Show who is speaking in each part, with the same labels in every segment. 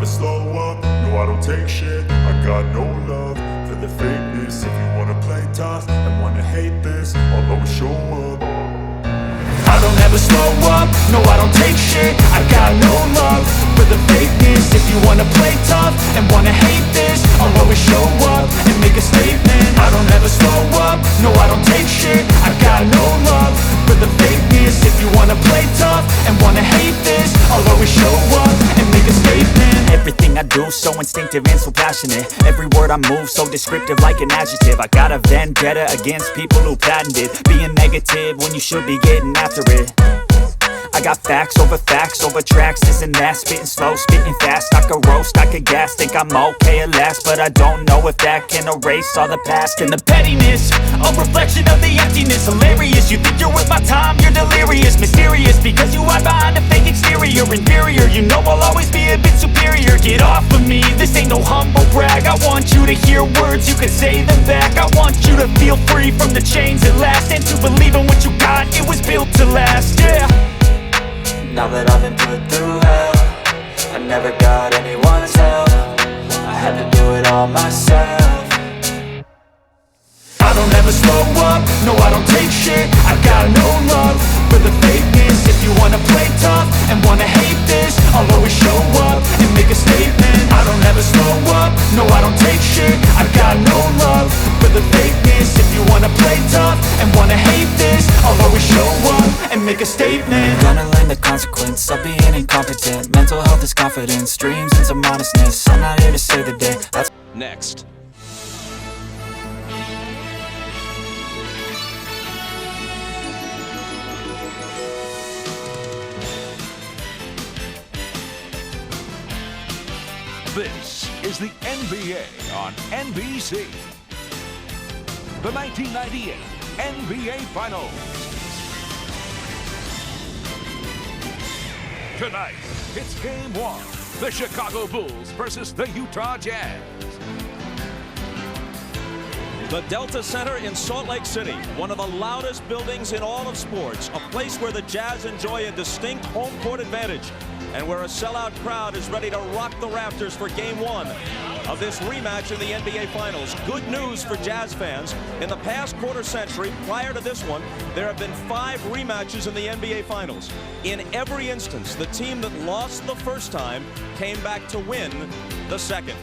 Speaker 1: slow up, no I don't take shit. I got no love for the fakeness. If you wanna play tough and wanna hate this, I'll always show up. I don't ever slow up, no I don't take shit. I got no love for the fakeness. If you wanna play tough and wanna hate this, I'll always show up and make a statement. I don't ever slow up, no I don't take shit. I got no love for the fakeness. If you wanna play tough and wanna hate this, I'll always show up and make a statement.
Speaker 2: Everything I do so instinctive and so passionate. Every word I move so descriptive like an adjective. I got a vendetta against people who patented being negative when you should be getting after it. I got facts over tracks, this and that. Spitting slow, spitting fast. I could roast, I could gas. Think I'm okay at last, but I don't know if that can erase all the past. And the pettiness, a reflection of the emptiness. Hilarious, you think you're worth my time, you're delirious. Mysterious, because you hide behind a fake exterior. Inferior, you know I'll always be a bit superior. Get off of me, this ain't no humble brag. I want you to hear words, you can say them back. I want you to feel free from the chains at last, and to believe in what you got, it was built to last, yeah.
Speaker 3: Now that I've been put through hell, I never got anyone's help. I had to do it all myself.
Speaker 1: I don't ever slow up, no I don't take shit. I got no love for the fakeness. If you wanna play tough and wanna hate this, I'll always show up and make a statement. I don't ever slow up, no I don't take shit. I got no love for the fakeness. If you wanna play tough and wanna hate this, I'll always show up and make a statement.
Speaker 3: Gonna learn the consequence of being incompetent. Mental health is confidence, dreams and some modestness. I'm not here to save the day. That's
Speaker 4: next. This is the NBA on NBC. The 1998 NBA Finals. Tonight, it's Game 1. The Chicago Bulls versus the Utah Jazz.
Speaker 5: The Delta Center in Salt Lake City, one of the loudest buildings in all of sports, a place where the Jazz enjoy a distinct home court advantage, and where a sellout crowd is ready to rock the rafters for Game 1 of this rematch in the NBA Finals. Good news for Jazz fans. In the past quarter century, prior to this one, there have been 5 rematches in the NBA Finals. In every instance, the team that lost the first time came back to win the second.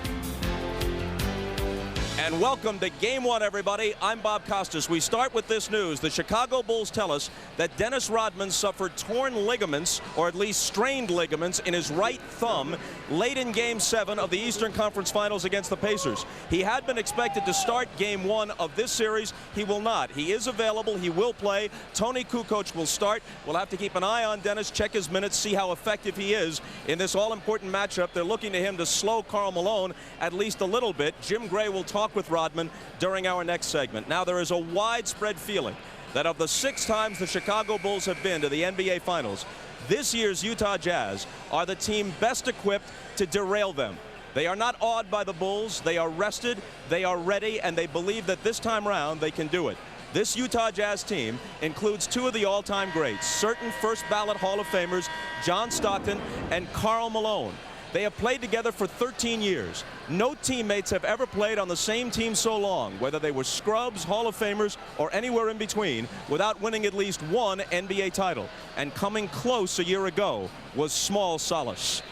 Speaker 5: And welcome to Game 1, everybody. I'm Bob Costas. We start with this news. The Chicago Bulls tell us that Dennis Rodman suffered torn ligaments, or at least strained ligaments, in his right thumb late in Game 7 of the Eastern Conference Finals against the Pacers. He had been expected to start Game 1 of this series. He will not. He is available. He will play. Toni Kukoc will start. We'll have to keep an eye on Dennis, check his minutes, see how effective he is in this all-important matchup. They're looking to him to slow Karl Malone at least a little bit. Jim Gray will talk with Rodman during our next segment. Now, there is a widespread feeling that of the 6 times the Chicago Bulls have been to the NBA Finals, this year's Utah Jazz are the team best equipped to derail them. They are not awed by the Bulls. They are rested, they are ready, and they believe that this time around they can do it. This Utah Jazz team includes 2 of the all-time greats, certain first-ballot Hall of Famers, John Stockton and Karl Malone. They have played together for 13 years. No teammates have ever played on the same team so long, whether they were scrubs, Hall of Famers, or anywhere in between, without winning at least 1 NBA title. And coming close a year ago was small solace.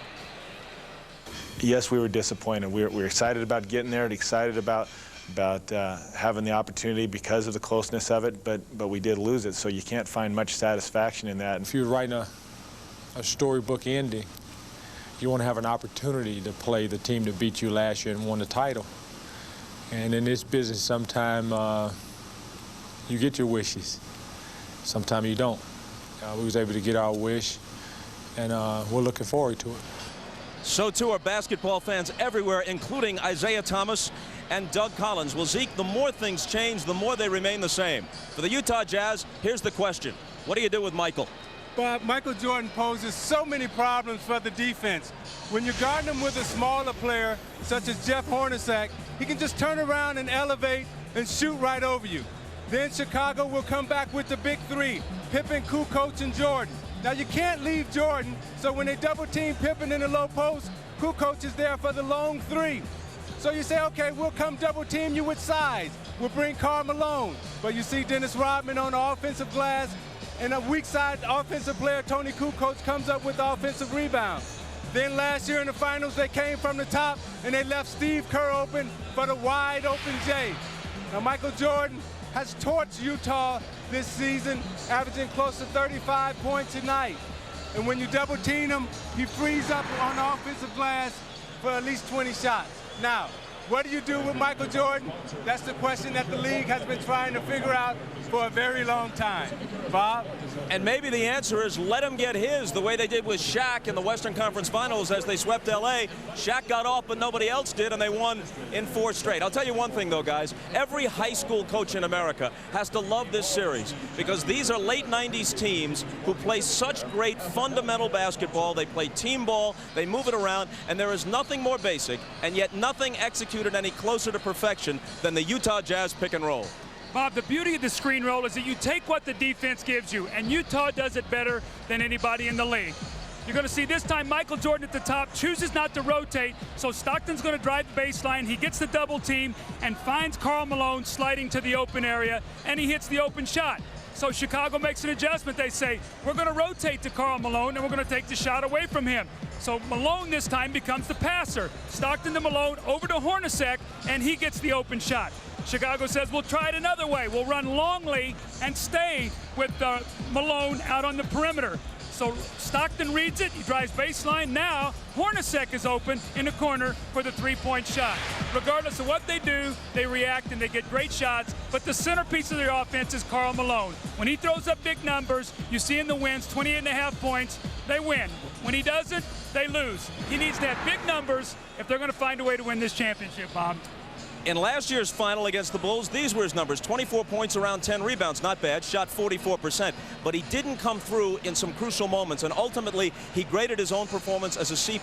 Speaker 6: Yes, we were disappointed. We were excited about getting there, and excited about having the opportunity because of the closeness of it, but we did lose it, so you can't find much satisfaction in that.
Speaker 7: If you're writing a storybook ending, you want to have an opportunity to play the team that beat you last year and won the title. And in this business, sometimes you get your wishes. Sometimes you don't. We was able to get our wish, and we're looking forward to it.
Speaker 5: So too are basketball fans everywhere, including Isaiah Thomas and Doug Collins. Well, Zeke, the more things change, the more they remain the same. For the Utah Jazz, here's the question. What do you do with Michael?
Speaker 8: But Michael Jordan poses so many problems for the defense. When you're guarding him with a smaller player, such as Jeff Hornacek, he can just turn around and elevate and shoot right over you. Then Chicago will come back with the big 3, Pippen, Kukoc, and Jordan. Now, you can't leave Jordan, so when they double-team Pippen in the low post, Kukoc is there for the long three. So you say, okay, we'll come double team you with size. We'll bring Karl Malone. But you see Dennis Rodman on the offensive glass, and a weak side offensive player, Toni Kukoc, comes up with the offensive rebound. Then last year in the finals, they came from the top, and they left Steve Kerr open for the wide open J. Now, Michael Jordan has torched Utah this season, averaging close to 35 points a night. And when you double team him, he frees up on the offensive glass for at least 20 shots. Now, what do you do with Michael Jordan? That's the question that the league has been trying to figure out for a very long time. Bob?
Speaker 5: And maybe the answer is let him get his, the way they did with Jacque in the Western Conference Finals as they swept L.A. Jacque got off, but nobody else did, and they won in 4 straight. I'll tell you one thing, though, guys. Every high school coach in America has to love this series because these are late 90s teams who play such great fundamental basketball. They play team ball, they move it around, and there is nothing more basic and yet nothing executed any closer to perfection than the Utah Jazz pick and roll.
Speaker 9: Bob, the beauty of the screen roll is that you take what the defense gives you, and Utah does it better than anybody in the league. You're going to see this time Michael Jordan at the top chooses not to rotate, so Stockton's going to drive the baseline. He gets the double team and finds Karl Malone sliding to the open area, and he hits the open shot. So Chicago makes an adjustment. They say, we're going to rotate to Karl Malone, and we're going to take the shot away from him. So Malone this time becomes the passer. Stockton to Malone, over to Hornacek, and he gets the open shot. Chicago says, we'll try it another way. We'll run Longley and stay with Malone out on the perimeter. So Stockton reads it. He drives baseline. Now Hornacek is open in the corner for the three-point shot. Regardless of what they do, they react and they get great shots. But the centerpiece of their offense is Karl Malone. When he throws up big numbers, you see in the wins, 28.5 points, they win. When he doesn't, they lose. He needs to have big numbers if they're going to find a way to win this championship, Bob.
Speaker 5: In last year's final against the Bulls, these were his numbers. 24 points, around 10 rebounds. Not bad. Shot 44%. But he didn't come through in some crucial moments. And ultimately, he graded his own performance as a C+.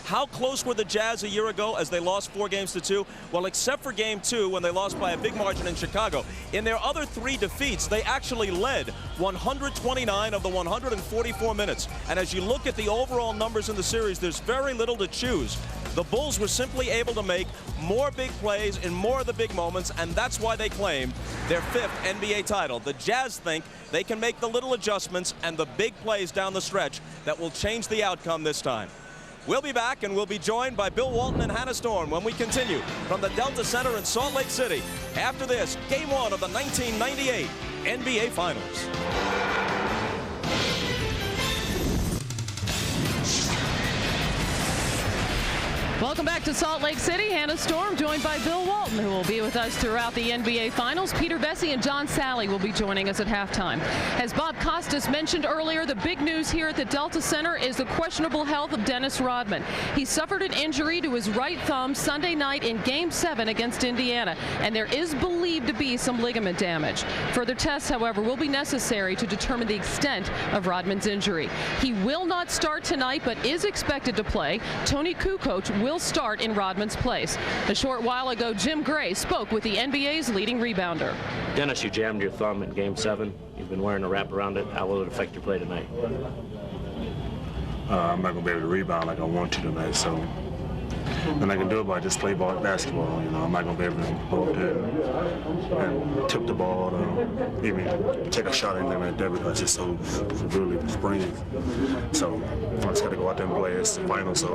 Speaker 5: How close were the Jazz a year ago as they lost 4 games to 2? Well, except for Game 2 when they lost by a big margin in Chicago. In their other 3 defeats, they actually led 129 of the 144 minutes. And as you look at the overall numbers in the series, there's very little to choose. The Bulls were simply able to make more big plays in more of the big moments, and that's why they claimed their 5th NBA title. The Jazz think they can make the little adjustments and the big plays down the stretch that will change the outcome this time. We'll be back, and we'll be joined by Bill Walton and Hannah Storm when we continue from the Delta Center in Salt Lake City. After this, Game 1 of the 1998 NBA Finals.
Speaker 10: Welcome back to Salt Lake City. Hannah Storm joined by Bill Walton, who will be with us throughout the NBA Finals. Peter Bessie and John Sally will be joining us at halftime. As Bob Costas mentioned earlier, the big news here at the Delta Center is the questionable health of Dennis Rodman. He suffered an injury to his right thumb Sunday night in Game 7 against Indiana, and there is believed to be some ligament damage. Further tests, however, will be necessary to determine the extent of Rodman's injury. He will not start tonight, but is expected to play. Toni Kukoc will start in Rodman's place. A short while ago, Jim Gray spoke with the NBA's leading rebounder.
Speaker 11: Dennis, you jammed your thumb in Game 7. You've been wearing a wrap around it. How will it affect your play tonight?
Speaker 12: I'm not going to be able to rebound like I want to tonight, so nothing I can do about it, just play basketball. You know, I'm not going to be able to hold it and tip the ball or even take a shot or anything like that because it's so really springy. So I just got to go out there and play. It's the final, so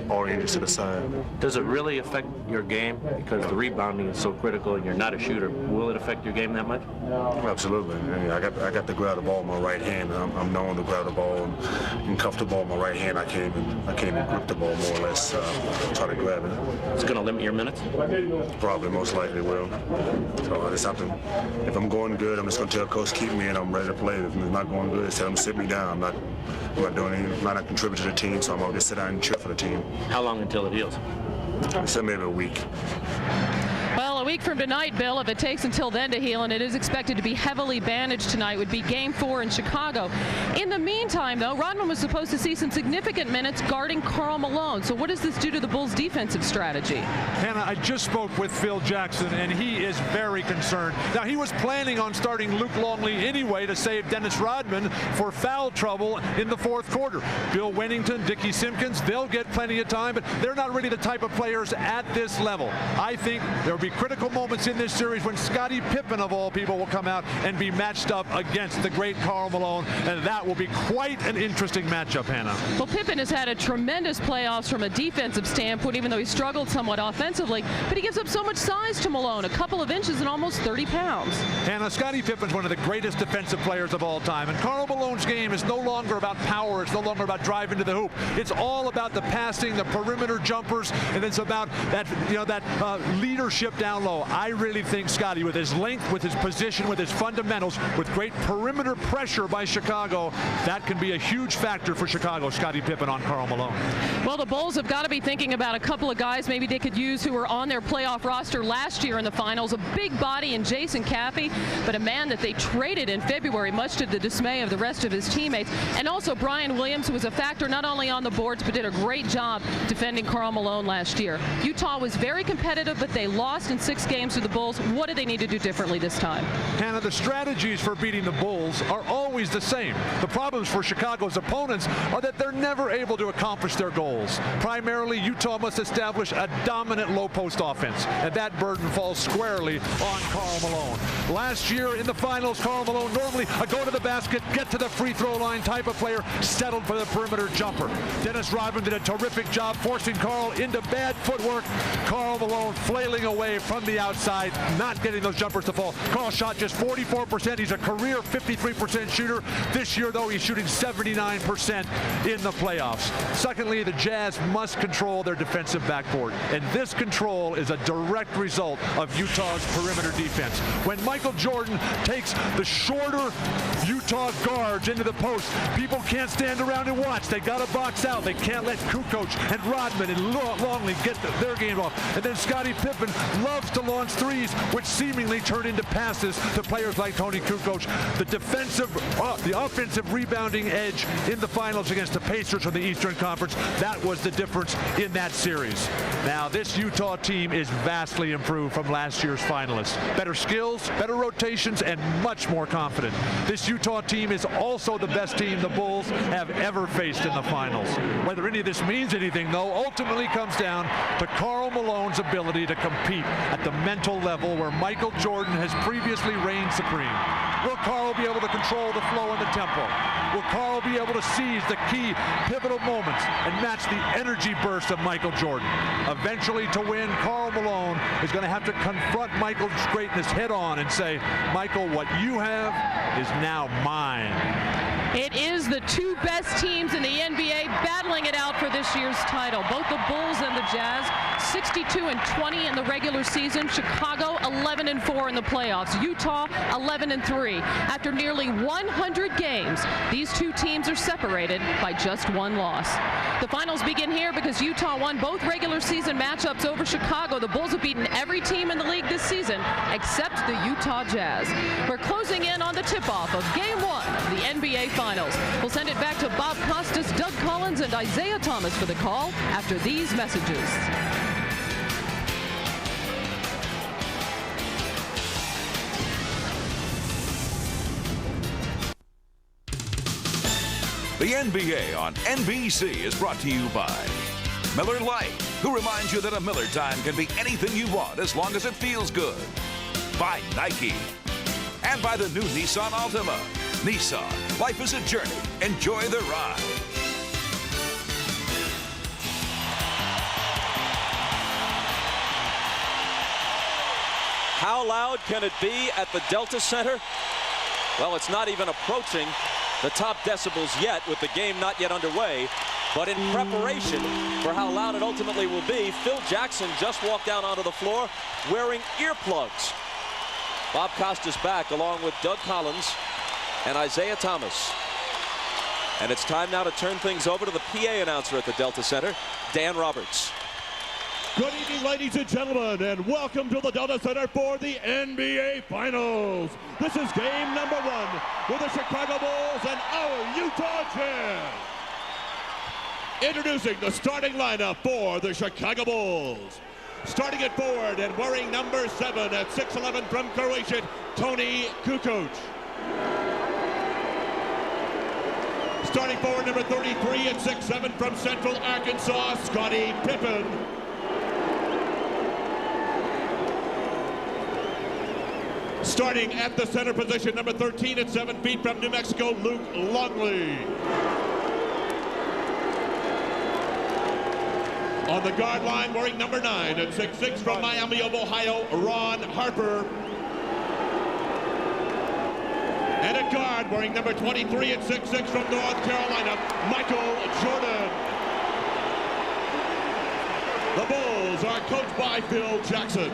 Speaker 12: all injuries to the side.
Speaker 11: Does it really affect your game because the rebounding is so critical and you're not a shooter? Will it affect your game that much?
Speaker 12: Absolutely. I got to grab the ball in my right hand. I'm known to grab the ball and cuff the ball in my right hand. I can't even grip the ball more or less. Try to grab it.
Speaker 11: It's going to limit your minutes?
Speaker 12: Probably, most likely will. So I just have to, if I'm going good, I'm just going to tell Coach keep me and I'm ready to play. If it's not going good, tell him to sit me down. I'm not doing anything. I'm not contributing to the team, so I'm going to just sit down and cheer for the team.
Speaker 11: How long until it heals?
Speaker 12: I said maybe a week.
Speaker 10: Well, a week week from tonight, Bill, if it takes until then to heal, and it is expected to be heavily bandaged tonight, would be Game 4 in Chicago. In the meantime, though, Rodman was supposed to see some significant minutes guarding Karl Malone. So what does this do to the Bulls' defensive strategy?
Speaker 13: Hannah, I just spoke with Phil Jackson, and he is very concerned. Now, he was planning on starting Luke Longley anyway to save Dennis Rodman for foul trouble in the fourth quarter. Bill Wennington, Dickey, Simpkins, they'll get plenty of time, but they're not really the type of players at this level. I think there will be critical moments in this series when Scottie Pippen, of all people, will come out and be matched up against the great Karl Malone, and that will be quite an interesting matchup, Hannah.
Speaker 10: Well, Pippen has had a tremendous playoffs from a defensive standpoint, even though he struggled somewhat offensively, but he gives up so much size to Malone, a couple of inches and almost 30 pounds.
Speaker 13: Hannah, Scottie Pippen's one of the greatest defensive players of all time, and Karl Malone's game is no longer about power. It's no longer about driving to the hoop. It's all about the passing, the perimeter jumpers, and it's about that, leadership down low. I really think Scottie, with his length, with his position, with his fundamentals, with great perimeter pressure by Chicago, that can be a huge factor for Chicago. Scottie Pippen on Karl Malone.
Speaker 10: Well, the Bulls have got to be thinking about a couple of guys maybe they could use who were on their playoff roster last year in the finals. A big body in Jason Keefe, but a man that they traded in February, much to the dismay of the rest of his teammates. And also Bryon Williams, who was a factor not only on the boards, but did a great job defending Karl Malone last year. Utah was very competitive, but they lost in 6 games to the Bulls. What do they need to do differently this time?
Speaker 13: Hannah, the strategies for beating the Bulls are always the same. The problems for Chicago's opponents are that they're never able to accomplish their goals. Primarily, Utah must establish a dominant low-post offense, and that burden falls squarely on Karl Malone. Last year in the finals, Karl Malone, normally a go to the basket, get to the free throw line type of player, settled for the perimeter jumper. Dennis Rodman did a terrific job forcing Karl into bad footwork. Karl Malone flailing away from the outside, not getting those jumpers to fall. Karl shot just 44%. He's a career 53% shooter. This year, though, he's shooting 79% in the playoffs. Secondly, the Jazz must control their defensive backboard, and this control is a direct result of Utah's perimeter defense. When Michael Jordan takes the shorter Utah guards into the post, people can't stand around and watch. They got to box out. They can't let Kukoc and Rodman and Longley get their game off. And then Scottie Pippen loves to launch threes, which seemingly turn into passes to players like Toni Kukoc. The offensive rebounding edge in the finals against the Pacers from the Eastern Conference, that was the difference in that series. Now, this Utah team is vastly improved from last year's finalists. Better skills, better rotations, and much more confident. This Utah team is also the best team the Bulls have ever faced in the finals. Whether any of this means anything, though, ultimately comes down to Karl Malone's ability to compete at the mental level where Michael Jordan has previously reigned supreme. Will Karl be able to control the flow and the tempo? Will Karl be able to seize the key pivotal moments and match the energy burst of Michael Jordan? Eventually, to win, Karl Malone is going to have to confront Michael's greatness head on and say, Michael, what you have is now mine.
Speaker 10: It is the 2 best teams in the NBA battling it out for this year's title. Both the Bulls and the Jazz, 62-20 in the regular season. Chicago, 11-4 in the playoffs. Utah, 11-3. After nearly 100 games, these 2 teams are separated by just 1 loss. The finals begin here because Utah won both regular season matchups over Chicago. The Bulls have beaten every team in the league this season except the Utah Jazz. We're closing in on the tip-off of Game 1 of the NBA Finals. We'll send it back to Bob Costas, Doug Collins, and Isaiah Thomas for the call after these messages.
Speaker 4: The NBA on NBC is brought to you by Miller Lite, who reminds you that a Miller time can be anything you want as long as it feels good. By Nike. And by the new Nissan Altima. Nissan, life is a journey. Enjoy the ride.
Speaker 5: How loud can it be at the Delta Center? Well, it's not even approaching the top decibels yet, with the game not yet underway. But in preparation for how loud it ultimately will be, Phil Jackson just walked down onto the floor wearing earplugs. Bob Costas back along with Doug Collins and Isaiah Thomas. And it's time now to turn things over to the PA announcer at the Delta Center, Dan Roberts.
Speaker 14: Good evening, ladies and gentlemen, and welcome to the Delta Center for the NBA Finals. This is game number 1 with the Chicago Bulls and our Utah Jazz. Introducing the starting lineup for the Chicago Bulls. Starting at forward and wearing number 7 at 6'11" from Croatia, Toni Kukoc. Starting forward number 33 at 6'7" from Central Arkansas, Scottie Pippen. Starting at the center position, number 13 at 7 feet from New Mexico, Longley. On the guard line, wearing number 9 at 6'6" from Miami of Ohio, Harper. And at guard, wearing number 23 at 6'6" from North Carolina, Jordan. The Bulls are coached by Phil Jackson.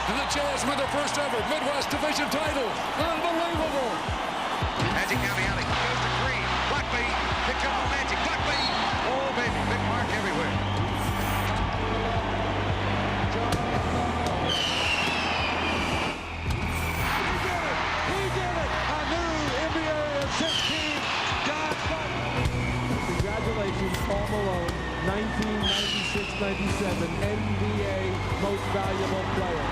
Speaker 15: And the Jazz win their first ever Midwest Division title. Unbelievable.
Speaker 16: Magic down the alley. Goes to Green. Buckley. Picks up the Magic. Buckley. Oh, baby. Big mark everywhere.
Speaker 15: He did it. A new NBA assist team.
Speaker 17: Congratulations, Karl Malone, 1996-97 NBA Most Valuable Player.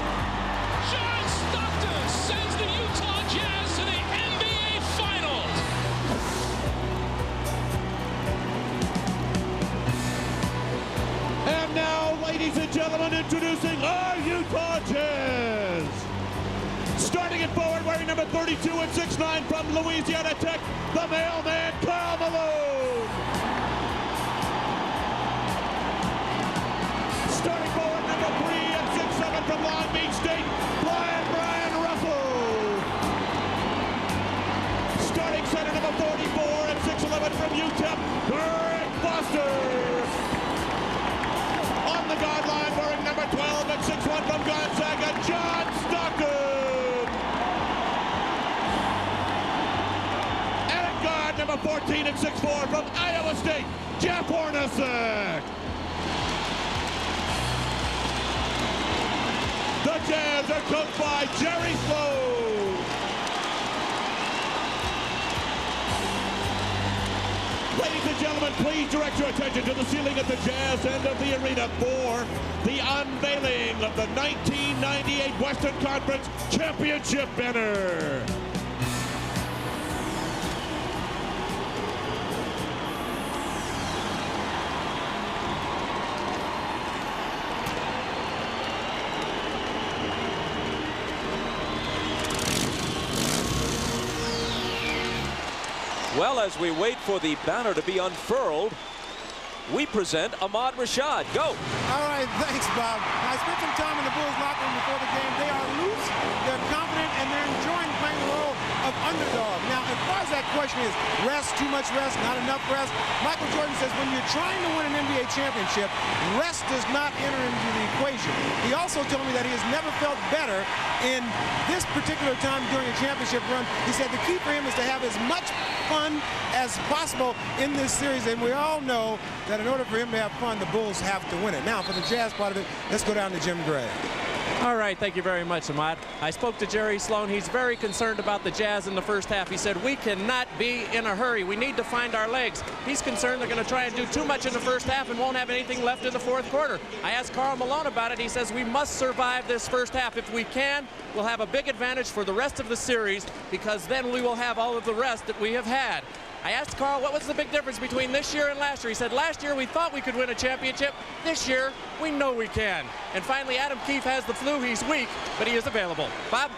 Speaker 18: John Stockton sends the Utah Jazz to the NBA Finals.
Speaker 14: And now, ladies and gentlemen, introducing our Utah Jazz. Starting at forward, wearing number 32 at 6'9" from Louisiana Tech, the mailman, Karl Malone. Starting forward, number 3 at 6'7" from Long Beach State, Bryon Russell. Starting center, number 44 at 6'11" from UTEP, Greg Foster. On the guard line, wearing number 12 at 6'1" from Gonzaga, John Stockton. And at guard, number 14 at 6'4" from Iowa State, Jacque Hornacek. The Jazz are coached by Jerry Sloan. Ladies and gentlemen, please direct your attention to the ceiling at the Jazz end of the arena for the unveiling of the 1998 Western Conference Championship banner.
Speaker 5: Well, as we wait for the banner to be unfurled, we present Ahmad Rashad. Go.
Speaker 19: All right, thanks, Bob. I spent some time in the Bulls locker room before the game. They are loose, they're confident, and they're enjoying playing the role of underdog. Now, as far as that question is, rest, too much rest, not enough rest, Michael Jordan says when you're trying to win an NBA championship, rest does not enter into the equation. He also told me that he has never felt better in this particular time during a championship run. He said the key for him is to have as much fun as possible in this series, and we all know that in order for him to have fun, the Bulls have to win it. Now, for the Jazz part of it, let's go down to Jim Gray.
Speaker 20: All right, thank you very much, Ahmad. I spoke to Jerry Sloan. He's very concerned about the Jazz in the first half. He said, we cannot be in a hurry. We need to find our legs. He's concerned they're going to try and do too much in the first half and won't have anything left in the fourth quarter. I asked Karl Malone about it. He says, we must survive this first half. If we can, we'll have a big advantage for the rest of the series because then we will have all of the rest that we have had. I asked Karl what was the big difference between this year and last year. He said last year we thought we could win a championship. This year we know we can. And finally, Adam Keefe has the flu. He's weak, but he is available. Bob?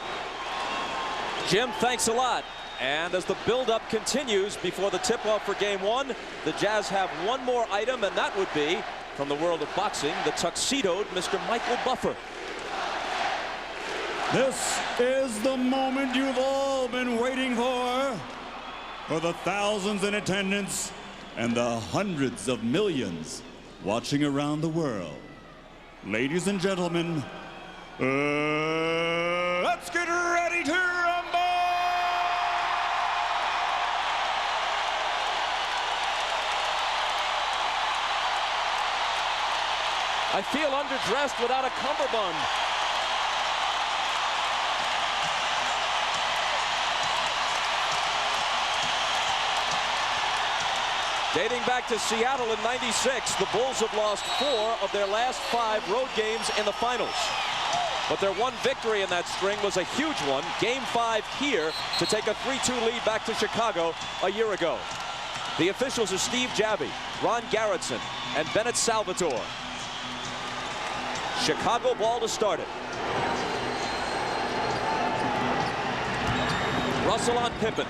Speaker 5: Jim, thanks a lot. And as the build-up continues before the tip-off for Game 1, the Jazz have one more item, and that would be, from the world of boxing, the tuxedoed Mr. Michael Buffer.
Speaker 21: This is the moment you've all been waiting for the thousands in attendance and the hundreds of millions watching around the world, ladies and gentlemen, let's get ready to rumble!
Speaker 5: I feel underdressed without a cummerbund. Dating back to Seattle in '96, the Bulls have lost 4 of their last 5 road games in the finals. But their one victory in that string was a huge one, Game 5 here, to take a 3-2 lead back to Chicago a year ago. The officials are Steve Javie, Ron Garrettson, and Bennett Salvatore. Chicago ball to start it. Russell on Pippen.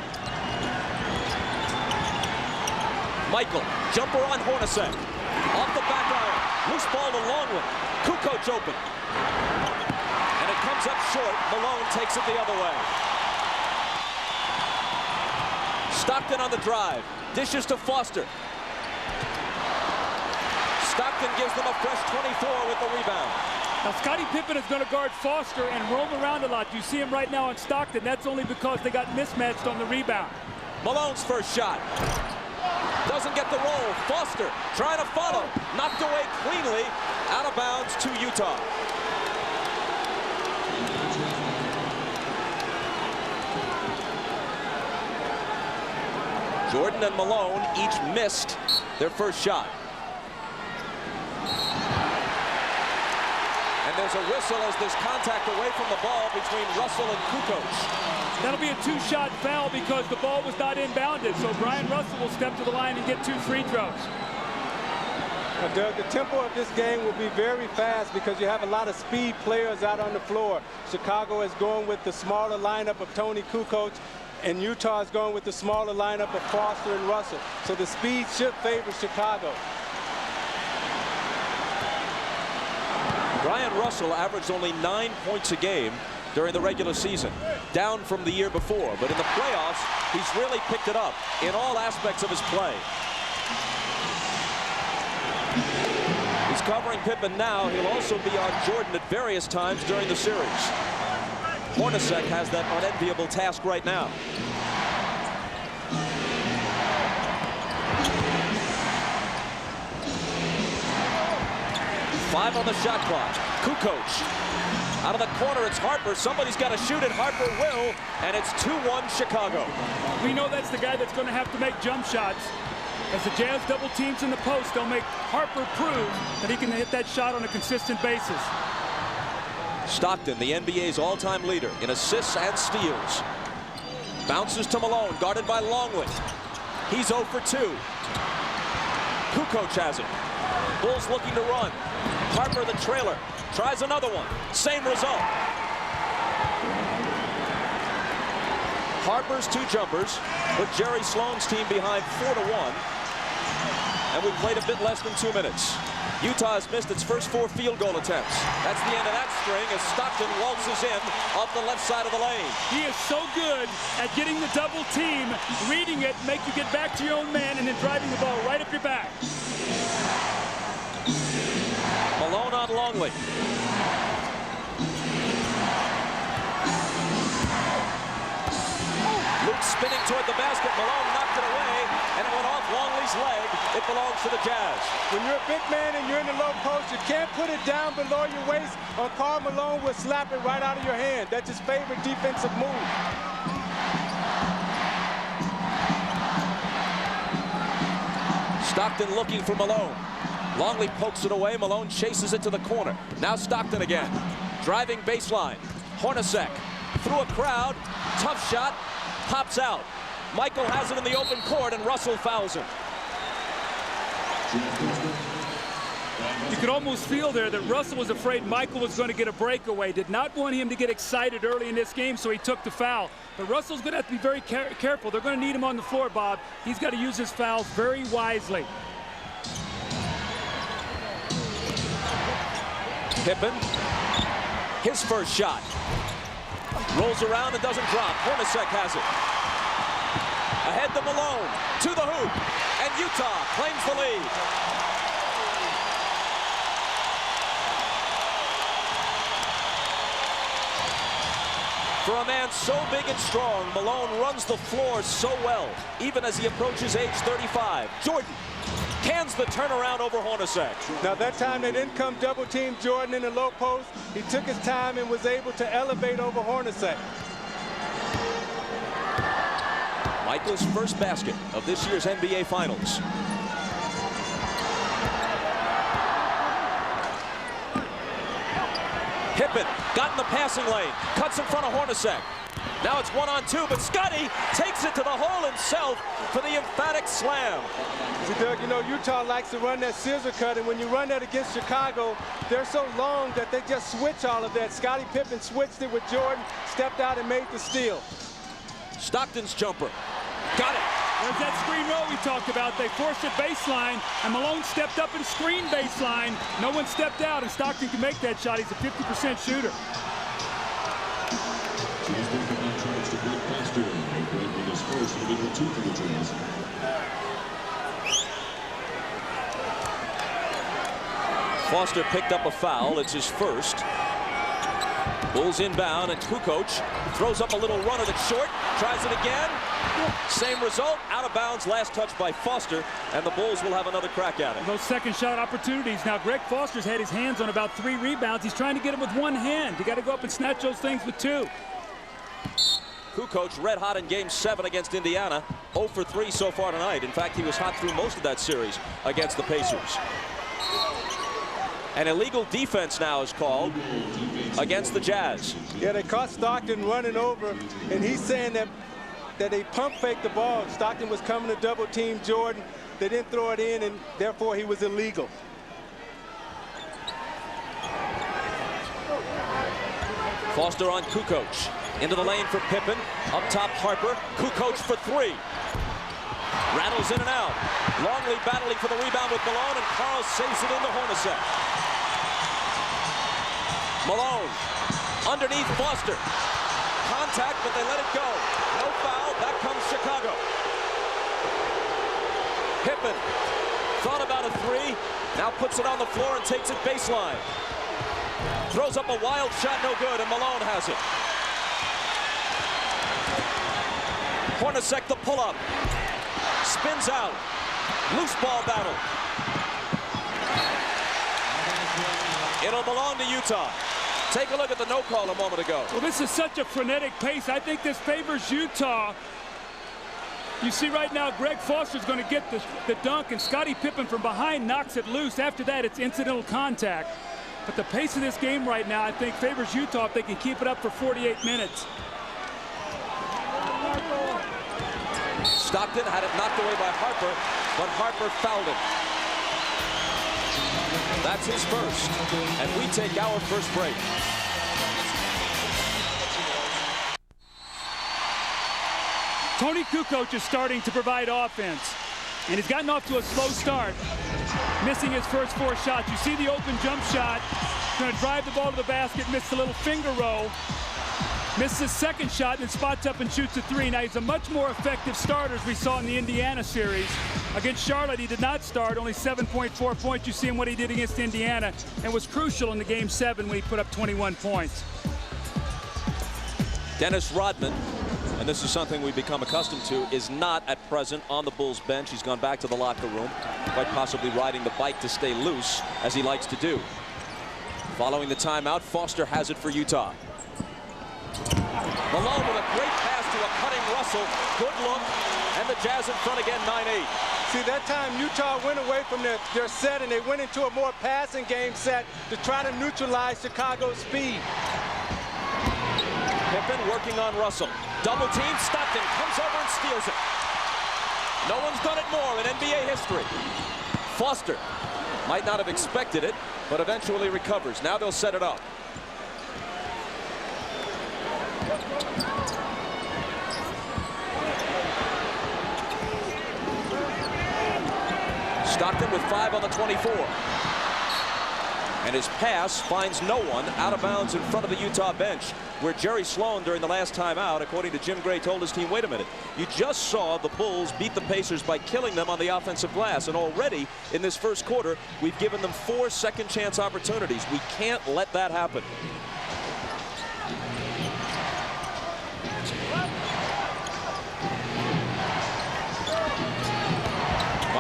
Speaker 5: Michael, jumper on Hornacek. Off the back iron. Loose ball to Longley. Kukoc open. And it comes up short. Malone takes it the other way. Stockton on the drive. Dishes to Foster. Stockton gives them a fresh 24 with the rebound.
Speaker 9: Now, Scottie Pippen is going to guard Foster and roam around a lot. You see him right now on Stockton. That's only because they got mismatched on the rebound.
Speaker 5: Malone's first shot. Doesn't get the roll. Foster trying to follow. Knocked away cleanly. Out of bounds to Utah. Jordan and Malone each missed their first shot. And there's a whistle as there's contact away from the ball between Russell and Kukoc.
Speaker 9: That'll be a 2-shot foul because the ball was not inbounded. So Brian Russell will step to the line and get 2 free throws.
Speaker 8: Well, Doug, the tempo of this game will be very fast because you have a lot of speed players out on the floor. Chicago is going with the smaller lineup of Toni, Kukoc, and Utah is going with the smaller lineup of Foster and Russell. So the speed should favor Chicago.
Speaker 5: Brian Russell averaged only 9 points a game during the regular season, down from the year before. But in the playoffs, he's really picked it up in all aspects of his play. He's covering Pippen now. He'll also be on Jordan at various times during the series. Hornacek has that unenviable task right now. Five on the shot clock. Kukoc. Out of the corner, it's Harper. Somebody's got to shoot it. Harper will, and it's 2-1 Chicago.
Speaker 9: We know that's the guy that's going to have to make jump shots. As the Jazz double teams in the post, they'll make Harper prove that he can hit that shot on a consistent basis.
Speaker 5: Stockton, the NBA's all-time leader in assists and steals. Bounces to Malone, guarded by Longley. He's 0 for 2. Kukoc has it. Bulls looking to run. Harper, the trailer, tries another one. Same result. Harper's 2 jumpers put Jerry Sloan's team behind 4-1. And we've played a bit less than 2 minutes. Utah has missed its first 4 field goal attempts. That's the end of that string as Stockton waltzes in off the left side of the lane.
Speaker 9: He is so good at getting the double team, reading it, make you get back to your own man, and then driving the ball right up your back.
Speaker 5: Malone on Longley. Luke spinning toward the basket. Malone knocked it away, and it went off Longley's leg. It belongs to the Jazz.
Speaker 8: When you're a big man and you're in the low post, you can't put it down below your waist, or Karl Malone will slap it right out of your hand. That's his favorite defensive move.
Speaker 5: Stockton looking for Malone. Longley pokes it away. Malone chases it to the corner. Now Stockton again. Driving baseline. Hornacek through a crowd. Tough shot. Pops out. Michael has it in the open court, and Russell fouls him.
Speaker 9: You could almost feel there that Russell was afraid Michael was going to get a breakaway. Did not want him to get excited early in this game, so he took the foul. But Russell's going to have to be very careful. They're going to need him on the floor, Bob. He's got to use his fouls very wisely.
Speaker 5: Pippen, his first shot. Rolls around and doesn't drop. Hornacek has it. Ahead to Malone, to the hoop, and Utah claims the lead. For a man so big and strong, Malone runs the floor so well, even as he approaches age 35. Jordan cans the turnaround over Hornacek.
Speaker 8: Now that time they didn't come double team Jordan in the low post. He took his time and was able to elevate over Hornacek.
Speaker 5: Michael's first basket of this year's NBA Finals. Pippen got in the passing lane, cuts in front of Hornacek. Now it's 1-on-2, but Scottie takes it to the hole himself for the emphatic slam.
Speaker 8: See, Doug, you know, Utah likes to run that scissor cut, and when you run that against Chicago, they're so long that they just switch all of that. Scottie Pippen switched it with Jordan, stepped out and made the steal.
Speaker 5: Stockton's jumper. Got it.
Speaker 9: There's that screen roll we talked about. They forced it baseline, and Malone stepped up and screened baseline. No one stepped out, and Stockton can make that shot. He's a 50% shooter.
Speaker 5: Foster picked up a foul. It's his first. Bulls inbound, and Kukoc throws up a little runner that's short. Tries it again. Same result. Out of bounds. Last touch by Foster, and the Bulls will have another crack at it.
Speaker 9: Those second shot opportunities. Now, Greg Foster's had his hands on about 3 rebounds. He's trying to get them with one hand. You got to go up and snatch those things with 2.
Speaker 5: Kukoc red hot in Game 7 against Indiana. 0 for 3 so far tonight. In fact, he was hot through most of that series against the Pacers. An illegal defense now is called against the Jazz.
Speaker 8: Yeah, they caught Stockton running over, and he's saying that they pump faked the ball. Stockton was coming to double team Jordan. They didn't throw it in, and therefore he was illegal.
Speaker 5: Foster on Kukoc. Into the lane for Pippen. Up top, Harper. Kukoc for 3. Rattles in and out. Longley battling for the rebound with Malone, and Karl saves it into Hornacek. Malone underneath Foster. Contact, but they let it go. No foul. Back comes Chicago. Pippen thought about a 3. Now puts it on the floor and takes it baseline. Throws up a wild shot, no good, and Malone has it. Hornacek the pull-up. Spins out. Loose ball battle. It'll belong to Utah. Take a look at the no call a moment ago.
Speaker 9: Well, this is such a frenetic pace. I think this favors Utah. You see right now, Greg Foster's going to get the dunk, and Scottie Pippen from behind knocks it loose. After that, it's incidental contact. But the pace of this game right now, I think, favors Utah if they can keep it up for 48 minutes.
Speaker 5: Stockton had it knocked away by Harper, but Harper fouled him. That's his first, and we take our first break.
Speaker 9: Toni Kukoc is starting to provide offense, and he's gotten off to a slow start, missing his first 4 shots. You see the open jump shot, going to drive the ball to the basket, missed a little finger roll, misses his second shot, and spots up and shoots a 3. Now he's a much more effective starter as we saw in the Indiana series. Against Charlotte, he did not start, only 7.4 points. You see him what he did against Indiana, and was crucial in the Game 7 when he put up 21 points.
Speaker 5: Dennis Rodman, and this is something we've become accustomed to, is not at present on the Bulls bench. He's gone back to the locker room, quite possibly riding the bike to stay loose, as he likes to do. Following the timeout, Foster has it for Utah. Malone with a great pass to a cutting Russell. Good look, and the Jazz in front again, 9-8.
Speaker 8: See, that time Utah went away from their set, and they went into a more passing game set to try to neutralize Chicago's speed.
Speaker 5: Pippen working on Russell. Double team, Stockton comes over and steals it. No one's done it more in NBA history. Foster might not have expected it, but eventually recovers. Now they'll set it up. Stockton with 5 on the 24. And his pass finds no one, out of bounds in front of the Utah bench, where Jerry Sloan during the last timeout, according to Jim Gray, told his team, wait a minute, you just saw the Bulls beat the Pacers by killing them on the offensive glass, and already in this first quarter we've given them 4 second chance opportunities. We can't let that happen.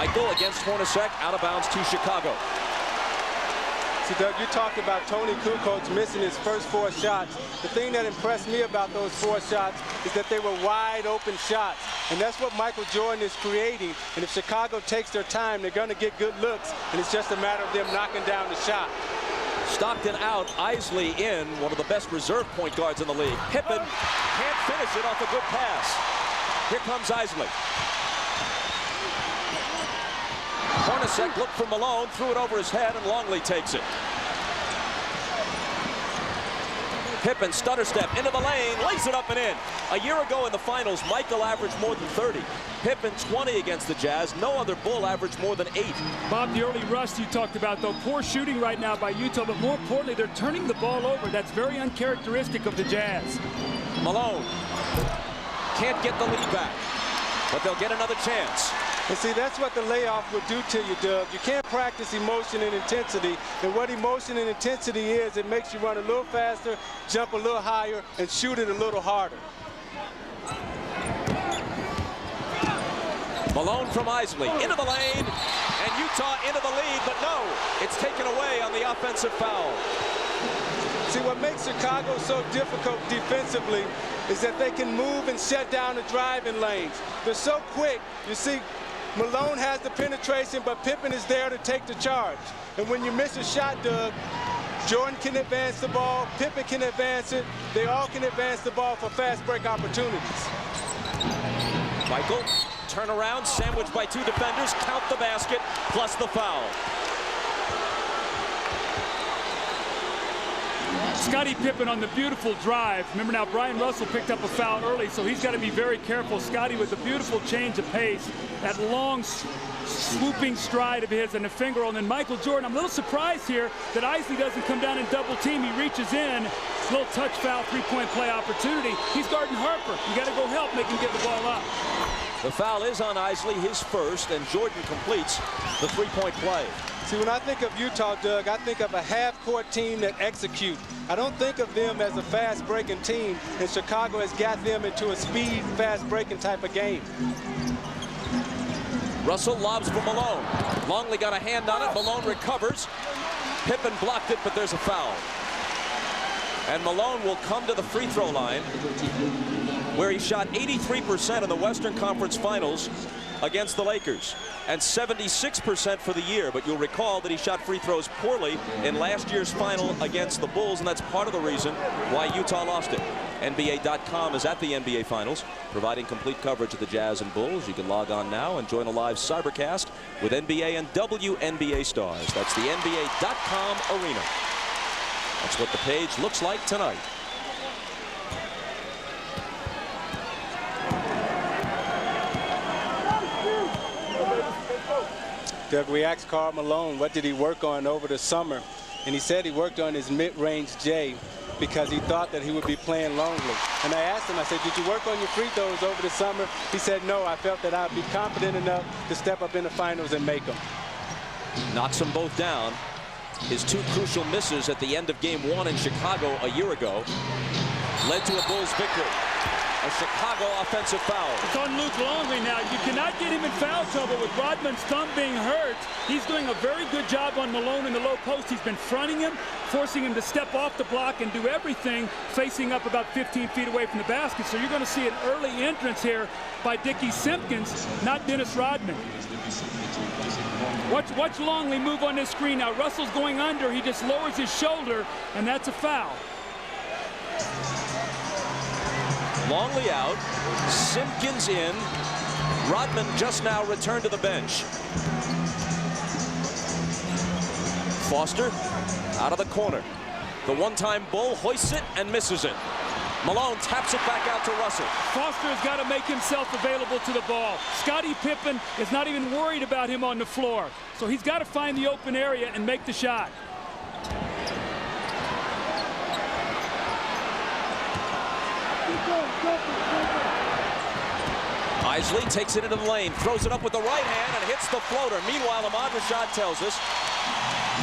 Speaker 5: Michael against Hornacek, out of bounds to Chicago.
Speaker 8: See, Doug, you talked about Toni Kukoc missing his first 4 shots. The thing that impressed me about those 4 shots is that they were wide open shots. And that's what Michael Jordan is creating. And if Chicago takes their time, they're going to get good looks. And it's just a matter of them knocking down the shot.
Speaker 5: Stockton out, Eisley in, one of the best reserve point guards in the league. Pippen can't finish it off a good pass. Here comes Eisley. Hornacek looked for Malone, threw it over his head, and Longley takes it. Pippen stutter step into the lane, lays it up and in. A year ago in the finals, Michael averaged more than 30. Pippen 20 against the Jazz. No other Bull averaged more than 8.
Speaker 9: Bob, the early rust you talked about, though, poor shooting right now by Utah, but more importantly, they're turning the ball over. That's very uncharacteristic of the Jazz.
Speaker 5: Malone can't get the lead back, but they'll get another chance.
Speaker 8: And see, that's what the layoff would do to you, Doug. You can't practice emotion and intensity. And what emotion and intensity is, it makes you run a little faster, jump a little higher, and shoot it a little harder.
Speaker 5: Malone from Eisley into the lane, and Utah into the lead, but no, it's taken away on the offensive foul.
Speaker 8: See, what makes Chicago so difficult defensively is that they can move and shut down the driving lanes. They're so quick. You see, Malone has the penetration, but Pippen is there to take the charge. And when you miss a shot, Doug, Jordan can advance the ball, Pippen can advance it. They all can advance the ball for fast break opportunities.
Speaker 5: Michael, turn around, sandwiched by 2 defenders, count the basket, plus the foul.
Speaker 9: Scottie Pippen on the beautiful drive. Remember now, Bryon Russell picked up a foul early, so he's got to be very careful. Scottie with a beautiful change of pace, that long swooping stride of his and a finger roll. And then Michael Jordan, I'm a little surprised here that Eisley doesn't come down and double team. He reaches in, little touch foul, 3-point play opportunity. He's guarding Harper. You got to go help, make him get the ball up.
Speaker 5: The foul is on Eisley, his first, and Jordan completes the 3-point play.
Speaker 8: See, when I think of Utah, Doug, I think of a half-court team that execute. I don't think of them as a fast-breaking team, and Chicago has got them into a speed, fast-breaking type of game.
Speaker 5: Russell lobs for Malone. Longley got a hand on it. Malone recovers. Pippen blocked it, but there's a foul. And Malone will come to the free throw line, where he shot 83% in the Western Conference Finals against the Lakers and 76% for the year. But you'll recall that he shot free throws poorly in last year's final against the Bulls, and that's part of the reason why Utah lost it. NBA.com is at the NBA Finals, providing complete coverage of the Jazz and Bulls. You can log on now and join a live cybercast with NBA and WNBA stars. That's the NBA.com arena. That's what the page looks like tonight.
Speaker 8: Doug, we asked Karl Malone what did he work on over the summer, and he said he worked on his mid-range J because he thought that he would be playing Longley. And I asked him, I said, did you work on your free throws over the summer? He said, no, I felt that I'd be confident enough to step up in the finals and make them.
Speaker 5: Knocks them both down. His 2 crucial misses at the end of game 1 in Chicago a year ago led to a Bulls victory. A Chicago offensive foul.
Speaker 9: It's on Luke Longley now. You cannot get him in foul trouble with Rodman's thumb being hurt. He's doing a very good job on Malone in the low post. He's been fronting him, forcing him to step off the block and do everything facing up about 15 feet away from the basket. So you're going to see an early entrance here by Dickey Simpkins, not Dennis Rodman. Watch Longley move on this screen now. Russell's going under. He just lowers his shoulder, and that's a foul.
Speaker 5: Longley out, Simpkins in. Rodman just now returned to the bench. Foster out of the corner. The one-time Bull hoists it and misses it. Malone taps it back out to Russell.
Speaker 9: Foster has got to make himself available to the ball. Scottie Pippen is not even worried about him on the floor. So he's got to find the open area and make the shot.
Speaker 5: Eisley takes it into the lane, throws it up with the right hand and hits the floater. Meanwhile, Ahmad Rashad tells us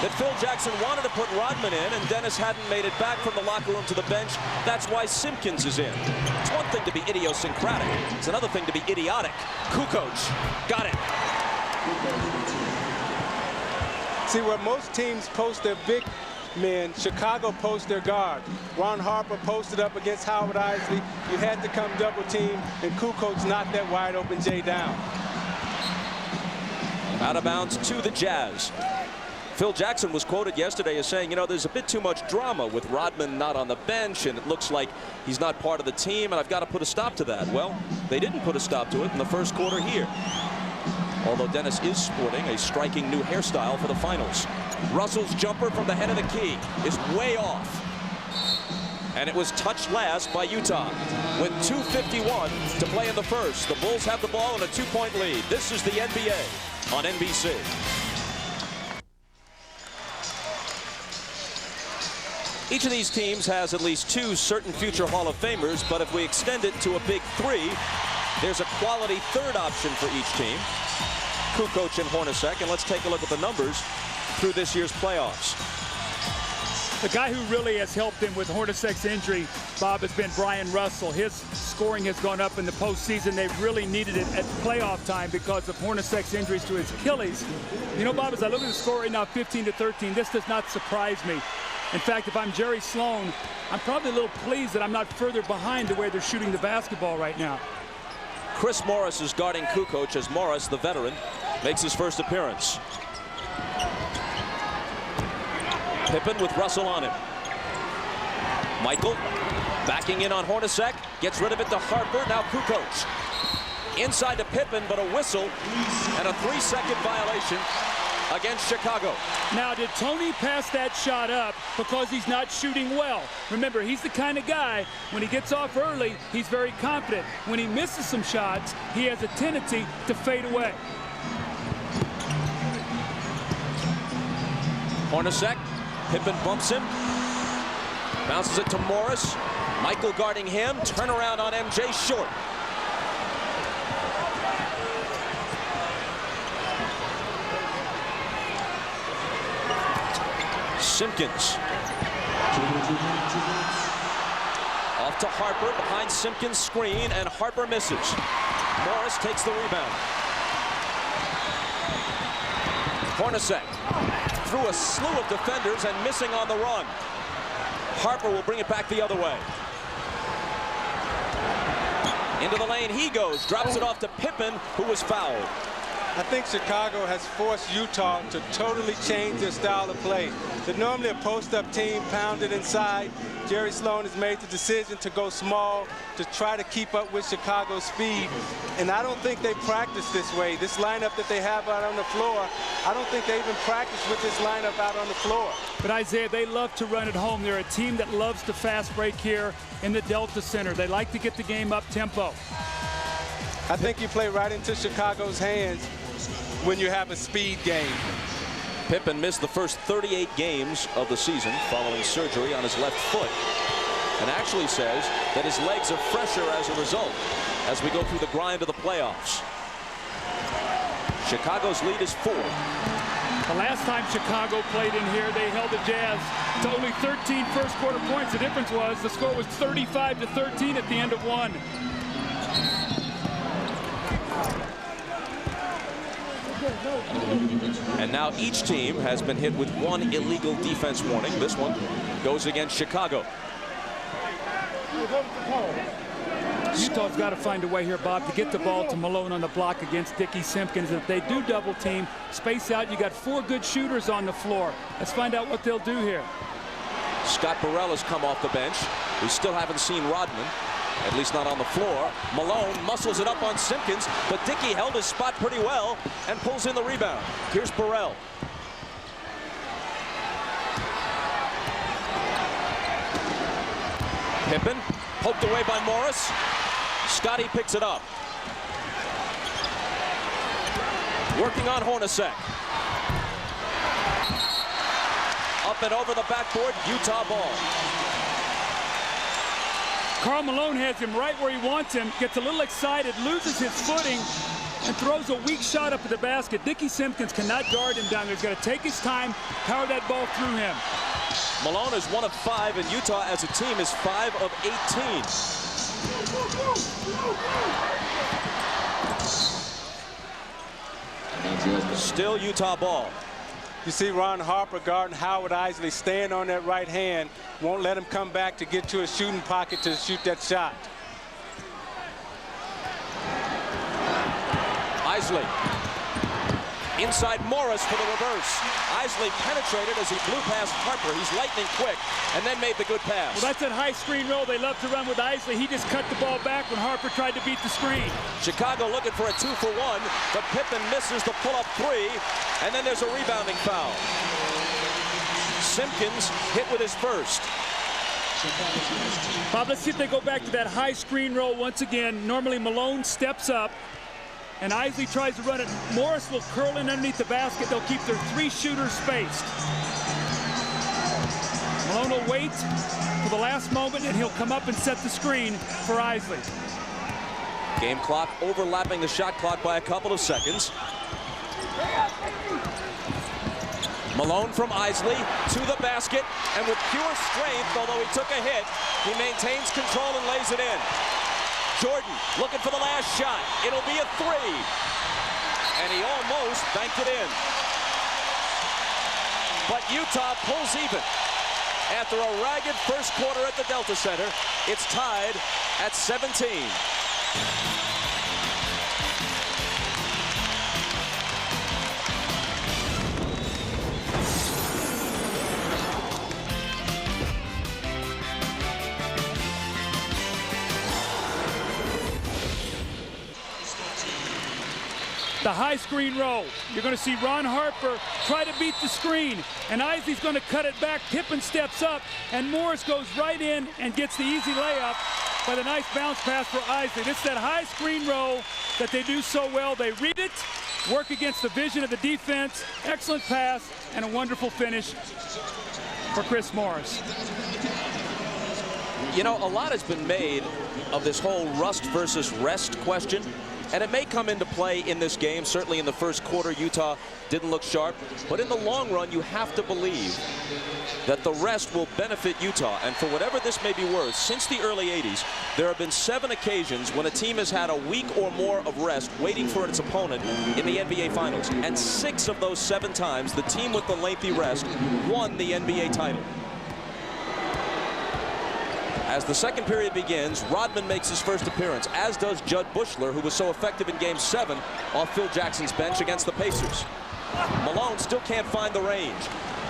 Speaker 5: that Phil Jackson wanted to put Rodman in, and Dennis hadn't made it back from the locker room to the bench. That's why Simpkins is in. It's one thing to be idiosyncratic. It's another thing to be idiotic. Kukoc got it.
Speaker 8: See, where most teams post their big men, Chicago posts their guards. Ron Harper posted up against Howard Eisley. You had to come double team, and Kukoc knocked that wide open Jay down.
Speaker 5: Out of bounds to the Jazz. Phil Jackson was quoted yesterday as saying, you know, there's a bit too much drama with Rodman not on the bench, and it looks like he's not part of the team, and I've got to put a stop to that. Well, they didn't put a stop to it in the first quarter here. Although Dennis is sporting a striking new hairstyle for the finals. Russell's jumper from the head of the key is way off. And it was touched last by Utah. With 2:51 to play in the first, the Bulls have the ball in a 2-point lead. This is the NBA on NBC. Each of these teams has at least 2 certain future Hall of Famers, but if we extend it to a big 3, there's a quality third option for each team. Kukoc and Hornacek, and let's take a look at the numbers through this year's playoffs.
Speaker 9: The guy who really has helped him with Hornacek's injury, Bob, has been Bryon Russell. His scoring has gone up in the postseason. They've really needed it at playoff time because of Hornacek's injuries to his Achilles. You know, Bob, as I look at the score right now, 15-13, this does not surprise me. In fact, if I'm Jerry Sloan, I'm probably a little pleased that I'm not further behind the way they're shooting the basketball right now.
Speaker 5: Chris Morris is guarding Kukoc as Morris, the veteran, makes his first appearance. Pippen with Russell on him. Michael backing in on Hornacek, gets rid of it to Harper, now Kukoc. Inside to Pippen, but a whistle and a 3-second violation against Chicago.
Speaker 9: Now, did Toni pass that shot up because he's not shooting well? Remember, he's the kind of guy, when he gets off early, he's very confident. When he misses some shots, he has a tendency to fade away.
Speaker 5: Hornacek, Pippen bumps him, bounces it to Morris. Michael guarding him, turnaround on MJ short. Simpkins. Off to Harper, behind Simpkins' screen, and Harper misses. Morris takes the rebound. Hornacek through a slew of defenders and missing on the run. Harper will bring it back the other way. Into the lane he goes, drops it off to Pippen, who was fouled.
Speaker 8: I think Chicago has forced Utah to totally change their style of play. They're normally a post-up team, pounded inside. Jerry Sloan has made the decision to go small to try to keep up with Chicago's speed. And I don't think they practice this way. This lineup that they have out on the floor, I don't think they even practice with this lineup out on the floor.
Speaker 9: But Isaiah, they love to run at home. They're a team that loves to fast break here in the Delta Center. They like to get the game up tempo.
Speaker 8: I think you play right into Chicago's hands when you have a speed game.
Speaker 5: Pippen missed the first 38 games of the season following surgery on his left foot, and actually says that his legs are fresher as a result as we go through the grind of the playoffs. Chicago's lead is 4.
Speaker 9: The last time Chicago played in here, they held the Jazz to only 13 first quarter points. The difference was the score was 35-13 at the end of one.
Speaker 5: And now each team has been hit with 1 illegal defense warning. This one goes against Chicago.
Speaker 9: Utah's got to find a way here, Bob, to get the ball to Malone on the block against Dickey, Simpkins. If they do double team, space out, you got 4 good shooters on the floor. Let's find out what they'll do here.
Speaker 5: Scott Burrell has come off the bench. We still haven't seen Rodman, at least not on the floor. Malone muscles it up on Simpkins, but Dickey held his spot pretty well and pulls in the rebound. Here's Burrell. Pippen poked away by Morris. Scottie picks it up. Working on Hornacek. Up and over the backboard, Utah ball.
Speaker 9: Karl Malone has him right where he wants him, gets a little excited, loses his footing, and throws a weak shot up at the basket. Dickey Simpkins cannot guard him down there. He's got to take his time, power that ball through him.
Speaker 5: Malone is 1 of 5, and Utah as a team is 5 of 18. Still Utah ball.
Speaker 8: You see Ron Harper guarding Howard Eisley, staying on that right hand, won't let him come back to get to a shooting pocket to shoot that shot.
Speaker 5: Eisley. Inside Morris for the reverse. Eisley penetrated as he blew past Harper. He's lightning quick and then made the good pass.
Speaker 9: Well, that's that high screen roll they love to run with Eisley. He just cut the ball back when Harper tried to beat the screen.
Speaker 5: Chicago looking for a 2-for-1, but Pippen misses the pull-up three, and then there's a rebounding foul. Simpkins hit with his first.
Speaker 9: Bob, let's see if they go back to that high screen roll once again. Normally Malone steps up, and Eisley tries to run it. Morris will curl in underneath the basket. They'll keep their three shooters spaced. Malone will wait for the last moment, and he'll come up and set the screen for Eisley.
Speaker 5: Game clock overlapping the shot clock by a couple of seconds. Malone from Eisley to the basket, and with pure strength, although he took a hit, he maintains control and lays it in. Jordan looking for the last shot. It'll be a three. And he almost banked it in. But Utah pulls even. After a ragged first quarter at the Delta Center, it's tied at 17.
Speaker 9: The high screen roll. You're going to see Ron Harper try to beat the screen, and Eisley's going to cut it back. Pippen steps up, and Morris goes right in and gets the easy layup by the nice bounce pass for Eisley. This is that high screen roll that they do so well. They read it, work against the vision of the defense, excellent pass, and a wonderful finish for Chris Morris.
Speaker 5: You know, a lot has been made of this whole rust versus rest question. And it may come into play in this game. Certainly in the first quarter, Utah didn't look sharp. But in the long run, you have to believe that the rest will benefit Utah. And for whatever this may be worth, since the early 80s, there have been 7 occasions when a team has had a week or more of rest waiting for its opponent in the NBA Finals. And 6 of those 7 times, the team with the lengthy rest won the NBA title. As the second period begins, Rodman makes his first appearance, as does Buechler, who was so effective in Game 7 off Phil Jackson's bench against the Pacers. Malone still can't find the range.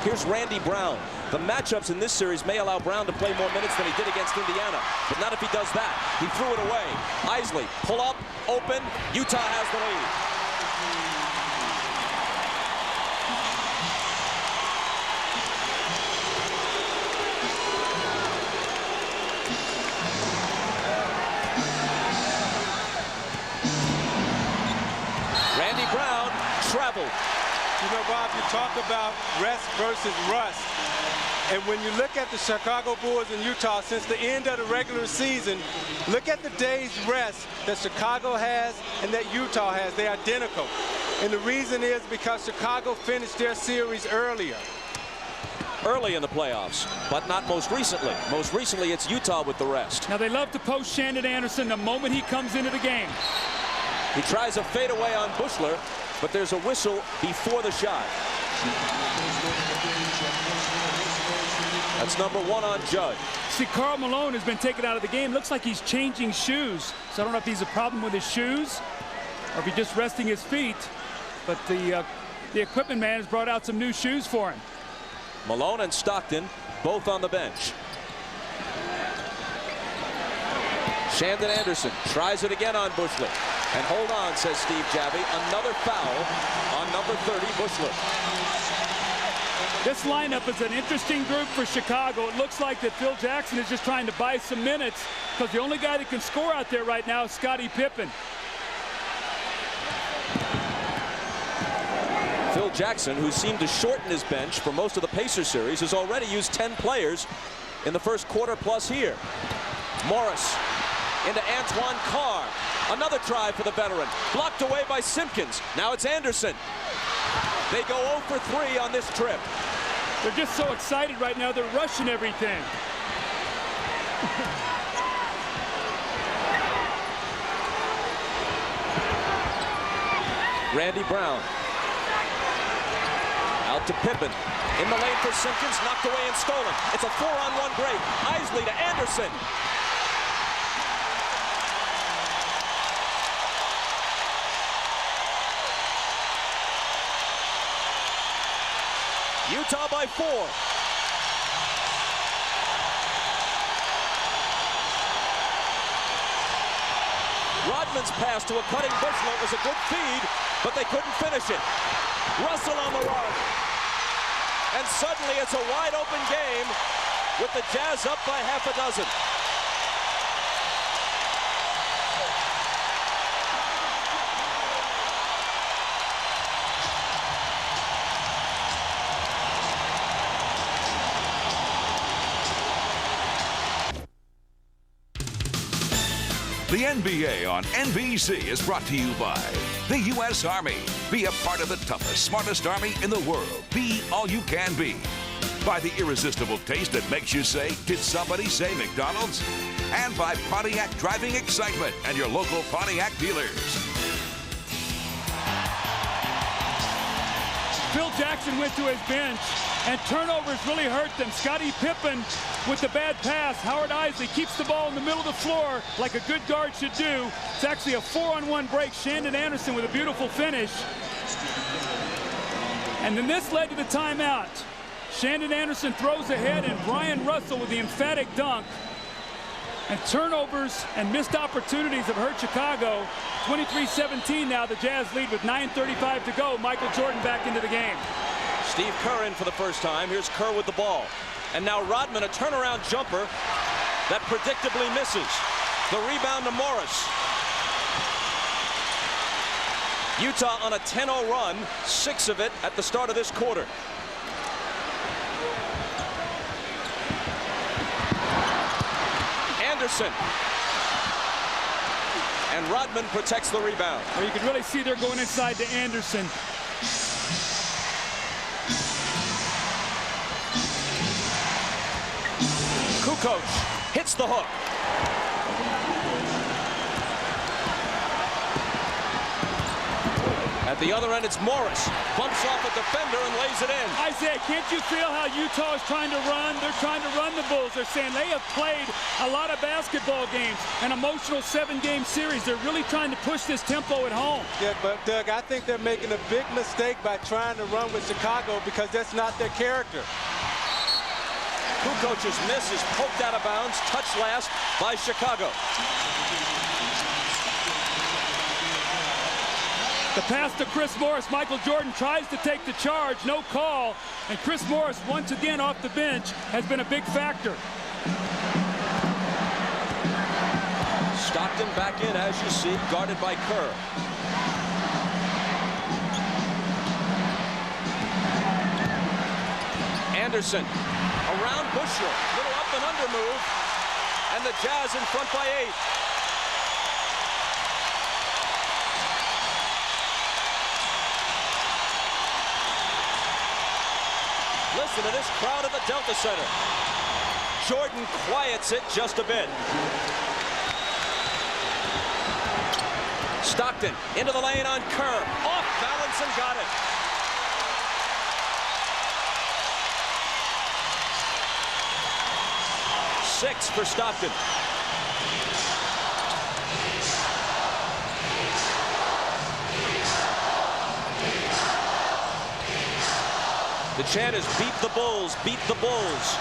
Speaker 5: Here's Randy Brown. The matchups in this series may allow Brown to play more minutes than he did against Indiana, but not if he does that. He threw it away. Eisley, pull up, open. Utah has the lead. Travel.
Speaker 8: You know, Bob, you talk about rest versus rust. And when you look at the Chicago Bulls in Utah since the end of the regular season, look at the day's rest that Chicago has and that Utah has. They're identical. And the reason is because Chicago finished their series earlier.
Speaker 5: Early in the playoffs, but not most recently. Most recently, it's Utah with the rest.
Speaker 9: Now, they love to post Shandon Anderson the moment he comes into the game.
Speaker 5: He tries a fadeaway on Buechler, but there's a whistle before the shot. That's number 1 on Judge.
Speaker 9: See, Karl Malone has been taken out of the game. Looks like he's changing shoes. So I don't know if he's a problem with his shoes or if he's just resting his feet. But the equipment man has brought out some new shoes for him.
Speaker 5: Malone and Stockton both on the bench. Shandon Anderson tries it again on Buechler. And hold on, says Steve Jacque. Another foul on number 30, Buechler.
Speaker 9: This lineup is an interesting group for Chicago. It looks like that Phil Jackson is just trying to buy some minutes because the only guy that can score out there right now is Scottie Pippen.
Speaker 5: Phil Jackson, who seemed to shorten his bench for most of the Pacers series, has already used 10 players in the first quarter plus here. Morris into Antoine Carr. Another try for the veteran. Blocked away by Simpkins. Now it's Anderson. They go 0 for 3 on this trip.
Speaker 9: They're just so excited right now. They're rushing everything.
Speaker 5: Randy Brown Out to Pippen. In the lane for Simpkins. Knocked away and stolen. It's a 4-on-1 break. Eisley to Anderson. Utah by 4. Rodman's pass to a cutting Buechler was a good feed, but they couldn't finish it. Russell on the run. And suddenly it's a wide open game with the Jazz up by half a dozen.
Speaker 4: The NBA on NBC is brought to you by the U.S. Army. Be a part of the toughest, smartest army in the world. Be all you can be. By the irresistible taste that makes you say, did somebody say McDonald's? And by Pontiac Driving Excitement and your local Pontiac dealers.
Speaker 9: Phil Jackson went to his bench, and turnovers really hurt them. Scottie Pippen with the bad pass. Howard Eisley keeps the ball in the middle of the floor like a good guard should do. It's actually a 4-on-1 break. Shandon Anderson with a beautiful finish. And then this led to the timeout. Shandon Anderson throws ahead, and Bryon Russell with the emphatic dunk. And turnovers and missed opportunities have hurt Chicago. 23-17 now. The Jazz lead with 9:35 to go. Michael Jordan back into the game.
Speaker 5: Steve Kerr in for the first time. Here's Kerr with the ball. And now Rodman, a turnaround jumper that predictably misses. The rebound to Morris. Utah on a 10-0 run, 6 of it at the start of this quarter. Anderson. And Rodman protects the rebound.
Speaker 9: Well, you can really see they're going inside to Anderson.
Speaker 5: Kukoc hits the hook. At the other end, it's Morris. Bumps off a defender and lays it in.
Speaker 9: Isaiah, can't you feel how Utah is trying to run? They're trying to run the Bulls. They're saying they have played a lot of basketball games, an emotional 7-game series. They're really trying to push this tempo at home.
Speaker 8: Yeah, but Doug, I think they're making a big mistake by trying to run with Chicago because that's not their character.
Speaker 5: Kukoc's miss is poked out of bounds, touched last by Chicago.
Speaker 9: The pass to Chris Morris. Michael Jordan tries to take the charge, no call. And Chris Morris, once again off the bench, has been a big factor.
Speaker 5: Stockton back in, as you see, guarded by Kerr. Anderson around Buechler, little up and under move, and the Jazz in front by 8. Listen to this crowd at the Delta Center. Jordan quiets it just a bit. Stockton into the lane on Kerr. Off balance and got it. Six for Stockton. The chant is beat the Bulls, beat the Bulls.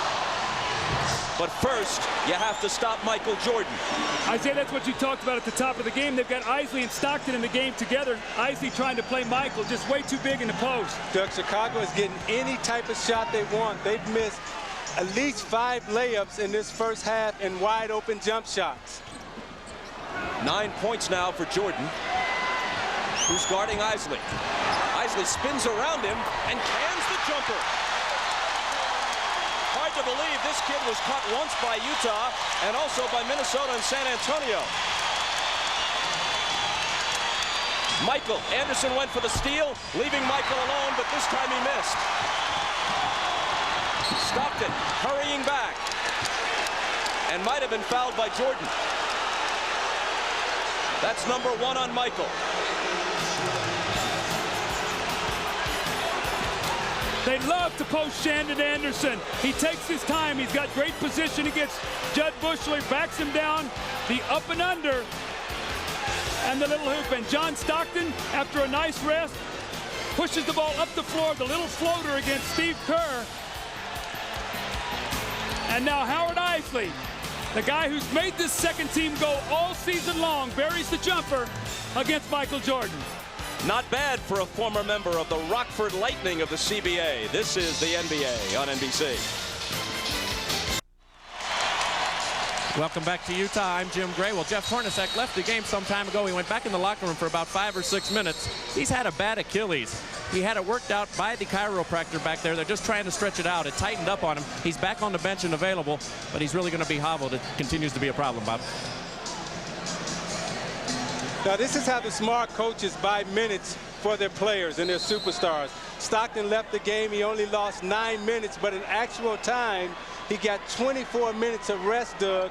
Speaker 5: But first, you have to stop Michael Jordan.
Speaker 9: Isaiah, that's what you talked about at the top of the game. They've got Eisley and Stockton in the game together. Eisley trying to play Michael, just way too big in the post.
Speaker 8: Doug, Chicago is getting any type of shot they want. They've missed at least 5 layups in this first half and wide open jump shots.
Speaker 5: 9 points now for Jordan, who's guarding Eisley. Eisley spins around him and cans the jumper. Hard to believe this kid was caught once by Utah and also by Minnesota and San Antonio. Michael, Anderson went for the steal, leaving Michael alone, but this time he missed. Stockton hurrying back and might have been fouled by Jordan. That's number 1 on Michael.
Speaker 9: They love to post Shandon Anderson. He takes his time. He's got great position against Judd Buechler. Backs him down. The up and under. And the little hoop. And John Stockton, after a nice rest, pushes the ball up the floor. The little floater against Steve Kerr. And now Howard Eisley, the guy who's made this second team go all season long, buries the jumper against Michael Jordan.
Speaker 5: Not bad for a former member of the Rockford Lightning of the CBA. This is the NBA on NBC.
Speaker 20: Welcome back to Utah. I'm Jim Gray. Well, Jeff Hornacek left the game some time ago. He went back in the locker room for about 5 or 6 minutes. He's had a bad Achilles. He had it worked out by the chiropractor back there. They're just trying to stretch it out. It tightened up on him. He's back on the bench and available, but he's really going to be hobbled. It continues to be a problem, Bob.
Speaker 8: Now, this is how the smart coaches buy minutes for their players and their superstars. Stockton left the game. He only lost 9 minutes, but in actual time, he got 24 minutes of rest, Doug,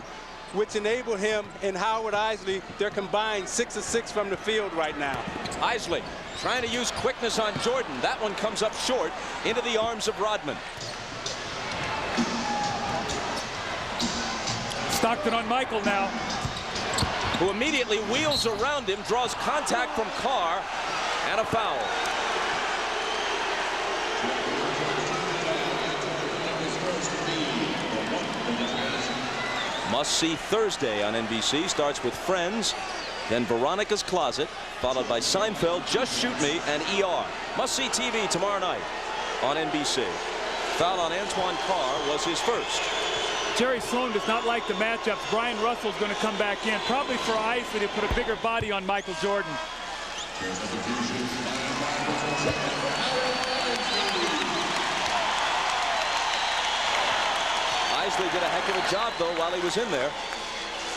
Speaker 8: which enabled him and Howard Eisley, they're combined 6 of 6 from the field right now.
Speaker 5: Eisley trying to use quickness on Jordan. That one comes up short into the arms of Rodman.
Speaker 9: Stockton on Michael now,
Speaker 5: who immediately wheels around him, draws contact from Carr, and a foul. Must See Thursday on NBC starts with Friends, then Veronica's Closet, followed by Seinfeld, Just Shoot Me, and ER. Must See TV tomorrow night on NBC. Foul on Antoine Carr was his first.
Speaker 9: Jerry Sloan does not like the matchups. Brian Russell's going to come back in, probably for Eisley to put a bigger body on Michael Jordan.
Speaker 5: Eisley did a heck of a job, though, while he was in there.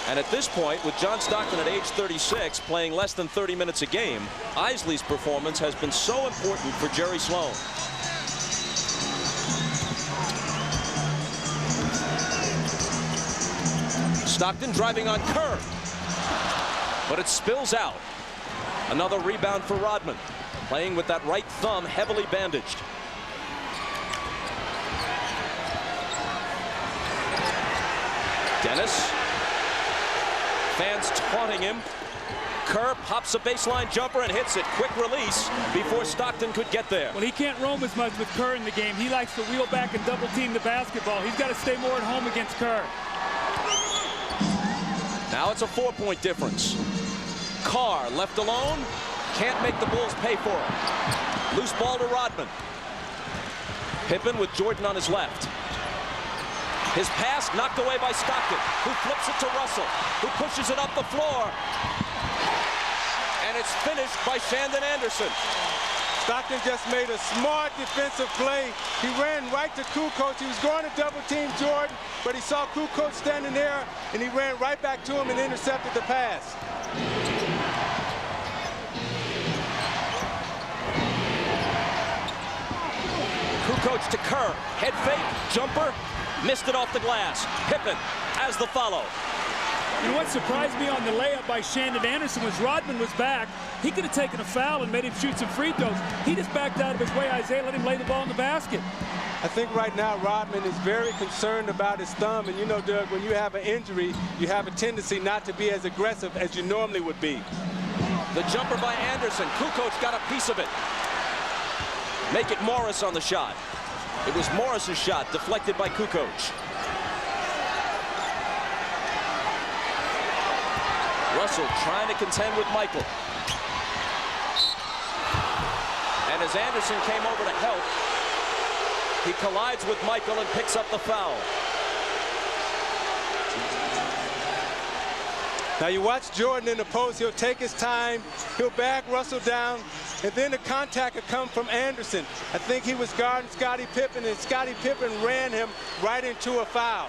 Speaker 5: And at this point, with John Stockton at age 36, playing less than 30 minutes a game, Eisley's performance has been so important for Jerry Sloan. Stockton driving on Kerr, but it spills out. Another rebound for Rodman, playing with that right thumb heavily bandaged. Dennis, fans taunting him. Kerr pops a baseline jumper and hits it. Quick release before Stockton could get there.
Speaker 9: Well, he can't roam as much with Kerr in the game. He likes to wheel back and double team the basketball. He's got to stay more at home against Kerr.
Speaker 5: Now it's a 4-point difference. Carr left alone, can't make the Bulls pay for it. Loose ball to Rodman. Pippen with Jordan on his left. His pass knocked away by Stockton, who flips it to Russell, who pushes it up the floor. And it's finished by Shandon Anderson.
Speaker 8: Stockton just made a smart defensive play. He ran right to Kukoc. He was going to double team Jordan, but he saw Kukoc standing there, and he ran right back to him and intercepted the pass.
Speaker 5: Kukoc to Kerr. Head fake, jumper, missed it off the glass. Pippen has the follow.
Speaker 9: And what surprised me on the layup by Shandon Anderson was Rodman was back. He could have taken a foul and made him shoot some free throws. He just backed out of his way. Isaiah let him lay the ball in the basket.
Speaker 8: I think right now Rodman is very concerned about his thumb. And you know, Doug, when you have an injury, you have a tendency not to be as aggressive as you normally would be.
Speaker 5: The jumper by Anderson. Kukoc got a piece of it. Make it Morris on the shot. It was Morris's shot, deflected by Kukoc. Russell trying to contend with Michael. And as Anderson came over to help, he collides with Michael and picks up the foul.
Speaker 8: Now you watch Jordan in the post. He'll take his time. He'll bag Russell down. And then the contact will come from Anderson. I think he was guarding Scottie Pippen, and Scottie Pippen ran him right into a foul.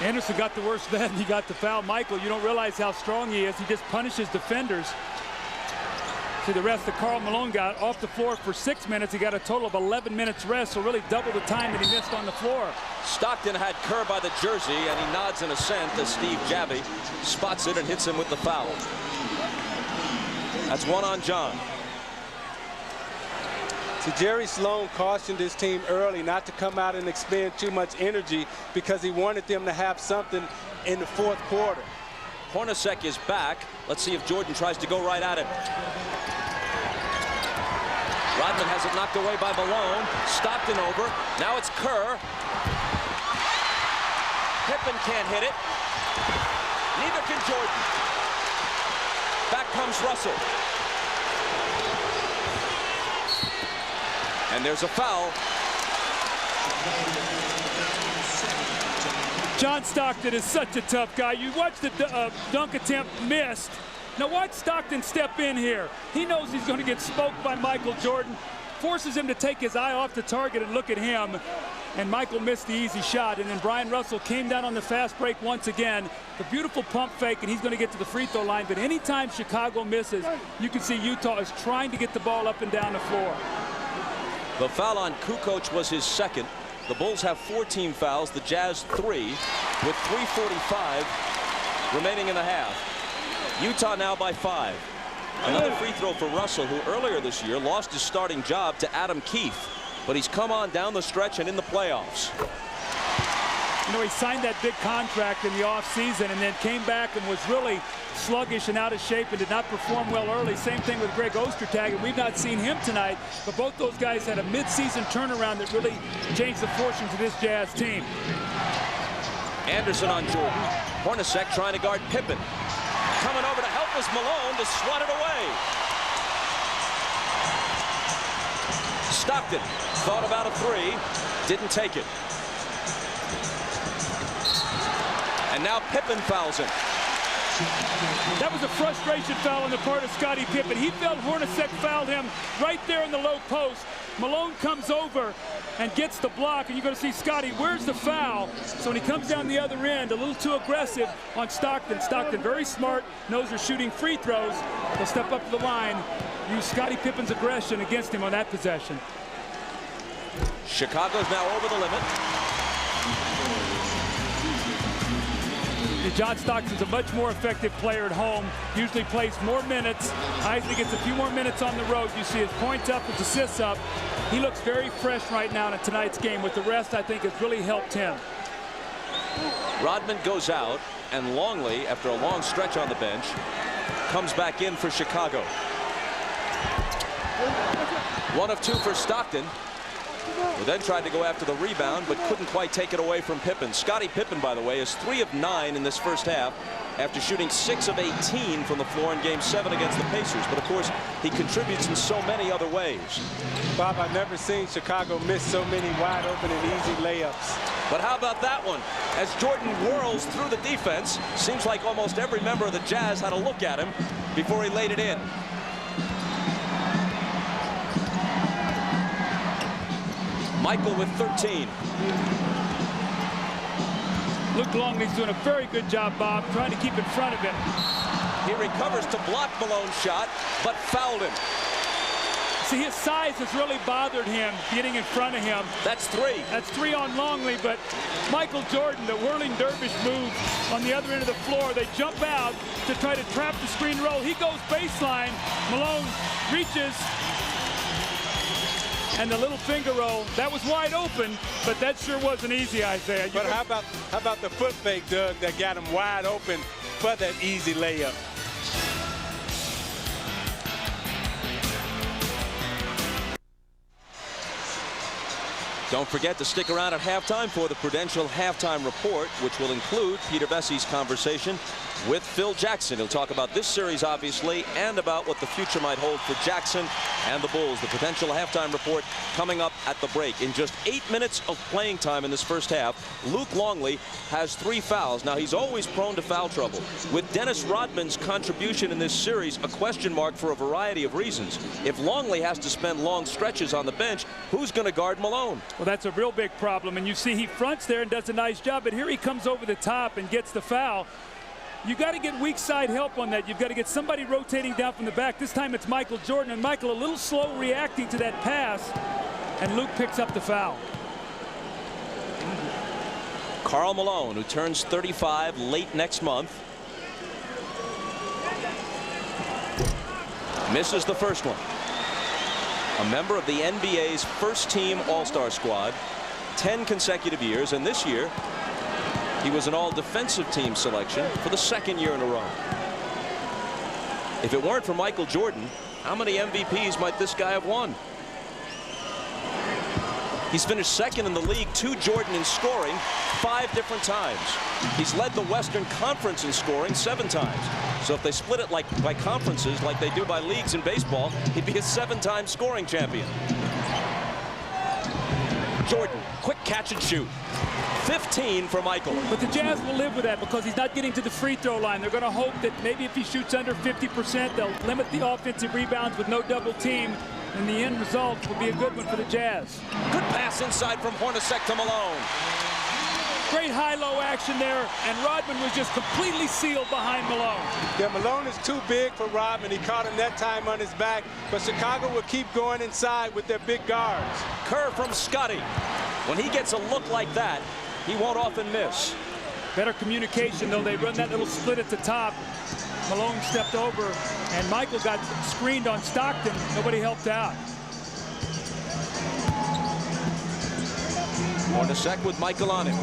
Speaker 9: Anderson got the worst of that, and he got the foul. Michael, you don't realize how strong he is. He just punishes defenders. See, the rest that Karl Malone got off the floor for 6 minutes. He got a total of 11 minutes rest, so really double the time that he missed on the floor.
Speaker 5: Stockton had Kerr by the jersey, and he nods in assent as Steve Jacque spots it and hits him with the foul. That's one on John.
Speaker 8: See, Jerry Sloan cautioned his team early not to come out and expend too much energy because he wanted them to have something in the fourth quarter.
Speaker 5: Hornacek is back. Let's see if Jordan tries to go right at him. Rodman has it knocked away by Malone. Stockton over. Now it's Kerr. Pippen can't hit it. Neither can Jordan. Back comes Russell. And there's a foul.
Speaker 9: John Stockton is such a tough guy. You watch the dunk attempt missed. Now watch Stockton step in here. He knows he's going to get smoked by Michael Jordan. Forces him to take his eye off the target and look at him. And Michael missed the easy shot. And then Bryon Russell came down on the fast break once again. The beautiful pump fake, and he's going to get to the free throw line. But anytime Chicago misses, you can see Utah is trying to get the ball up and down the floor.
Speaker 5: The foul on Kukoc was his second. The Bulls have 14 fouls, the Jazz 3, with 3:45 remaining in the half. Utah now by 5. Another free throw for Russell, who earlier this year lost his starting job to Adam Keefe, but he's come on down the stretch and in the playoffs.
Speaker 9: You know, he signed that big contract in the offseason and then came back and was really sluggish and out of shape and did not perform well early. Same thing with Greg Ostertag, and we've not seen him tonight, but both those guys had a mid-season turnaround that really changed the fortunes of this Jazz team.
Speaker 5: Anderson on Jordan. Hornacek trying to guard Pippen. Coming over to help is Malone to swat it away. Stockton thought about a three, didn't take it. And now Pippen fouls him.
Speaker 9: That was a frustration foul on the part of Scottie Pippen. He felt Hornacek fouled him right there in the low post. Malone comes over and gets the block, and you're going to see Scottie, where's the foul? So when he comes down the other end, a little too aggressive on Stockton. Stockton very smart, knows they're shooting free throws. He'll step up to the line, use Scottie Pippen's aggression against him on that possession.
Speaker 5: Chicago's now over the limit.
Speaker 9: John Stockton's a much more effective player at home, usually plays more minutes. Eisley gets a few more minutes on the road. You see his points up, his assists up. He looks very fresh right now in tonight's game. With the rest, I think has really helped him.
Speaker 5: Rodman goes out, and Longley, after a long stretch on the bench, comes back in for Chicago. 1 of 2 for Stockton, who then tried to go after the rebound but couldn't quite take it away from Pippen. Scottie Pippen, by the way, is 3 of 9 in this first half after shooting 6 of 18 from the floor in Game 7 against the Pacers. But of course, he contributes in so many other ways.
Speaker 8: Bob, I've never seen Chicago miss so many wide open and easy layups.
Speaker 5: But how about that one? As Jordan whirls through the defense, seems like almost every member of the Jazz had a look at him before he laid it in. Michael with 13.
Speaker 9: Luke Longley's doing a very good job, Bob, trying to keep in front of him.
Speaker 5: He recovers to block Malone's shot, but fouled him.
Speaker 9: See, his size has really bothered him, getting in front of him.
Speaker 5: That's 3.
Speaker 9: That's 3 on Longley, but Michael Jordan, the whirling dervish move on the other end of the floor. They jump out to try to trap the screen roll. He goes baseline. Malone reaches. And the little finger roll, that was wide open, but that sure wasn't easy, Isaiah.
Speaker 8: But how about the foot fake, Doug, that got him wide open for that easy layup?
Speaker 5: Don't forget to stick around at halftime for the Prudential Halftime Report, which will include Peter Bessie's conversation with Phil Jackson. He'll talk about this series, obviously, and about what the future might hold for Jackson and the Bulls. The Prudential Halftime Report coming up at the break. In just 8 minutes of playing time in this first half, Luke Longley has 3 fouls. Now, he's always prone to foul trouble. With Dennis Rodman's contribution in this series a question mark for a variety of reasons. If Longley has to spend long stretches on the bench, who's going to guard Malone?
Speaker 9: Well, that's a real big problem, and you see he fronts there and does a nice job, but here he comes over the top and gets the foul. You got to get weak side help on that. You've got to get somebody rotating down from the back. This time it's Michael Jordan, and Michael a little slow reacting to that pass, and Luke picks up the foul.
Speaker 5: Karl Malone, who turns 35 late next month, misses the first one. A member of the NBA's first-team All-Star squad, 10 consecutive years, and this year he was an all-defensive team selection for the second year in a row. If it weren't for Michael Jordan, how many MVPs might this guy have won? He's finished second in the league to Jordan in scoring 5 different times. He's led the Western Conference in scoring 7 times. So if they split it like by conferences like they do by leagues in baseball, he'd be a 7-time scoring champion. Jordan, quick catch and shoot. 15 for Michael.
Speaker 9: But the Jazz will live with that because he's not getting to the free throw line. They're going to hope that maybe if he shoots under 50%, they'll limit the offensive rebounds with no double team. And the end result will be a good one for the Jazz.
Speaker 5: Good pass inside from Hornacek to Malone.
Speaker 9: Great high-low action there, and Rodman was just completely sealed behind Malone.
Speaker 8: Yeah, Malone is too big for Rodman. He caught him that time on his back, but Chicago will keep going inside with their big guards.
Speaker 5: Kerr from Scottie. When he gets a look like that, he won't often miss.
Speaker 9: Better communication, though. They run that little split at the top. Malone stepped over, and Michael got screened on Stockton. Nobody helped out.
Speaker 5: Hornacek with Michael on him.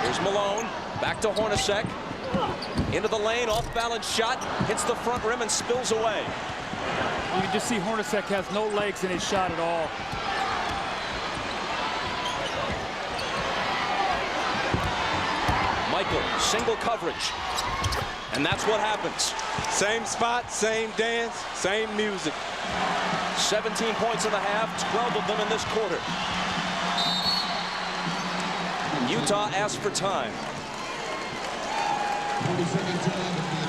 Speaker 5: Here's Malone. Back to Hornacek. Into the lane. Off-balance shot. Hits the front rim and spills away.
Speaker 9: You can just see Hornacek has no legs in his shot at all.
Speaker 5: Michael, single coverage. And that's what happens.
Speaker 8: Same spot, same dance, same music.
Speaker 5: 17 points in the half, 12 of them in this quarter. Utah asked for time.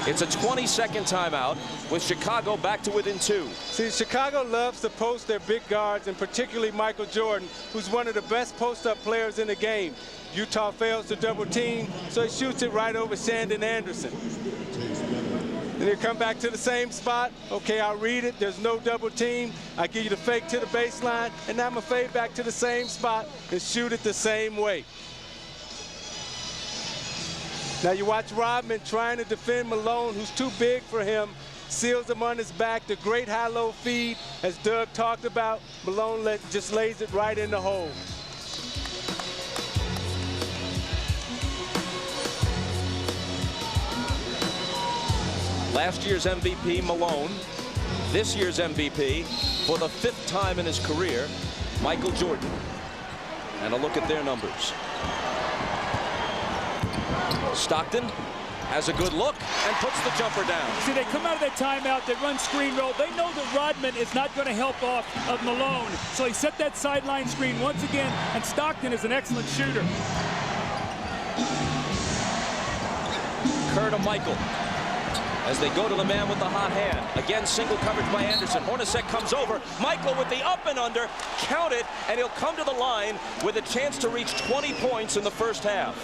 Speaker 5: It's a 20-second timeout with Chicago back to within 2.
Speaker 8: See, Chicago loves to post their big guards, and particularly Michael Jordan, who's one of the best post-up players in the game. Utah fails to double team, so he shoots it right over Shandon Anderson. Then they come back to the same spot. Okay, I'll read it. There's no double team. I give you the fake to the baseline, and now I'm going to fade back to the same spot and shoot it the same way. Now you watch Rodman trying to defend Malone, who's too big for him, seals him on his back. The great high-low feed, as Doug talked about. Malone just lays it right in the hole.
Speaker 5: Last year's MVP, Malone. This year's MVP, for the 5th time in his career, Michael Jordan. And a look at their numbers. Stockton has a good look and puts the jumper down.
Speaker 9: See, they come out of that timeout, they run screen roll. They know that Rodman is not going to help off of Malone. So he set that sideline screen once again, and Stockton is an excellent shooter.
Speaker 5: Kerr to Michael as they go to the man with the hot hand. Again, single coverage by Anderson. Hornacek comes over. Michael with the up and under. Count it, and he'll come to the line with a chance to reach 20 points in the first half.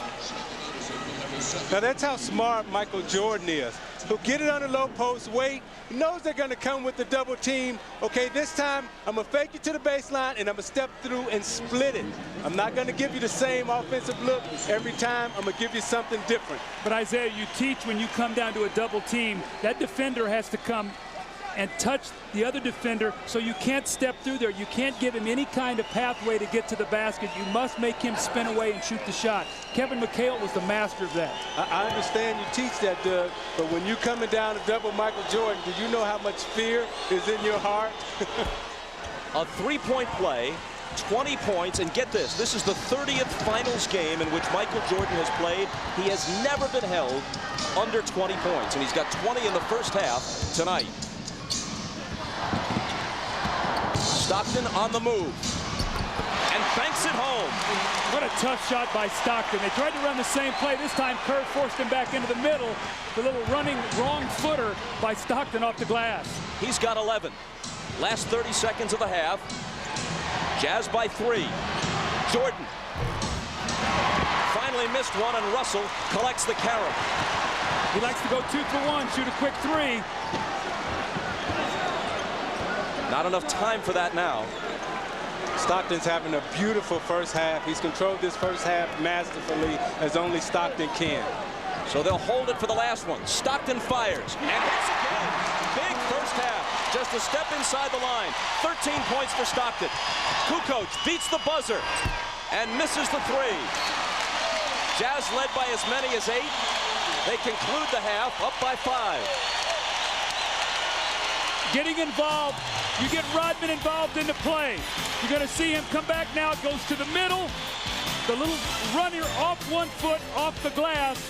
Speaker 8: Now that's how smart Michael Jordan is. He'll get it on the low post, wait. He knows they're going to come with the double team. Okay, this time I'm going to fake it to the baseline and I'm going to step through and split it. I'm not going to give you the same offensive look every time. I'm going to give you something different.
Speaker 9: But Isaiah, you teach when you come down to a double team, that defender has to come and touch the other defender, so you can't step through there. You can't give him any kind of pathway to get to the basket. You must make him spin away and shoot the shot. Kevin McHale was the master of that.
Speaker 8: I understand you teach that, Doug, but when you're coming down to double Michael Jordan, do you know how much fear is in your heart?
Speaker 5: A 3-point play, 20 points, and get this, this is the 30th finals game in which Michael Jordan has played. He has never been held under 20 points, and he's got 20 in the first half tonight. Stockton on the move and banks it home.
Speaker 9: What a tough shot by Stockton. They tried to run the same play. This time Kerr forced him back into the middle. The little running wrong footer by Stockton off the glass.
Speaker 5: He's got 11. Last 30 seconds of the half. Jazz by 3. Jordan finally missed one, and Russell collects the carry.
Speaker 9: He likes to go 2 for 1, shoot a quick 3.
Speaker 5: Not enough time for that now.
Speaker 8: Stockton's having a beautiful first half. He's controlled this first half masterfully, as only Stockton can.
Speaker 5: So they'll hold it for the last one. Stockton fires and hits again. big first half. Just a step inside the line. 13 points for Stockton. Kukoc beats the buzzer and misses the three. Jazz led by as many as 8. They conclude the half up by 5.
Speaker 9: Getting involved. You get Rodman involved in the play. You're going to see him come back now. It goes to the middle. The little runner off 1 foot off the glass.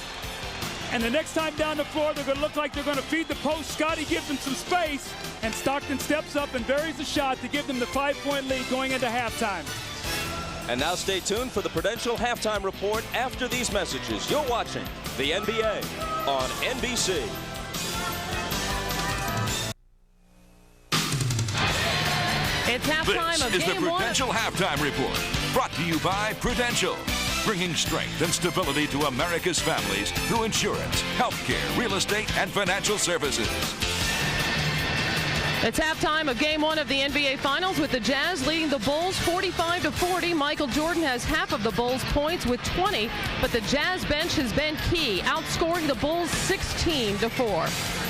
Speaker 9: And the next time down the floor, they're going to look like they're going to feed the post. Scottie gives them some space, and Stockton steps up and buries the shot to give them the 5-point lead going into halftime.
Speaker 5: And now stay tuned for the Prudential Halftime Report after these messages. You're watching the NBA on NBC.
Speaker 10: It's halftime of
Speaker 4: This is the
Speaker 10: game 1.
Speaker 4: Prudential Halftime Report, brought to you by Prudential, bringing strength and stability to America's families through insurance, healthcare, real estate, and financial services.
Speaker 10: It's halftime of game 1 of the NBA Finals with the Jazz leading the Bulls 45-40. Michael Jordan has half of the Bulls' points with 20, but the Jazz bench has been key, outscoring the Bulls 16-4.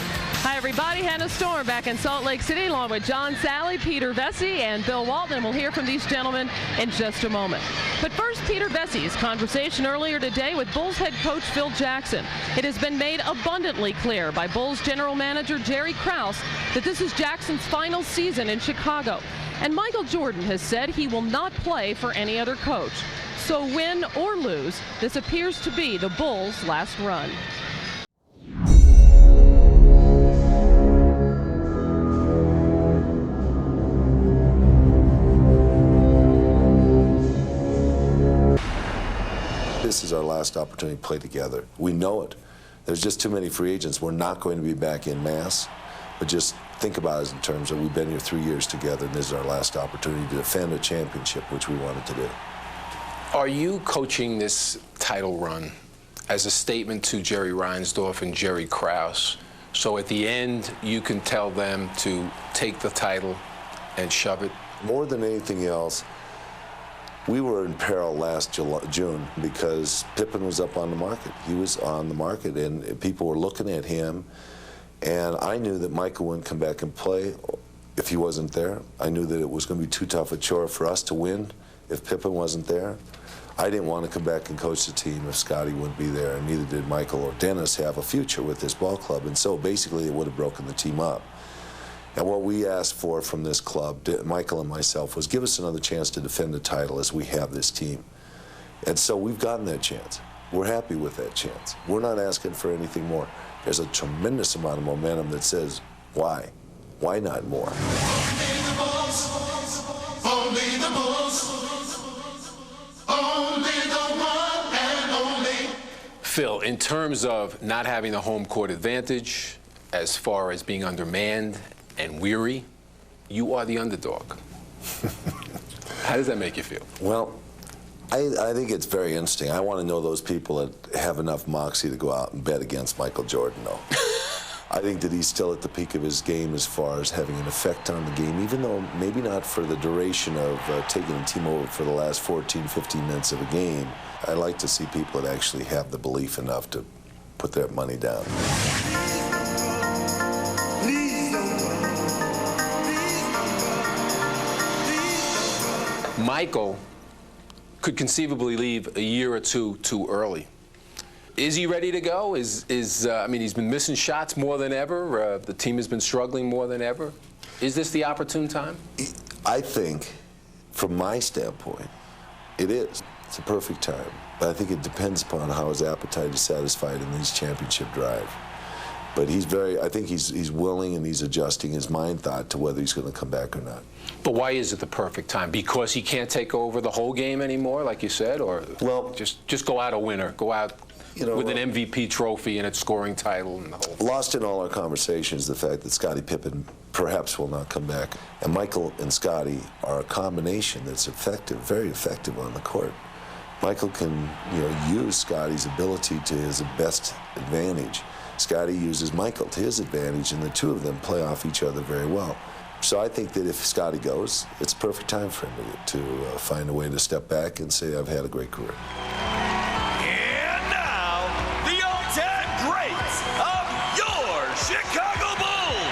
Speaker 10: Hi, everybody. Hannah Storm back in Salt Lake City along with John Sally, Peter Vesey, and Bill Walton. We'll hear from these gentlemen in just a moment. But first, Peter Vesey's conversation earlier today with Bulls head coach Phil Jackson. It has been made abundantly clear by Bulls general manager Jerry Krause that this is Jackson's final season in Chicago. And Michael Jordan has said he will not play for any other coach. So win or lose, this appears to be the Bulls' last run.
Speaker 2: This is our last opportunity to play together. We know it. There's just too many free agents. We're not going to be back in mass, but just think about it in terms of we've been here 3 years together, and this is our last opportunity to defend a championship, which we wanted to do.
Speaker 22: Are you coaching this title run as a statement to Jerry Reinsdorf and Jerry Krause, so at the end you can tell them to take the title and shove it?
Speaker 2: More than anything else, we were in peril last June because Pippen was up on the market. He was on the market, and people were looking at him. And I knew that Michael wouldn't come back and play if he wasn't there. I knew that it was going to be too tough a chore for us to win if Pippen wasn't there. I didn't want to come back and coach the team if Scottie wouldn't be there, and neither did Michael or Dennis have a future with this ball club. And so basically it would have broken the team up. And what we asked for from this club, Michael and myself, was give us another chance to defend the title as we have this team. And so we've gotten that chance. We're happy with that chance. We're not asking for anything more. There's a tremendous amount of momentum that says, why? Why not more?
Speaker 1: Only the Bulls, only the Bulls, only the one and only.
Speaker 22: Phil, in terms of not having the home court advantage, as far as being undermanned and weary, you are the underdog. How does that make you feel?
Speaker 2: Well, I think it's very interesting. I want to know those people that have enough moxie to go out and bet against Michael Jordan, though. I think that he's still at the peak of his game as far as having an effect on the game, even though maybe not for the duration of taking the team over for the last 14, 15 minutes of a game. I like to see people that actually have the belief enough to put their money down.
Speaker 22: Michael could conceivably leave a year or two too early. Is he ready to go? I mean, he's been missing shots more than ever. The team has been struggling more than ever. Is this the opportune time?
Speaker 2: I think, from my standpoint, it is. It's a perfect time. But I think it depends upon how his appetite is satisfied in this championship drive. But I think he's willing and he's adjusting his mind thought to whether he's going to come back or not.
Speaker 22: But why is it the perfect time? Because he can't take over the whole game anymore, like you said? Or well, just go out a winner, go out with an MVP trophy and a scoring title and the whole thing.
Speaker 2: Lost in all our conversations the fact that Scottie Pippen perhaps will not come back. And Michael and Scottie are a combination that's effective, very effective on the court. Michael can use Scottie's ability to his best advantage. Scottie uses Michael to his advantage, and the two of them play off each other very well. So I think that if Scottie goes, it's a perfect time for him to find a way to step back and say, I've had a great career.
Speaker 1: And now, the all-time greats of your Chicago Bulls.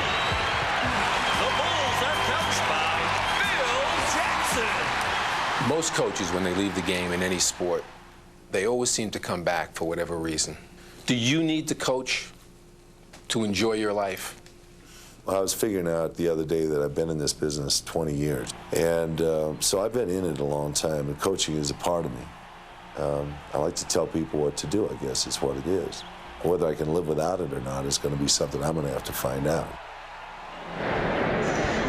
Speaker 22: Most coaches, when they leave the game in any sport, they always seem to come back for whatever reason. Do you need to coach to enjoy your life?
Speaker 2: I was figuring out the other day that I've been in this business 20 years. And so I've been in it a long time, and coaching is a part of me. I like to tell people what to do, I guess is what it is. Whether I can live without it or not is going to be something I'm going to have to find out.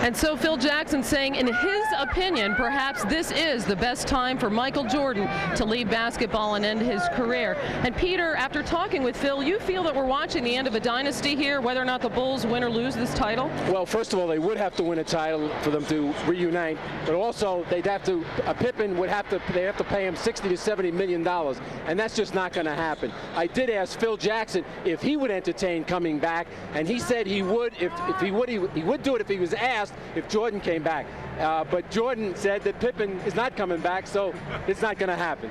Speaker 10: And so Phil Jackson saying, in his opinion, perhaps this is the best time for Michael Jordan to leave basketball and end his career. And Peter, after talking with Phil, you feel that we're watching the end of a dynasty here, whether or not the Bulls win or lose this title?
Speaker 3: Well, first of all, they would have to win a title for them to reunite, but also they'd have to, Pippen would have to, they have to pay him $60 to $70 million, and that's just not going to happen. I did ask Phil Jackson if he would entertain coming back, and he said he would. If he would do it if he was asked if Jordan came back. But Jordan said that Pippen is not coming back, so it's not going to happen.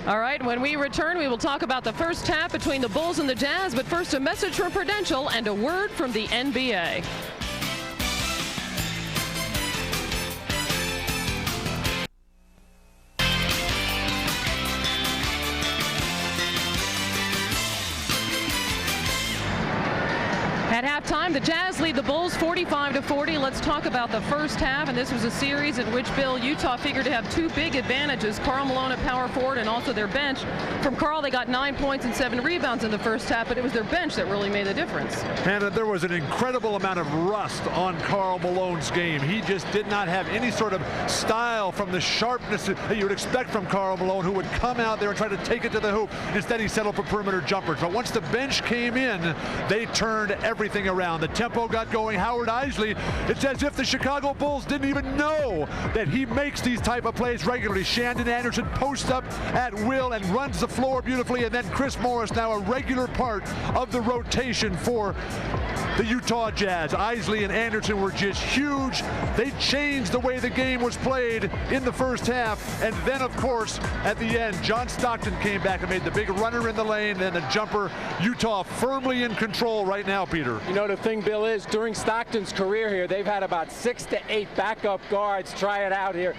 Speaker 10: All right, when we return, we will talk about the first half between the Bulls and the Jazz, but first a message from Prudential and a word from the NBA. At halftime, the Jazz lead the Bulls 45-40. Let's talk about the first half, and this was a series in which, Bill, Utah figured to have two big advantages, Karl Malone at power forward and also their bench. From Karl, they got 9 points and 7 rebounds in the first half, but it was their bench that really made the difference.
Speaker 13: And there was an incredible amount of rust on Karl Malone's game. He just did not have any sort of style from the sharpness that you would expect from Karl Malone, who would come out there and try to take it to the hoop. Instead, he settled for perimeter jumpers. But once the bench came in, they turned everything around. The tempo got going. Howard Eisley, it's as if the Chicago Bulls didn't even know that he makes these type of plays regularly. Shandon Anderson posts up at will and runs the floor beautifully, and then Chris Morris, now a regular part of the rotation for the Utah Jazz. Eisley and Anderson were just huge. They changed the way the game was played in the first half, and then of course at the end John Stockton came back and made the big runner in the lane, then the jumper. Utah firmly in control right now, Peter.
Speaker 3: You know, the thing, Bill, is during Stockton's career here, they've had about 6 to 8 backup guards try it out here.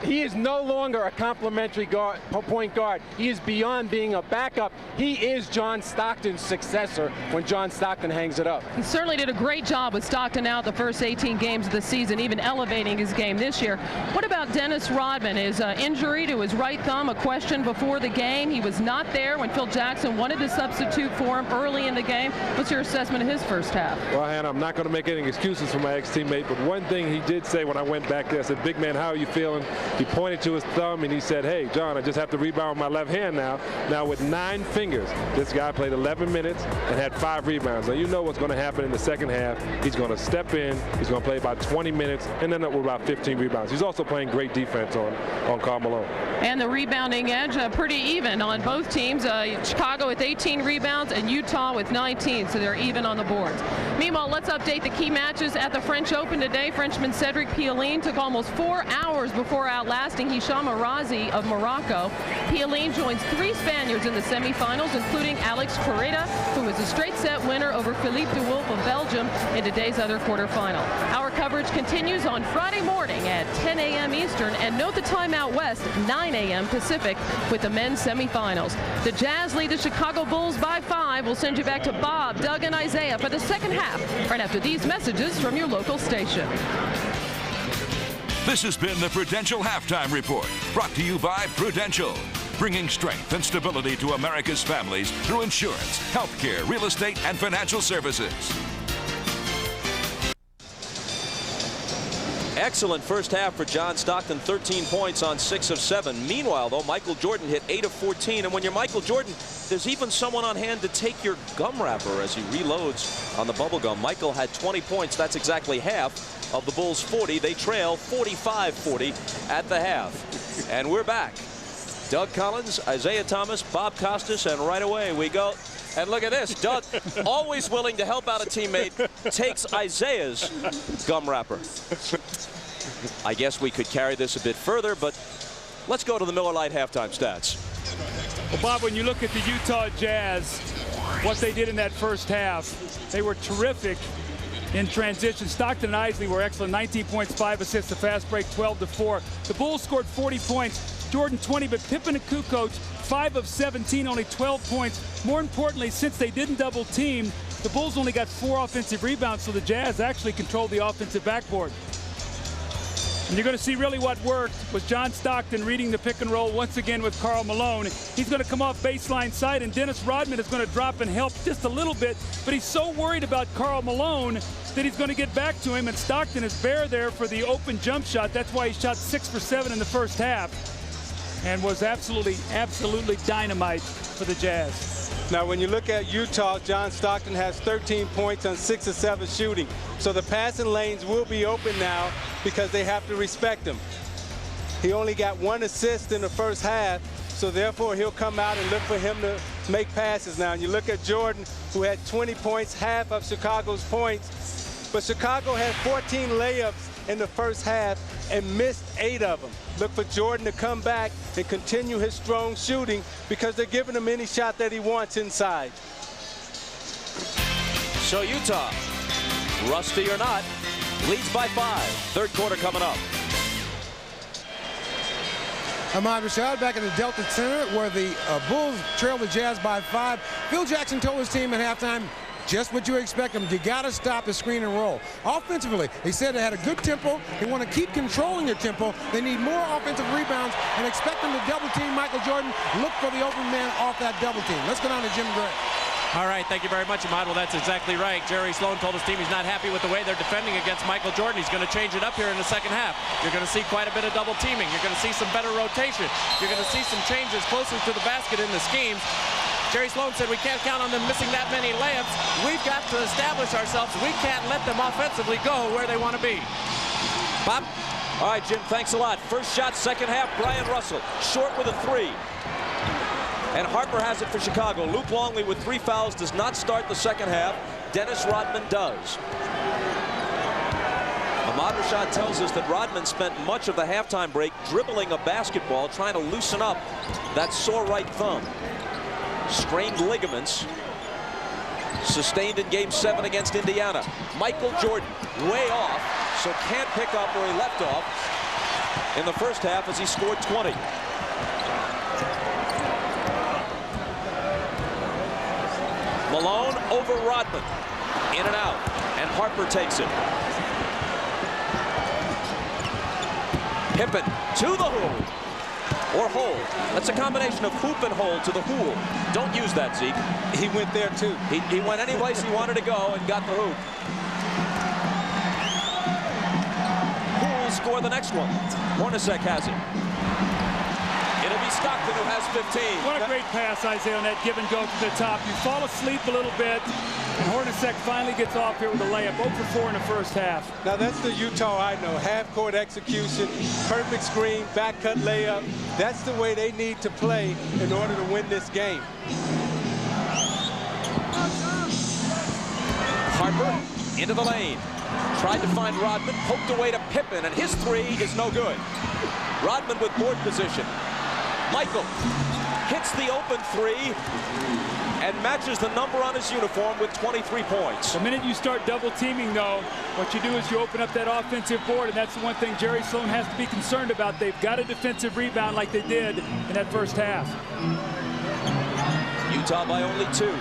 Speaker 3: He is no longer a complimentary point guard. He is beyond being a backup. He is John Stockton's successor when John Stockton hangs it up.
Speaker 10: He certainly did a great job with Stockton out the first 18 games of the season, even elevating his game this year. What about Dennis Rodman? His injury to his right thumb, a question before the game. He was not there when Phil Jackson wanted to substitute for him early in the game. What's your assessment of his first half?
Speaker 6: Well, Hannah, I'm not going to make any excuses for my ex-teammate, but one thing he did say when I went back there, I said, "Big man, how are you feeling?" He pointed to his thumb and he said, "Hey, John, I just have to rebound with my left hand now." Now with 9 fingers, this guy played 11 minutes and had 5 rebounds. Now you know what's going to happen in the second half. He's going to step in, he's going to play about 20 minutes, and end up with about 15 rebounds. He's also playing great defense on Karl Malone.
Speaker 10: And the rebounding edge pretty even on both teams. Chicago with 18 rebounds and Utah with 19, so they're even on the boards. Meanwhile, let's update the key matches at the French Open today. Frenchman Cedric Pioline took almost 4 hours before outlasting Hicham Arazi of Morocco. Pioline joins 3 Spaniards in the semifinals, including Alex Correda, who was a straight set winner over Philippe de Wolf of Belgium in today's other quarterfinal. Our coverage continues on Friday morning at 10 a.m. Eastern, and note the time out west, 9 a.m. Pacific, with the men's semifinals. The Jazz lead the Chicago Bulls by 5. We'll send you back to Bob, Doug, and Isaiah for the second half, right after these messages from your local station.
Speaker 4: This has been the Prudential Halftime Report, brought to you by Prudential, bringing strength and stability to America's families through insurance, healthcare, real estate, and financial services.
Speaker 5: Excellent first half for John Stockton, 13 points on 6 of 7. Meanwhile, though, Michael Jordan hit 8 of 14. And when you're Michael Jordan, there's even someone on hand to take your gum wrapper as he reloads on the bubble gum. Michael had 20 points. That's exactly half of the Bulls' 40. They trail 45-40 at the half. And we're back. Doug Collins, Isaiah Thomas, Bob Costas, and right away we go. And look at this. Doug, always willing to help out a teammate, takes Isaiah's gum wrapper. I guess we could carry this a bit further, but let's go to the Miller Lite halftime stats.
Speaker 9: Well, Bob, when you look at the Utah Jazz, what they did in that first half, they were terrific in transition. Stockton and Eisley were excellent. 19 points, 5 assists, a fast break, 12-4. The Bulls scored 40 points. Jordan 20, but Pippen and Kukoc 5 of 17, only 12 points. More importantly, since they didn't double team, the Bulls only got 4 offensive rebounds, so the Jazz actually controlled the offensive backboard. And you're going to see really what worked was John Stockton reading the pick and roll once again with Karl Malone. He's going to come off baseline side, and Dennis Rodman is going to drop and help just a little bit, but he's so worried about Karl Malone that he's going to get back to him, and Stockton is bare there for the open jump shot. That's why he shot 6 for 7 in the first half and was absolutely dynamite for the Jazz.
Speaker 8: Now, when you look at Utah, John Stockton has 13 points on 6 of 7 shooting. So the passing lanes will be open now because they have to respect him. He only got 1 assist in the first half, so therefore he'll come out and look for him to make passes now. And you look at Jordan, who had 20 points, half of Chicago's points. But Chicago had 14 layups in the first half and missed 8 of them. Look for Jordan to come back and continue his strong shooting because they're giving him any shot that he wants inside.
Speaker 5: So Utah, rusty or not, leads by 5. Third quarter coming up.
Speaker 19: Ahmad Rashad back at the Delta Center where the Bulls trail the Jazz by 5. Phil Jackson told his team at halftime, just what you expect them. You got to stop the screen and roll. Offensively, he said they had a good tempo. They want to keep controlling their tempo. They need more offensive rebounds and expect them to double team Michael Jordan. Look for the open man off that double team. Let's go down to Jim Gray.
Speaker 20: All right, thank you very much, Ahmad. Well, that's exactly right. Jerry Sloan told his team he's not happy with the way they're defending against Michael Jordan. He's going to change it up here in the second half. You're going to see quite a bit of double teaming. You're going to see some better rotation. You're going to see some changes closer to the basket in the schemes. Jerry Sloan said we can't count on them missing that many layups. We've got to establish ourselves. We can't let them offensively go where they want to be. Bob?
Speaker 5: All right, Jim, thanks a lot. First shot, second half, Bryon Russell. Short with a 3. And Harper has it for Chicago. Luke Longley with 3 fouls does not start the second half. Dennis Rodman does. Ahmad Rashad tells us that Rodman spent much of the halftime break dribbling a basketball, trying to loosen up that sore right thumb. Strained ligaments sustained in Game 7 against Indiana. Michael Jordan way off, so can't pick up where he left off in the first half as he scored 20. Malone over Rodman. In and out, and Harper takes it. Pippen to the hoop. Or hole. That's a combination of hoop and hole to the hool. Don't use that, Zeke.
Speaker 8: He went there too.
Speaker 5: He went any place he wanted to go and got the hoop. Who will score the next one? Hornacek has it. It'll be Stockton who has 15.
Speaker 9: What a great pass, Isaiah, on that give and go to the top. You fall asleep a little bit, and Hornacek finally gets off here with a layup. 0 for 4 in the first half.
Speaker 8: Now that's the Utah I know. Half-court execution, perfect screen, back-cut layup. That's the way they need to play in order to win this game.
Speaker 5: Harper into the lane. Tried to find Rodman, poked away to Pippen, and his 3 is no good. Rodman with board position. Michael hits the open 3 and matches the number on his uniform with 23 points.
Speaker 9: The minute you start double teaming, though, what you do is you open up that offensive board, and that's the one thing Jerry Sloan has to be concerned about. They've got a defensive rebound like they did in that first half.
Speaker 5: Utah by only 2.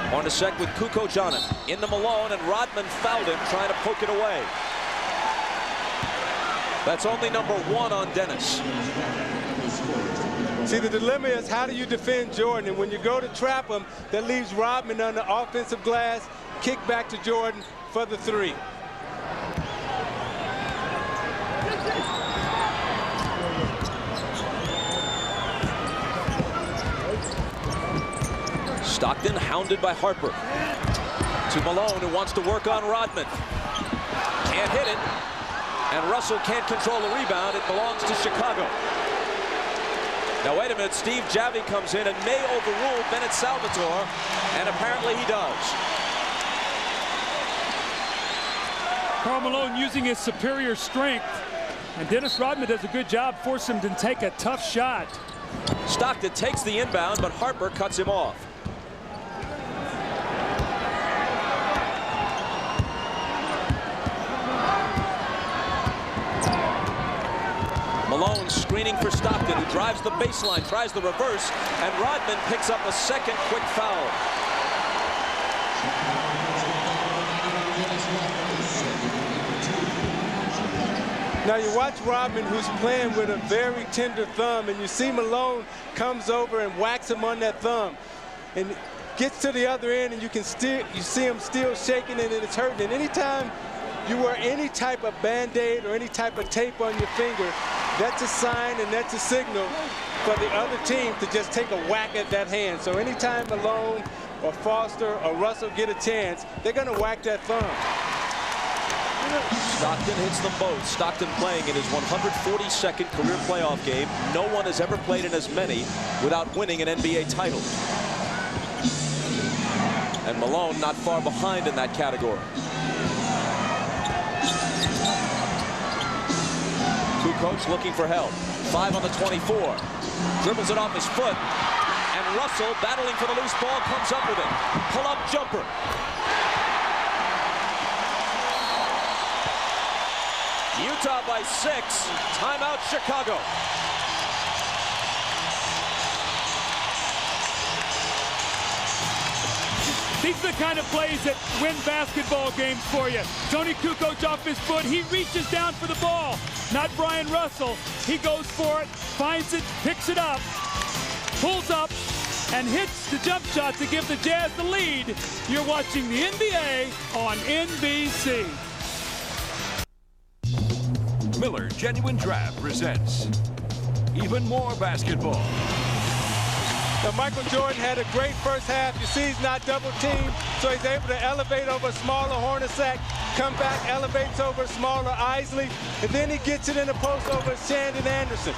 Speaker 5: Hornacek with Kukoc on it. Into Malone, and Rodman fouled him trying to poke it away. That's only number 1 on Dennis.
Speaker 8: See, the dilemma is how do you defend Jordan? And when you go to trap him, that leaves Rodman on the offensive glass, kick back to Jordan for the 3.
Speaker 5: Stockton hounded by Harper. To Malone, who wants to work on Rodman. Can't hit it. And Russell can't control the rebound. It belongs to Chicago. Now, wait a minute. Steve Jacque comes in and may overrule Bennett Salvatore, and apparently he does.
Speaker 9: Karl Malone using his superior strength, and Dennis Rodman does a good job forcing him to take a tough shot.
Speaker 5: Stockton takes the inbound, but Harper cuts him off. Malone screening for Stockton, who drives the baseline, tries the reverse, and Rodman picks up a second quick foul.
Speaker 8: Now you watch Rodman, who's playing with a very tender thumb, and you see Malone comes over and whacks him on that thumb, and gets to the other end, and you see him still shaking, and it's hurting. And anytime you wear any type of Band-Aid or any type of tape on your finger, that's a sign and that's a signal for the other team to just take a whack at that hand. So anytime Malone or Foster or Russell get a chance, they're going to whack that thumb.
Speaker 5: Stockton hits them both. Stockton playing in his 142nd career playoff game. No one has ever played in as many without winning an NBA title. And Malone not far behind in that category. Kukoc looking for help. 5 on the 24. Dribbles it off his foot. And Russell, battling for the loose ball, comes up with it. Pull-up jumper. Utah by 6. Timeout, Chicago.
Speaker 9: These are the kind of plays that win basketball games for you. Toni Kukoc off his foot. He reaches down for the ball. Not Bryon Russell. He goes for it, finds it, picks it up, pulls up, and hits the jump shot to give the Jazz the lead. You're watching the NBA on NBC.
Speaker 4: Miller Genuine Draft presents even more basketball.
Speaker 8: Now, Michael Jordan had a great first half. You see he's not double teamed, so he's able to elevate over a smaller Hornacek, come back, elevates over a smaller Eisley, and then he gets it in the post over Shandon Anderson.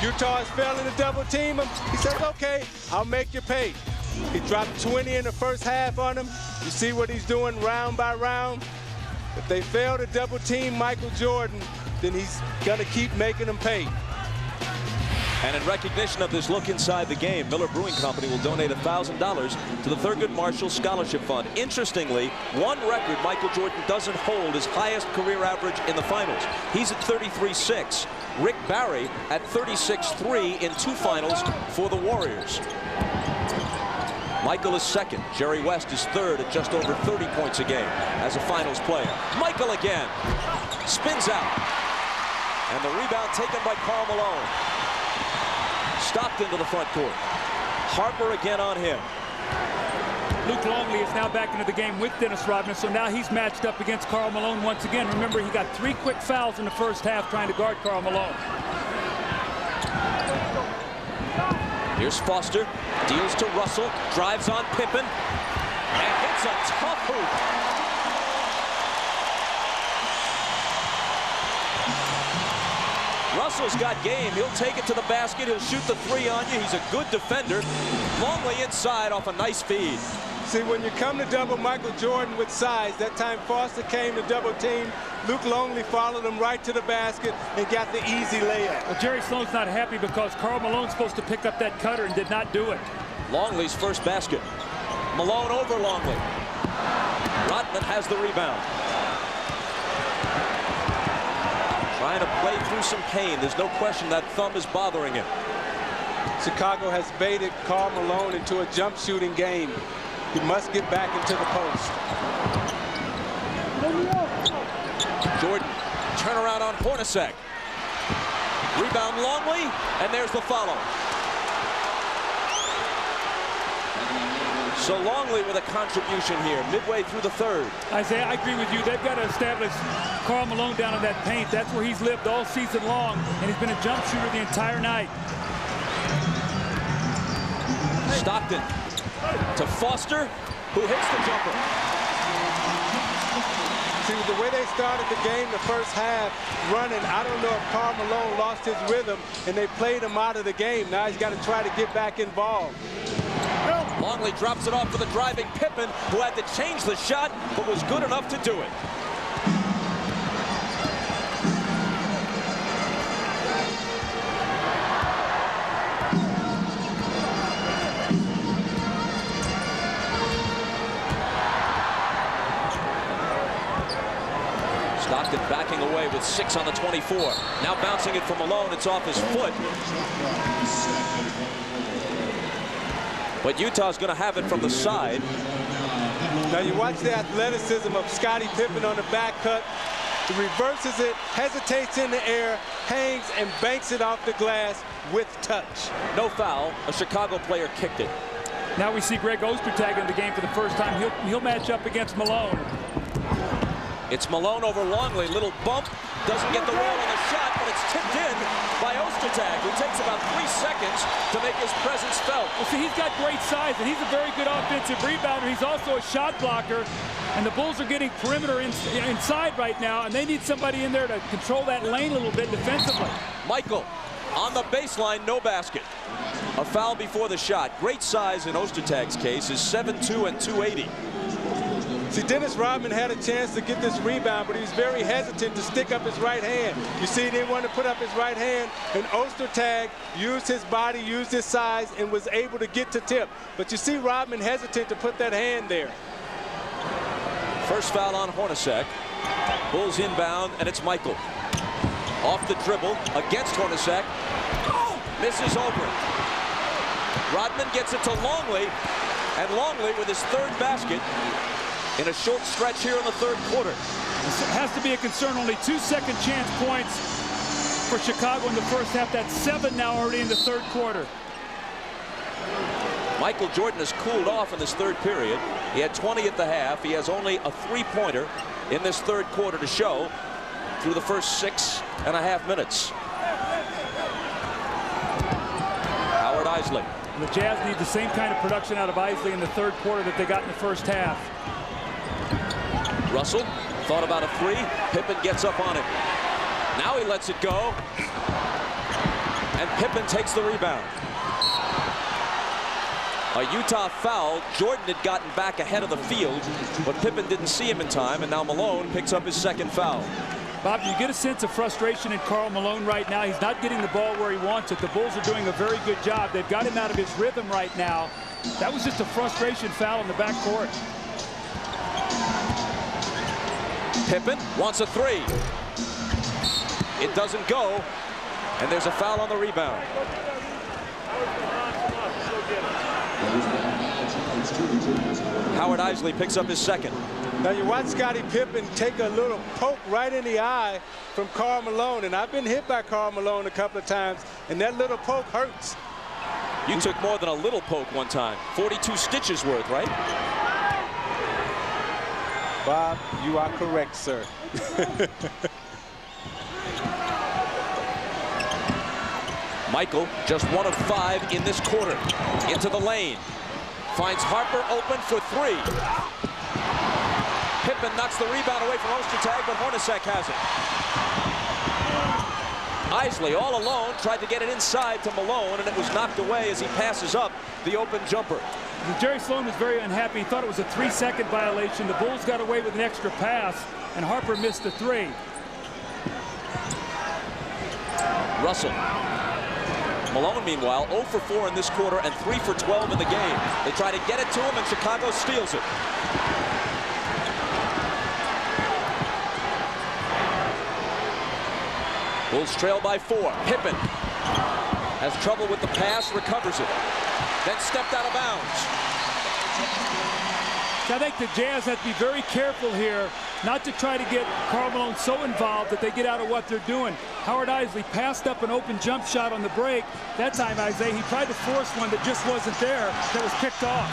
Speaker 8: Utah is failing to double team him. He says, okay, I'll make you pay. He dropped 20 in the first half on him. You see what he's doing round by round. If they fail to double team Michael Jordan, then he's going to keep making them pay.
Speaker 5: And in recognition of this look inside the game, Miller Brewing Company will donate $1,000 to the Thurgood Marshall Scholarship Fund. Interestingly, one record Michael Jordan doesn't hold, his highest career average in the finals. He's at 33.6. Rick Barry at 36.3 in 2 finals for the Warriors. Michael is second. Jerry West is third at just over 30 points a game as a finals player. Michael again. Spins out. And the rebound taken by Karl Malone. Stockton to the front court. Harper again on him.
Speaker 9: Luke Longley is now back into the game with Dennis Rodman, so now he's matched up against Karl Malone once again. Remember, he got 3 quick fouls in the first half trying to guard Karl Malone.
Speaker 5: Here's Foster. Deals to Russell. Drives on Pippen. And hits a tough hoop. Russell's got game. He'll take it to the basket. He'll shoot the 3 on you. He's a good defender. Longley inside off a nice feed.
Speaker 8: See, when you come to double Michael Jordan with size, that time Foster came to double team. Luke Longley followed him right to the basket and got the easy layup.
Speaker 9: Well, Jerry Sloan's not happy because Karl Malone's supposed to pick up that cutter and did not do it.
Speaker 5: Longley's first basket. Malone over Longley. Rodman has the rebound. Trying to play through some pain. There's no question that thumb is bothering him.
Speaker 8: Chicago has baited Karl Malone into a jump shooting game. He must get back into the post.
Speaker 5: Jordan, turnaround on Hornacek. Rebound Longley, and there's the follow. So Longley with a contribution here, midway through the third.
Speaker 9: Isaiah, I agree with you. They've got to establish Karl Malone down in that paint. That's where he's lived all season long, and he's been a jump shooter the entire night.
Speaker 5: Stockton to Foster, who hits the jumper.
Speaker 8: See, the way they started the game the first half, running, I don't know if Karl Malone lost his rhythm, and they played him out of the game. Now he's got to try to get back involved.
Speaker 5: Longley drops it off for the driving Pippen, who had to change the shot, but was good enough to do it. Stockton backing away with with 6 on the 24. Now bouncing it from Malone. It's off his foot. But Utah's going to have it from the side.
Speaker 8: Now you watch the athleticism of Scottie Pippen on the back cut. He reverses it, hesitates in the air, hangs and banks it off the glass with touch.
Speaker 5: No foul. A Chicago player kicked it.
Speaker 9: Now we see Greg Ostertag in the game for the first time. He'll match up against Malone.
Speaker 5: It's Malone over Longley. Little bump. Doesn't get the roll on the shot, but it's tipped in by Ostertag, who takes about 3 seconds to make his presence felt.
Speaker 9: Well, see, he's got great size, and he's a very good offensive rebounder. He's also a shot blocker, and the Bulls are getting perimeter inside right now, and they need somebody in there to control that lane a little bit defensively.
Speaker 5: Michael on the baseline, no basket. A foul before the shot. Great size in Ostertag's case is 7'2" and 280.
Speaker 8: See, Dennis Rodman had a chance to get this rebound, but he was very hesitant to stick up his right hand. You see, he didn't want to put up his right hand, and Ostertag used his body, used his size, and was able to get to tip. But you see Rodman hesitant to put that hand there.
Speaker 5: First foul on Hornacek. Bulls inbound, and it's Michael. Off the dribble, against Hornacek. Misses over it. Rodman gets it to Longley, and Longley with his 3rd basket in a short stretch here in the 3rd quarter.
Speaker 9: It has to be a concern. Only 2 second chance points for Chicago in the first half. That's 7 now already in the 3rd quarter.
Speaker 5: Michael Jordan has cooled off in this 3rd period. He had 20 at the half. He has only a 3-pointer in this 3rd quarter to show through the first 6.5 minutes. Howard Eisley.
Speaker 9: The Jazz need the same kind of production out of Eisley in the 3rd quarter that they got in the first half.
Speaker 5: Russell thought about a 3. Pippen gets up on it. Now he lets it go. And Pippen takes the rebound. A Utah foul. Jordan had gotten back ahead of the field, but Pippen didn't see him in time, and now Malone picks up his 2nd foul.
Speaker 9: Bob, you get a sense of frustration in Karl Malone right now. He's not getting the ball where he wants it. The Bulls are doing a very good job. They've got him out of his rhythm right now. That was just a frustration foul in the backcourt.
Speaker 5: Pippen wants a 3. It doesn't go, and there's a foul on the rebound. Howard Eisley picks up his 2nd.
Speaker 8: Now you watch Scottie Pippen take a little poke right in the eye from Karl Malone, and I've been hit by Karl Malone a couple of times, and that little poke hurts.
Speaker 5: You took more than a little poke one time. 42 stitches worth, right?
Speaker 8: Bob, you are correct, sir.
Speaker 5: Michael, just 1 of 5 in this quarter. Into the lane. Finds Harper open for 3. Pippen knocks the rebound away from Ostertag, but Hornacek has it. Eisley all alone tried to get it inside to Malone, and it was knocked away as he passes up the open jumper.
Speaker 9: Jerry Sloan was very unhappy. He thought it was a 3-second violation. The Bulls got away with an extra pass, and Harper missed the 3.
Speaker 5: Russell. Malone, meanwhile, 0 for 4 in this quarter and 3 for 12 in the game. They try to get it to him, and Chicago steals it. Bulls trail by 4. Pippen has trouble with the pass, recovers it, then stepped out of bounds.
Speaker 9: I think the Jazz have to be very careful here not to try to get Karl Malone so involved that they get out of what they're doing. Howard Eisley passed up an open jump shot on the break. That time, Isaiah, he tried to force one that just wasn't there, that was picked off.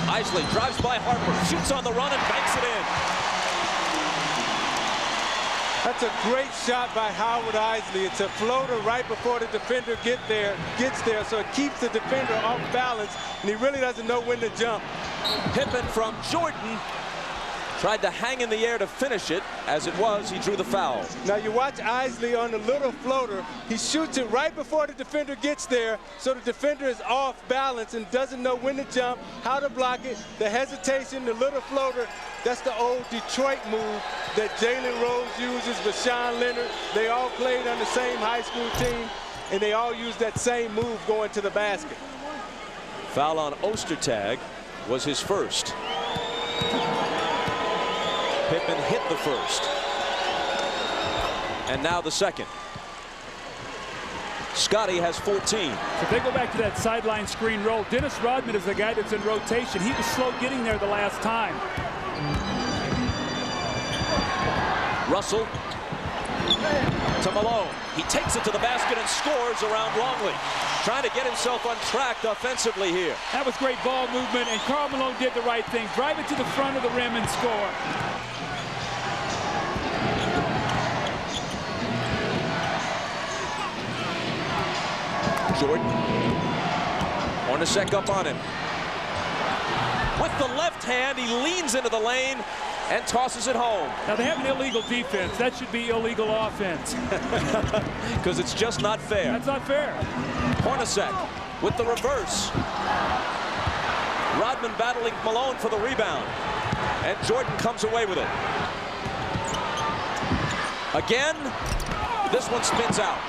Speaker 5: Eisley drives by Harper, shoots on the run, and banks it in.
Speaker 8: That's a great shot by Howard Eisley. It's a floater right before the defender gets there, so it keeps the defender off balance, and he really doesn't know when to jump.
Speaker 5: Pippen from Jordan tried to hang in the air to finish it. As it was, he drew the foul.
Speaker 8: Now you watch Eisley on the little floater. He shoots it right before the defender gets there, so the defender is off balance and doesn't know when to jump, how to block it. The hesitation, the little floater, that's the old Detroit move that Jalen Rose uses, Vashawn Leonard. They all played on the same high school team, and they all used that same move going to the basket.
Speaker 5: Foul on Ostertag was his first. Pippen hit the first. And now the second. Scottie has 14.
Speaker 9: So if they go back to that sideline screen roll, Dennis Rodman is the guy that's in rotation. He was slow getting there the last time.
Speaker 5: Russell to Malone. He takes it to the basket and scores around Longley. Trying to get himself untracked offensively here.
Speaker 9: That was great ball movement, and Karl Malone did the right thing. Drive it to the front of the rim and score.
Speaker 5: Jordan. Hornacek up on him. With the left hand, he leans into the lane and tosses it home.
Speaker 9: Now they have an illegal defense. That should be illegal offense.
Speaker 5: Because it's just not fair.
Speaker 9: That's not fair.
Speaker 5: Hornacek with the reverse. Rodman battling Malone for the rebound. And Jordan comes away with it. Again, this one spins out.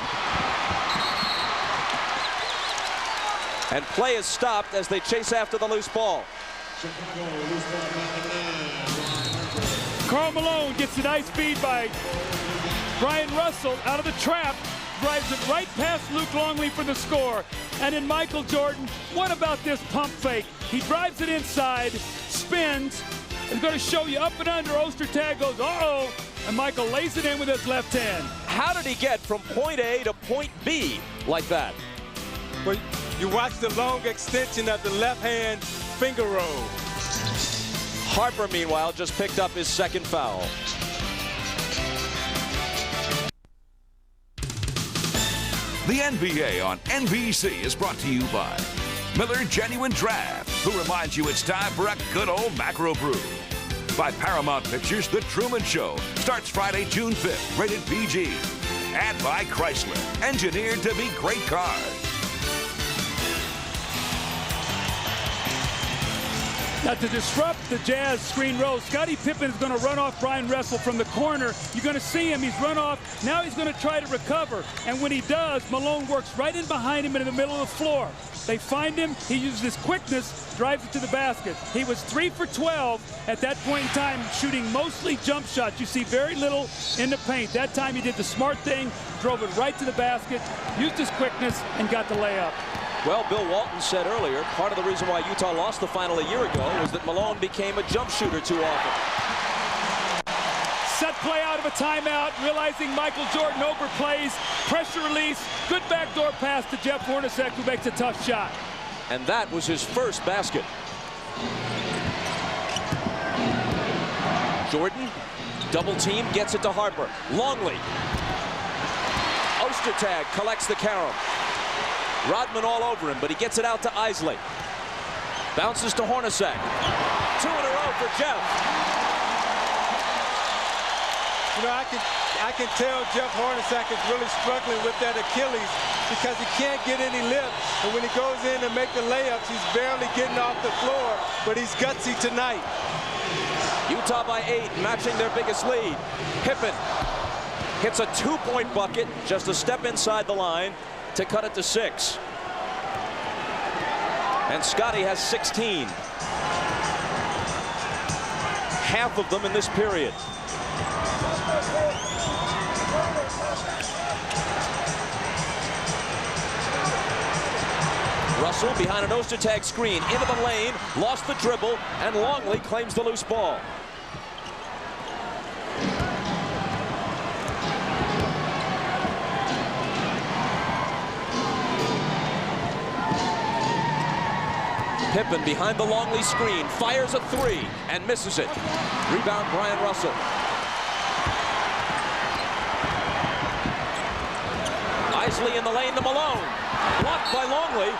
Speaker 5: And play is stopped as they chase after the loose ball.
Speaker 9: Karl Malone gets a nice feed by Bryon Russell out of the trap, drives it right past Luke Longley for the score. And then Michael Jordan, what about this pump fake? He drives it inside, spins, is going to show you up and under. Ostertag goes, uh-oh, and Michael lays it in with his left hand.
Speaker 5: How did he get from point A to point B like that?
Speaker 8: Well, you watch the long extension of the left hand finger roll.
Speaker 5: Harper, meanwhile, just picked up his second foul.
Speaker 4: The NBA on NBC is brought to you by Miller Genuine Draft, who reminds you it's time for a good old macro brew. By Paramount Pictures, The Truman Show starts Friday, June 5th, rated PG. And by Chrysler, engineered to be great cars.
Speaker 9: Now to disrupt the Jazz screen roll, Scottie Pippen is going to run off Bryon Russell from the corner. You're going to see him. He's run off. Now he's going to try to recover. And when he does, Malone works right in behind him in the middle of the floor. They find him. He uses his quickness, drives it to the basket. He was 3 for 12 at that point in time, shooting mostly jump shots. You see very little in the paint. That time he did the smart thing, drove it right to the basket, used his quickness, and got the layup.
Speaker 5: Well, Bill Walton said earlier, part of the reason why Utah lost the final a year ago was that Malone became a jump shooter too often.
Speaker 9: Set play out of a timeout, realizing Michael Jordan overplays, pressure release, good backdoor pass to Jeff Hornacek, who makes a tough shot.
Speaker 5: And that was his first basket. Jordan, double team, gets it to Harper. Longley. Ostertag collects the carom. Rodman all over him, but he gets it out to Eisley. Bounces to Hornacek. 2 in a row for Jeff.
Speaker 8: You know, I can tell Jeff Hornacek is really struggling with that Achilles because he can't get any lift. And when he goes in and make the layups, he's barely getting off the floor, but he's gutsy tonight.
Speaker 5: Utah by 8, matching their biggest lead. Pippen hits a 2-point bucket, just a step inside the line to cut it to 6. And Scottie has 16. Half of them in this period. Russell behind an Ostertag screen, into the lane, lost the dribble, and Longley claims the loose ball. Pippen behind the Longley screen, fires a 3 and misses it. Rebound Bryon Russell. Eisley in the lane to Malone. Blocked by Longley.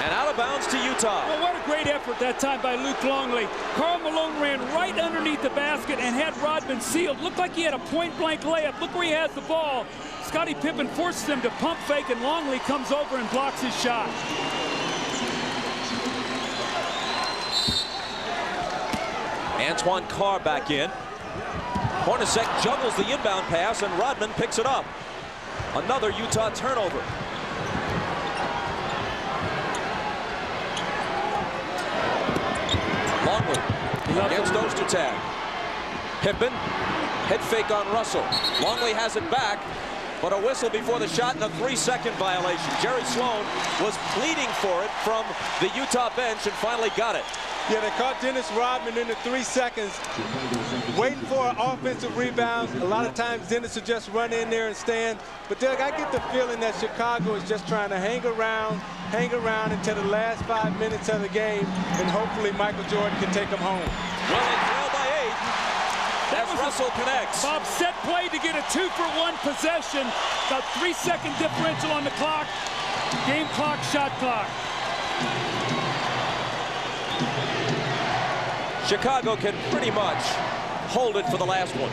Speaker 5: And out of bounds to Utah.
Speaker 9: Well, what a great effort that time by Luke Longley. Karl Malone ran right underneath the basket and had Rodman sealed. Looked like he had a point-blank layup. Look where he has the ball. Scottie Pippen forces him to pump fake, and Longley comes over and blocks his shot.
Speaker 5: Antoine Carr back in. Hornacek juggles the inbound pass, and Rodman picks it up. Another Utah turnover. Longley against Ostertag. Pippen, head fake on Russell. Longley has it back, but a whistle before the shot and a 3-second violation. Jerry Sloan was pleading for it from the Utah bench and finally got it.
Speaker 8: Yeah, they caught Dennis Rodman in the 3 seconds, waiting for an offensive rebound. A lot of times Dennis will just run in there and stand. But Doug, I get the feeling that Chicago is just trying to hang around until the last 5 minutes of the game, and hopefully Michael Jordan can take them home.
Speaker 5: Well, they trail by 8 as Russell connects.
Speaker 9: Bob, set play to get a 2-for-1 possession. About 3-second differential on the clock. Game clock, shot clock.
Speaker 5: Chicago can pretty much hold it for the last one.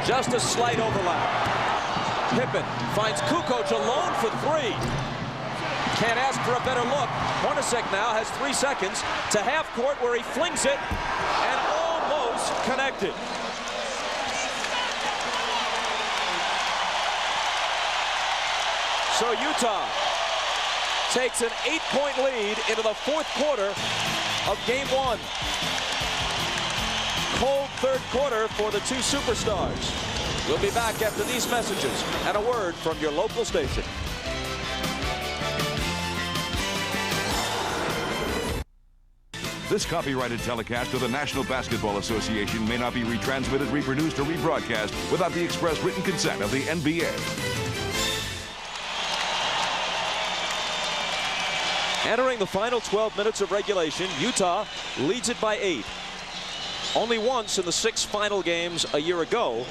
Speaker 5: Just a slight overlap. Pippen finds Kukoc alone for 3. Can't ask for a better look. Hornacek now has 3 seconds to half court where he flings it and almost connected. So Utah takes an 8-point lead into the 4th quarter of game 1. Cold 3rd quarter for the 2 superstars. We'll be back after these messages and a word from your local station.
Speaker 4: This copyrighted telecast of the National Basketball Association may not be retransmitted, reproduced, or rebroadcast without the express written consent of the NBA.
Speaker 5: Entering the final 12 minutes of regulation, Utah leads it by 8. Only once in the 6 final games a year ago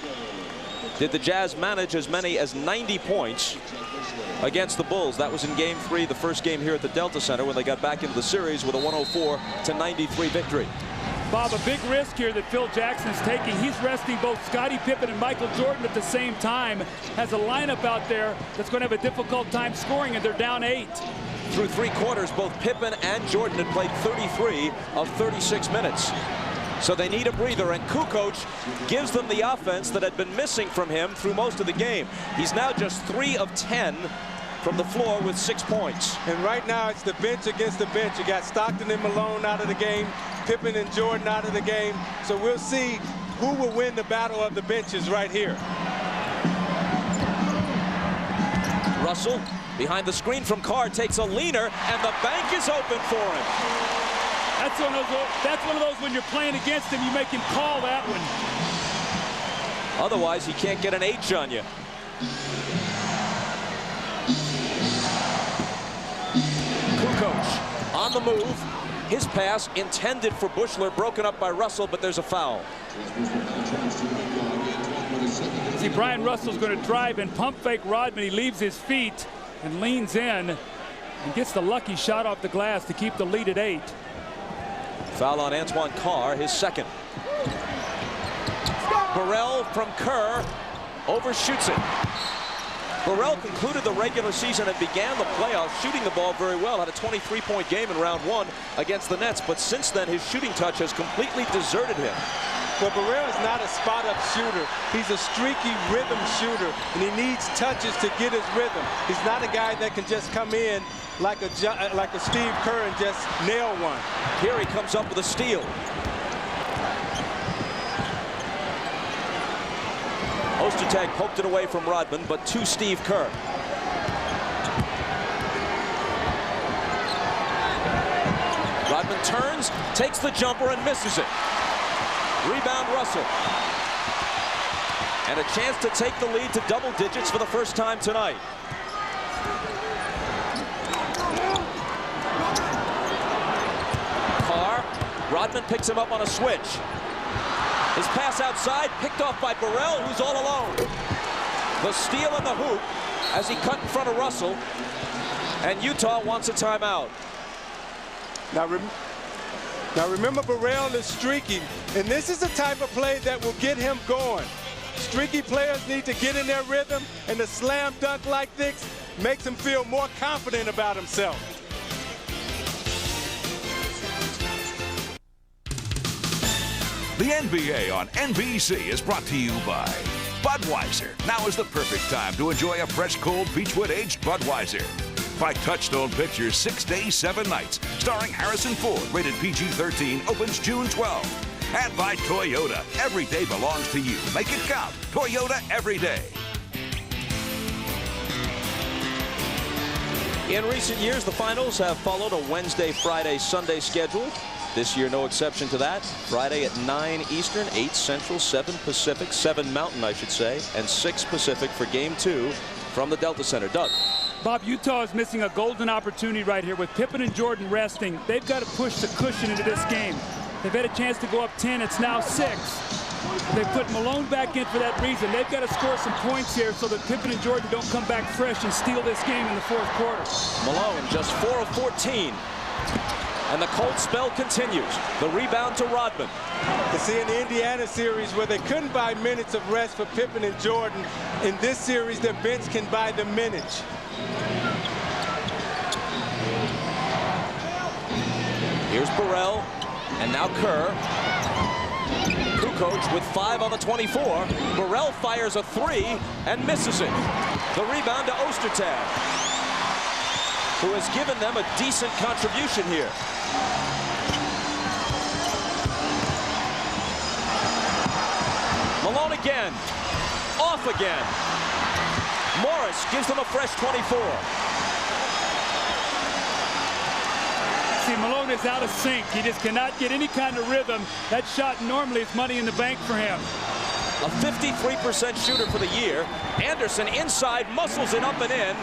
Speaker 5: did the Jazz manage as many as 90 points against the Bulls. That was in Game 3, the first game here at the Delta Center, when they got back into the series with a 104-93 victory.
Speaker 9: Bob, a big risk here that Phil Jackson's taking. He's resting both Scottie Pippen and Michael Jordan at the same time. Has a lineup out there that's going to have a difficult time scoring, and they're down 8.
Speaker 5: Through 3 quarters, both Pippen and Jordan had played 33 of 36 minutes. So they need a breather, and Kukoc gives them the offense that had been missing from him through most of the game. He's now just 3 of 10 from the floor with 6 points.
Speaker 8: And right now it's the bench against the bench. You got Stockton and Malone out of the game, Pippen and Jordan out of the game. So we'll see who will win the battle of the benches right here.
Speaker 5: Russell behind the screen from Carr takes a leaner, and the bank is open for him.
Speaker 9: That's one of those when you're playing against him, you make him call that one.
Speaker 5: Otherwise, he can't get an H on you. Kukoc on the move. His pass intended for Buechler, broken up by Russell, but there's a foul.
Speaker 9: See, Brian Russell's going to drive and pump fake Rodman. He leaves his feet and leans in and gets the lucky shot off the glass to keep the lead at 8.
Speaker 5: Foul on Antoine Carr, his 2nd. Burrell from Kerr overshoots it. Burrell concluded the regular season and began the playoffs shooting the ball very well. Had a 23-point game in round 1 against the Nets, but since then his shooting touch has completely deserted him.
Speaker 8: Well, Burrell is not a spot-up shooter. He's a streaky rhythm shooter, and he needs touches to get his rhythm. He's not a guy that can just come in like a Steve Kerr and just nail one.
Speaker 5: Here he comes up with a steal. Ostertag poked it away from Rodman, but to Steve Kerr. Rodman turns, takes the jumper, and misses it. Rebound Russell. And a chance to take the lead to double digits for the first time tonight. Carr, Rodman picks him up on a switch. His pass outside, picked off by Burrell, who's all alone. The steal in the hoop as he cut in front of Russell. And Utah wants a timeout.
Speaker 8: Now remember, Burrell is streaky, and this is the type of play that will get him going. Streaky players need to get in their rhythm, and a slam dunk like this makes him feel more confident about himself.
Speaker 4: The NBA on NBC is brought to you by Budweiser. Now is the perfect time to enjoy a fresh, cold Beechwood aged Budweiser. by Touchstone Pictures 6 days, 7 nights, starring Harrison Ford, rated PG-13, opens June 12th. And by Toyota, every day belongs to you. Make it count. Toyota every day.
Speaker 5: In recent years, the finals have followed a Wednesday, Friday, Sunday schedule. This year, no exception to that. Friday at 9 Eastern, 8 Central, 7 Pacific, 7 Mountain, I should say, and 6 Pacific for Game 2 from the Delta Center. Doug.
Speaker 9: Bob, Utah is missing a golden opportunity right here. With Pippen and Jordan resting, they've got to push the cushion into this game. They've had a chance to go up 10. It's now 6. They put Malone back in for that reason. They've got to score some points here so that Pippen and Jordan don't come back fresh and steal this game in the 4th quarter.
Speaker 5: Malone just 4 of 14. And the cold spell continues. The rebound to Rodman.
Speaker 8: You see, in the Indiana series where they couldn't buy minutes of rest for Pippen and Jordan, in this series their bench can buy the minutes.
Speaker 5: Here's Burrell, and now Kerr. Kukoc with 5 on the 24. Burrell fires a 3 and misses it. The rebound to Ostertag, who has given them a decent contribution here. Malone again. Off again. Morris gives them a fresh 24.
Speaker 9: See, Malone is out of sync. He just cannot get any kind of rhythm. That shot normally is money in the bank for him.
Speaker 5: A 53% shooter for the year. Anderson inside muscles it up and in,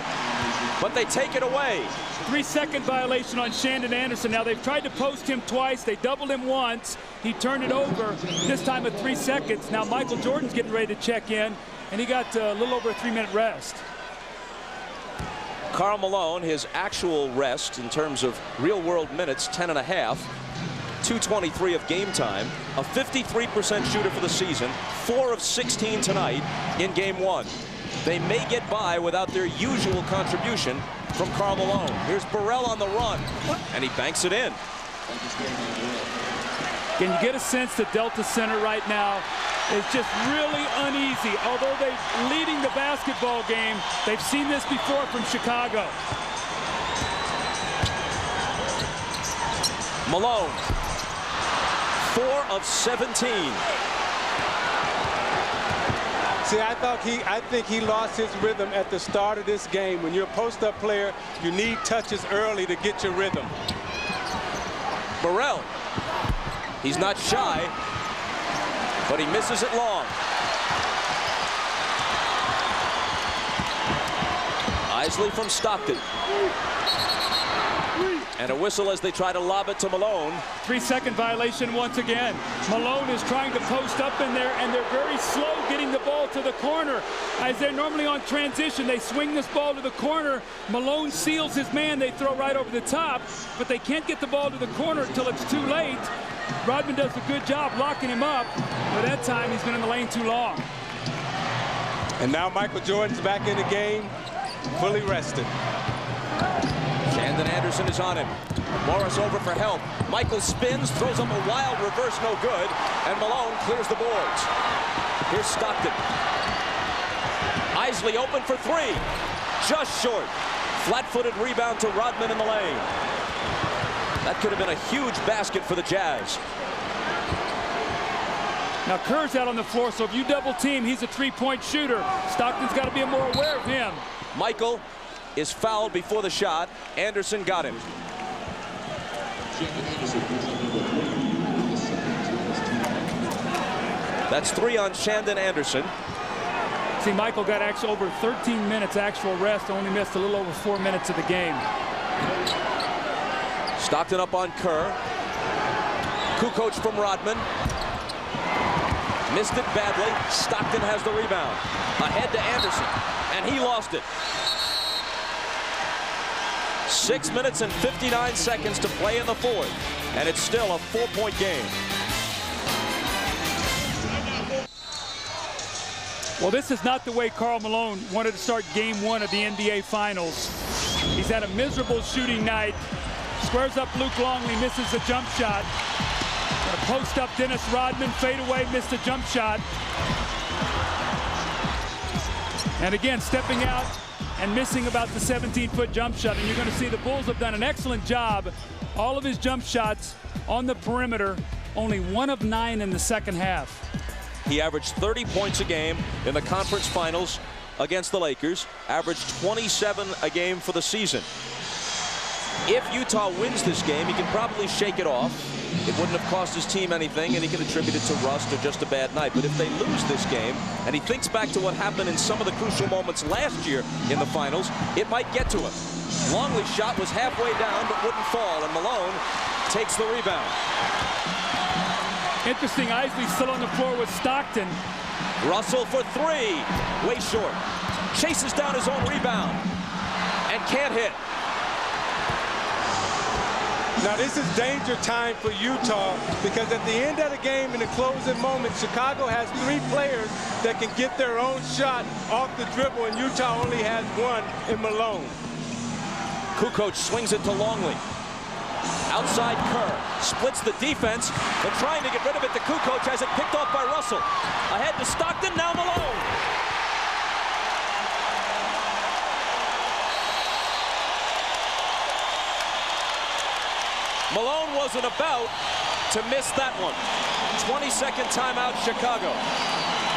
Speaker 5: but they take it away.
Speaker 9: 3-second violation on Shandon Anderson. Now they've tried to post him twice. They doubled him once. He turned it over, this time at 3 seconds. Now Michael Jordan's getting ready to check in, and he got a little over a 3-minute rest.
Speaker 5: Karl Malone, his actual rest in terms of real-world minutes, 10.5. 2:23 of game time. A 53% shooter for the season. 4 of 16 tonight in Game 1. They may get by without their usual contribution from Karl Malone. Here's Burrell on the run, and he banks it in.
Speaker 9: Can you get a sense that Delta Center right now is just really uneasy? Although they're leading the basketball game, they've seen this before from Chicago.
Speaker 5: Malone, 4 of 17.
Speaker 8: See, I think he lost his rhythm at the start of this game. When you're a post-up player, you need touches early to get your rhythm.
Speaker 5: Burrell, he's not shy, but he misses it long. Eisley from Stockton. And a whistle as they try to lob it to Malone.
Speaker 9: 3-second violation once again. Malone is trying to post up in there, and they're very slow getting the ball to the corner. As they're normally on transition, they swing this ball to the corner. Malone seals his man. They throw right over the top, but they can't get the ball to the corner until it's too late. Rodman does a good job locking him up, but that time he's been in the lane too long.
Speaker 8: And now Michael Jordan's back in the game, fully rested.
Speaker 5: Shandon Anderson is on him. Morris over for help. Michael spins, throws up a wild reverse, no good, and Malone clears the boards. Here's Stockton. Eisley open for 3. Just short. Flat-footed rebound to Rodman in the lane. That could have been a huge basket for the Jazz.
Speaker 9: Now Kerr's out on the floor, so if you double team, he's a 3-point shooter. Stockton's got to be more aware of him.
Speaker 5: Michael is fouled before the shot. Anderson got him. That's 3 on Shandon Anderson.
Speaker 9: See, Michael got actually over 13 minutes actual rest, only missed a little over 4 minutes of the game.
Speaker 5: Stockton up on Kerr. Kukoc from Rodman. Missed it badly. Stockton has the rebound. Ahead to Anderson, and he lost it. 6 minutes and 59 seconds to play in the 4th, and it's still a 4-point game.
Speaker 9: Well, this is not the way Karl Malone wanted to start Game 1 of the NBA Finals. He's had a miserable shooting night. Squares up Luke Longley, misses the jump shot. Gonna post up Dennis Rodman, fade away, missed the jump shot. And again, stepping out and missing about the 17-foot jump shot. And you're going to see the Bulls have done an excellent job. All of his jump shots on the perimeter, only 1 of 9 in the second half.
Speaker 5: He averaged 30 points a game in the conference finals against the Lakers, averaged 27 a game for the season. If Utah wins this game, he can probably shake it off. It wouldn't have cost his team anything, and he can attribute it to rust or just a bad night. But if they lose this game, and he thinks back to what happened in some of the crucial moments last year in the finals, it might get to him. Longley's shot was halfway down, but wouldn't fall, and Malone takes the rebound.
Speaker 9: Interesting, Eisley still on the floor with Stockton.
Speaker 5: Russell for 3, way short. Chases down his own rebound, and can't hit.
Speaker 8: Now this is danger time for Utah, because at the end of the game, in the closing moments, Chicago has 3 players that can get their own shot off the dribble, and Utah only has 1 in Malone.
Speaker 5: Kukoc swings it to Longley. Outside Kerr, splits the defense, but trying to get rid of it to Kukoc, has it picked off by Russell. Ahead to Stockton, now Malone. Malone wasn't about to miss that one. 22nd timeout, Chicago.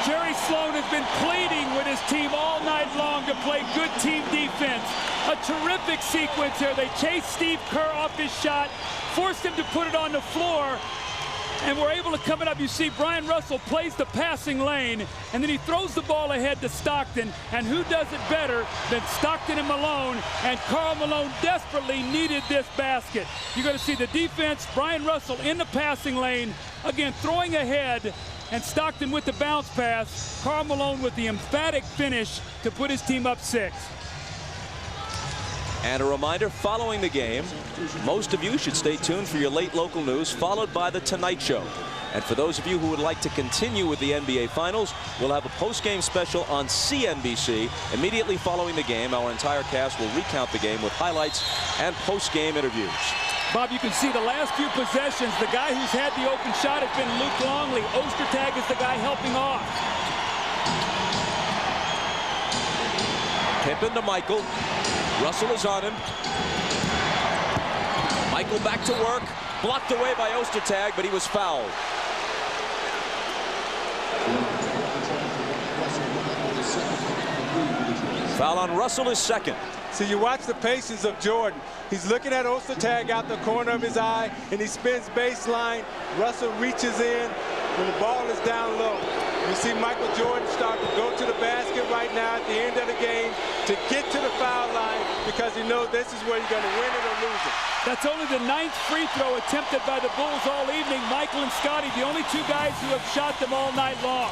Speaker 9: Jerry Sloan has been pleading with his team all night long to play good team defense. A terrific sequence here. They chased Steve Kerr off his shot, forced him to put it on the floor, and we're able to come it up. You see Bryon Russell plays the passing lane, and then he throws the ball ahead to Stockton. And who does it better than Stockton and Malone? And Karl Malone desperately needed this basket. You're going to see the defense, Bryon Russell in the passing lane, again throwing ahead, and Stockton with the bounce pass. Karl Malone with the emphatic finish to put his team up 6.
Speaker 5: And a reminder, following the game, most of you should stay tuned for your late local news, followed by The Tonight Show. And for those of you who would like to continue with the NBA Finals, we'll have a post-game special on CNBC. Immediately following the game, our entire cast will recount the game with highlights and post-game interviews.
Speaker 9: Bob, you can see the last few possessions, the guy who's had the open shot has been Luke Longley. Ostertag is the guy helping off.
Speaker 5: Pippen to Michael. Russell is on him. Michael back to work. Blocked away by Ostertag, but he was fouled. Foul on Russell is second.
Speaker 8: So you watch the patience of Jordan. He's looking at Ostertag out the corner of his eye, and he spins baseline. Russell reaches in when the ball is down low. You see Michael Jordan start to go to the basket right now at the end of the game to get to the foul line, because he knows this is where he's going to win it or lose it.
Speaker 9: That's only the 9th free throw attempted by the Bulls all evening. Michael and Scottie, the only 2 guys who have shot them all night long.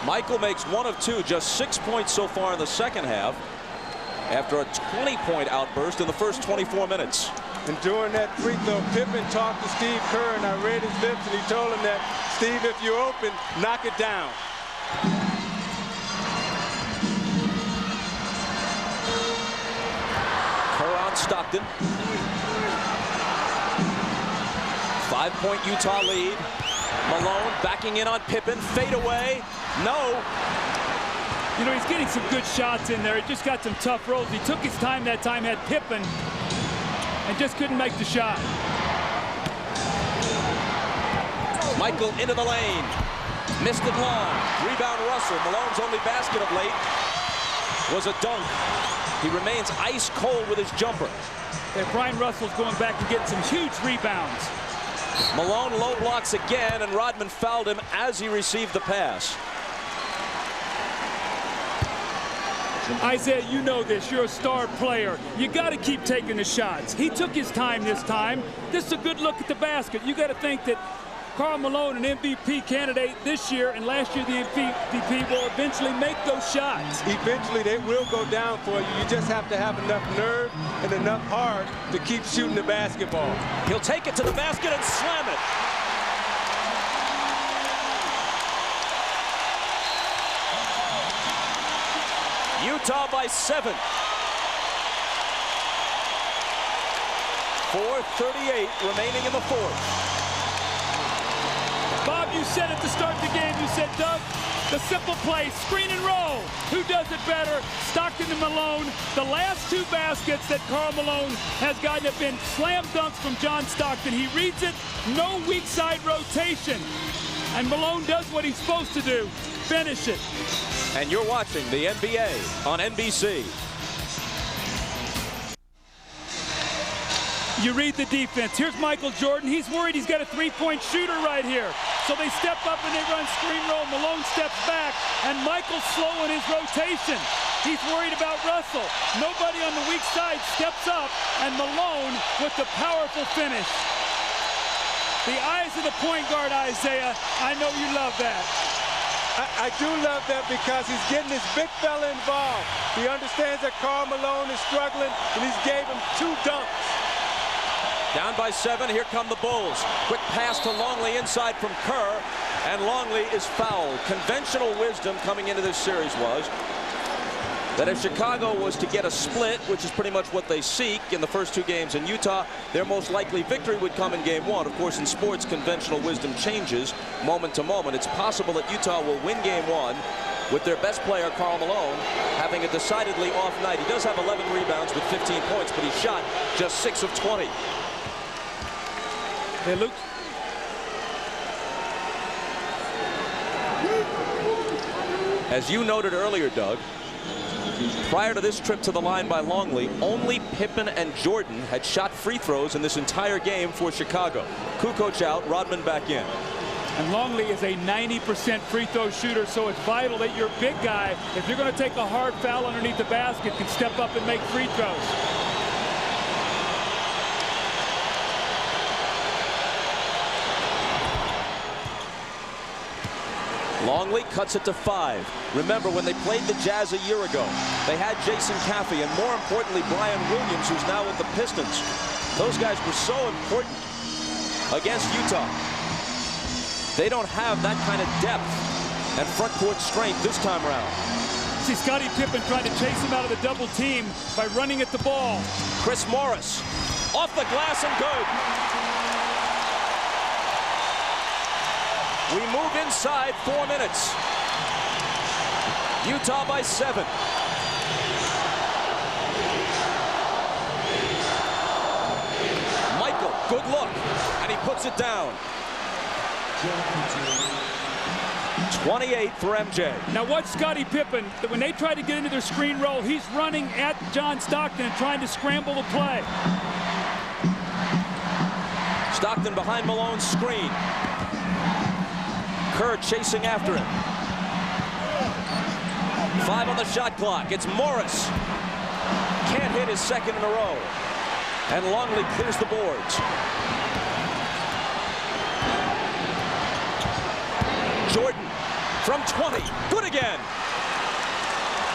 Speaker 5: Michael makes 1 of 2, just 6 points so far in the second half, after a 20-point outburst in the first 24 minutes.
Speaker 8: And during that free throw, Pippen talked to Steve Kerr, and I read his lips, and he told him that, Steve, if you're open, knock it down.
Speaker 5: Kerr on Stockton. 5-point Utah lead. Malone backing in on Pippen. Fade away. No.
Speaker 9: You know, he's getting some good shots in there. He just got some tough rolls. He took his time that time, had Pippen, and just couldn't make the shot.
Speaker 5: Michael into the lane. Missed it long. Rebound Russell. Malone's only basket of late was a dunk. He remains ice cold with his jumper.
Speaker 9: And Bryon Russell's going back and getting some huge rebounds.
Speaker 5: Malone low blocks again, and Rodman fouled him as he received the pass.
Speaker 9: Isaiah, you know this. You're a star player. You got to keep taking the shots. He took his time this time. This is a good look at the basket. You got to think that Karl Malone, an MVP candidate this year and last year the MVP, will eventually make those shots.
Speaker 8: Eventually they will go down for you. You just have to have enough nerve and enough heart to keep shooting the basketball.
Speaker 5: He'll take it to the basket and slam it. Utah by 7. 4:38 remaining in the fourth.
Speaker 9: Bob, you said at the start of the game, you said, Doug, the simple play, screen and roll. Who does it better? Stockton and Malone. The last two baskets that Karl Malone has gotten have been slam dunks from John Stockton. He reads it, no weak side rotation. And Malone does what he's supposed to do, finish it.
Speaker 5: And you're watching the NBA on NBC.
Speaker 9: You read the defense. Here's Michael Jordan. He's worried he's got a three-point shooter right here. So they step up and they run screen roll. Malone steps back, and Michael's slow in his rotation. He's worried about Russell. Nobody on the weak side steps up, and Malone with the powerful finish. The eyes of the point guard, Isaiah. I know you love that.
Speaker 8: I do love that because he's getting his big fella involved. He understands that Karl Malone is struggling, and he's gave him 2 dunks.
Speaker 5: Down by 7, here come the Bulls. Quick pass to Longley inside from Kerr, and Longley is fouled. Conventional wisdom coming into this series was that if Chicago was to get a split, which is pretty much what they seek in the first 2 games in Utah, their most likely victory would come in game 1. Of course, in sports, conventional wisdom changes moment to moment. It's possible that Utah will win game 1 with their best player, Karl Malone, having a decidedly off night. He does have 11 rebounds with 15 points, but he shot just 6 of 20.
Speaker 9: Hey, Luke.
Speaker 5: As you noted earlier, Doug, prior to this trip to the line by Longley, only Pippen and Jordan had shot free throws in this entire game for Chicago. Kukoc out, Rodman back in.
Speaker 9: And Longley is a 90% free throw shooter, so it's vital that your big guy, if you're going to take a hard foul underneath the basket, can step up and make free throws.
Speaker 5: Longley cuts it to 5. Remember, when they played the Jazz a year ago, they had Jason Keefe and, more importantly, Bryon Williams, who's now with the Pistons. Those guys were so important against Utah. They don't have that kind of depth and front court strength this time around.
Speaker 9: See Scottie Pippen trying to chase him out of the double team by running at the ball.
Speaker 5: Chris Morris off the glass and good. We move inside 4 minutes. Utah by 7. Michael, good look, and he puts it down. 28 for MJ.
Speaker 9: Now watch Scottie Pippen. When they try to get into their screen roll, he's running at John Stockton and trying to scramble the play.
Speaker 5: Stockton behind Malone's screen. Kerr chasing after him. 5 on the shot clock. It's Morris. Can't hit his second in a row. And Longley clears the boards. Jordan from 20. Good again.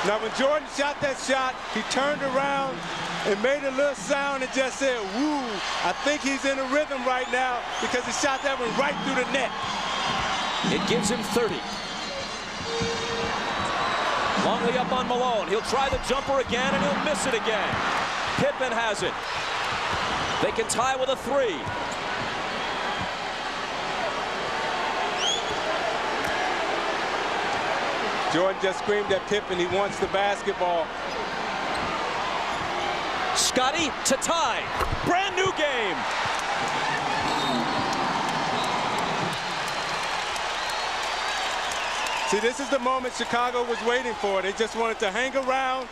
Speaker 8: Now when Jordan shot that shot, he turned around and made a little sound and just said, woo. I think he's in a rhythm right now because he shot that one right through the net.
Speaker 5: It gives him 30. Longley up on Malone. He'll try the jumper again, and he'll miss it again. Pippen has it. They can tie with a 3.
Speaker 8: Jordan just screamed at Pippen. He wants the basketball.
Speaker 5: Scottie to tie. Brand new game.
Speaker 8: See, this is the moment Chicago was waiting for. They just wanted to hang around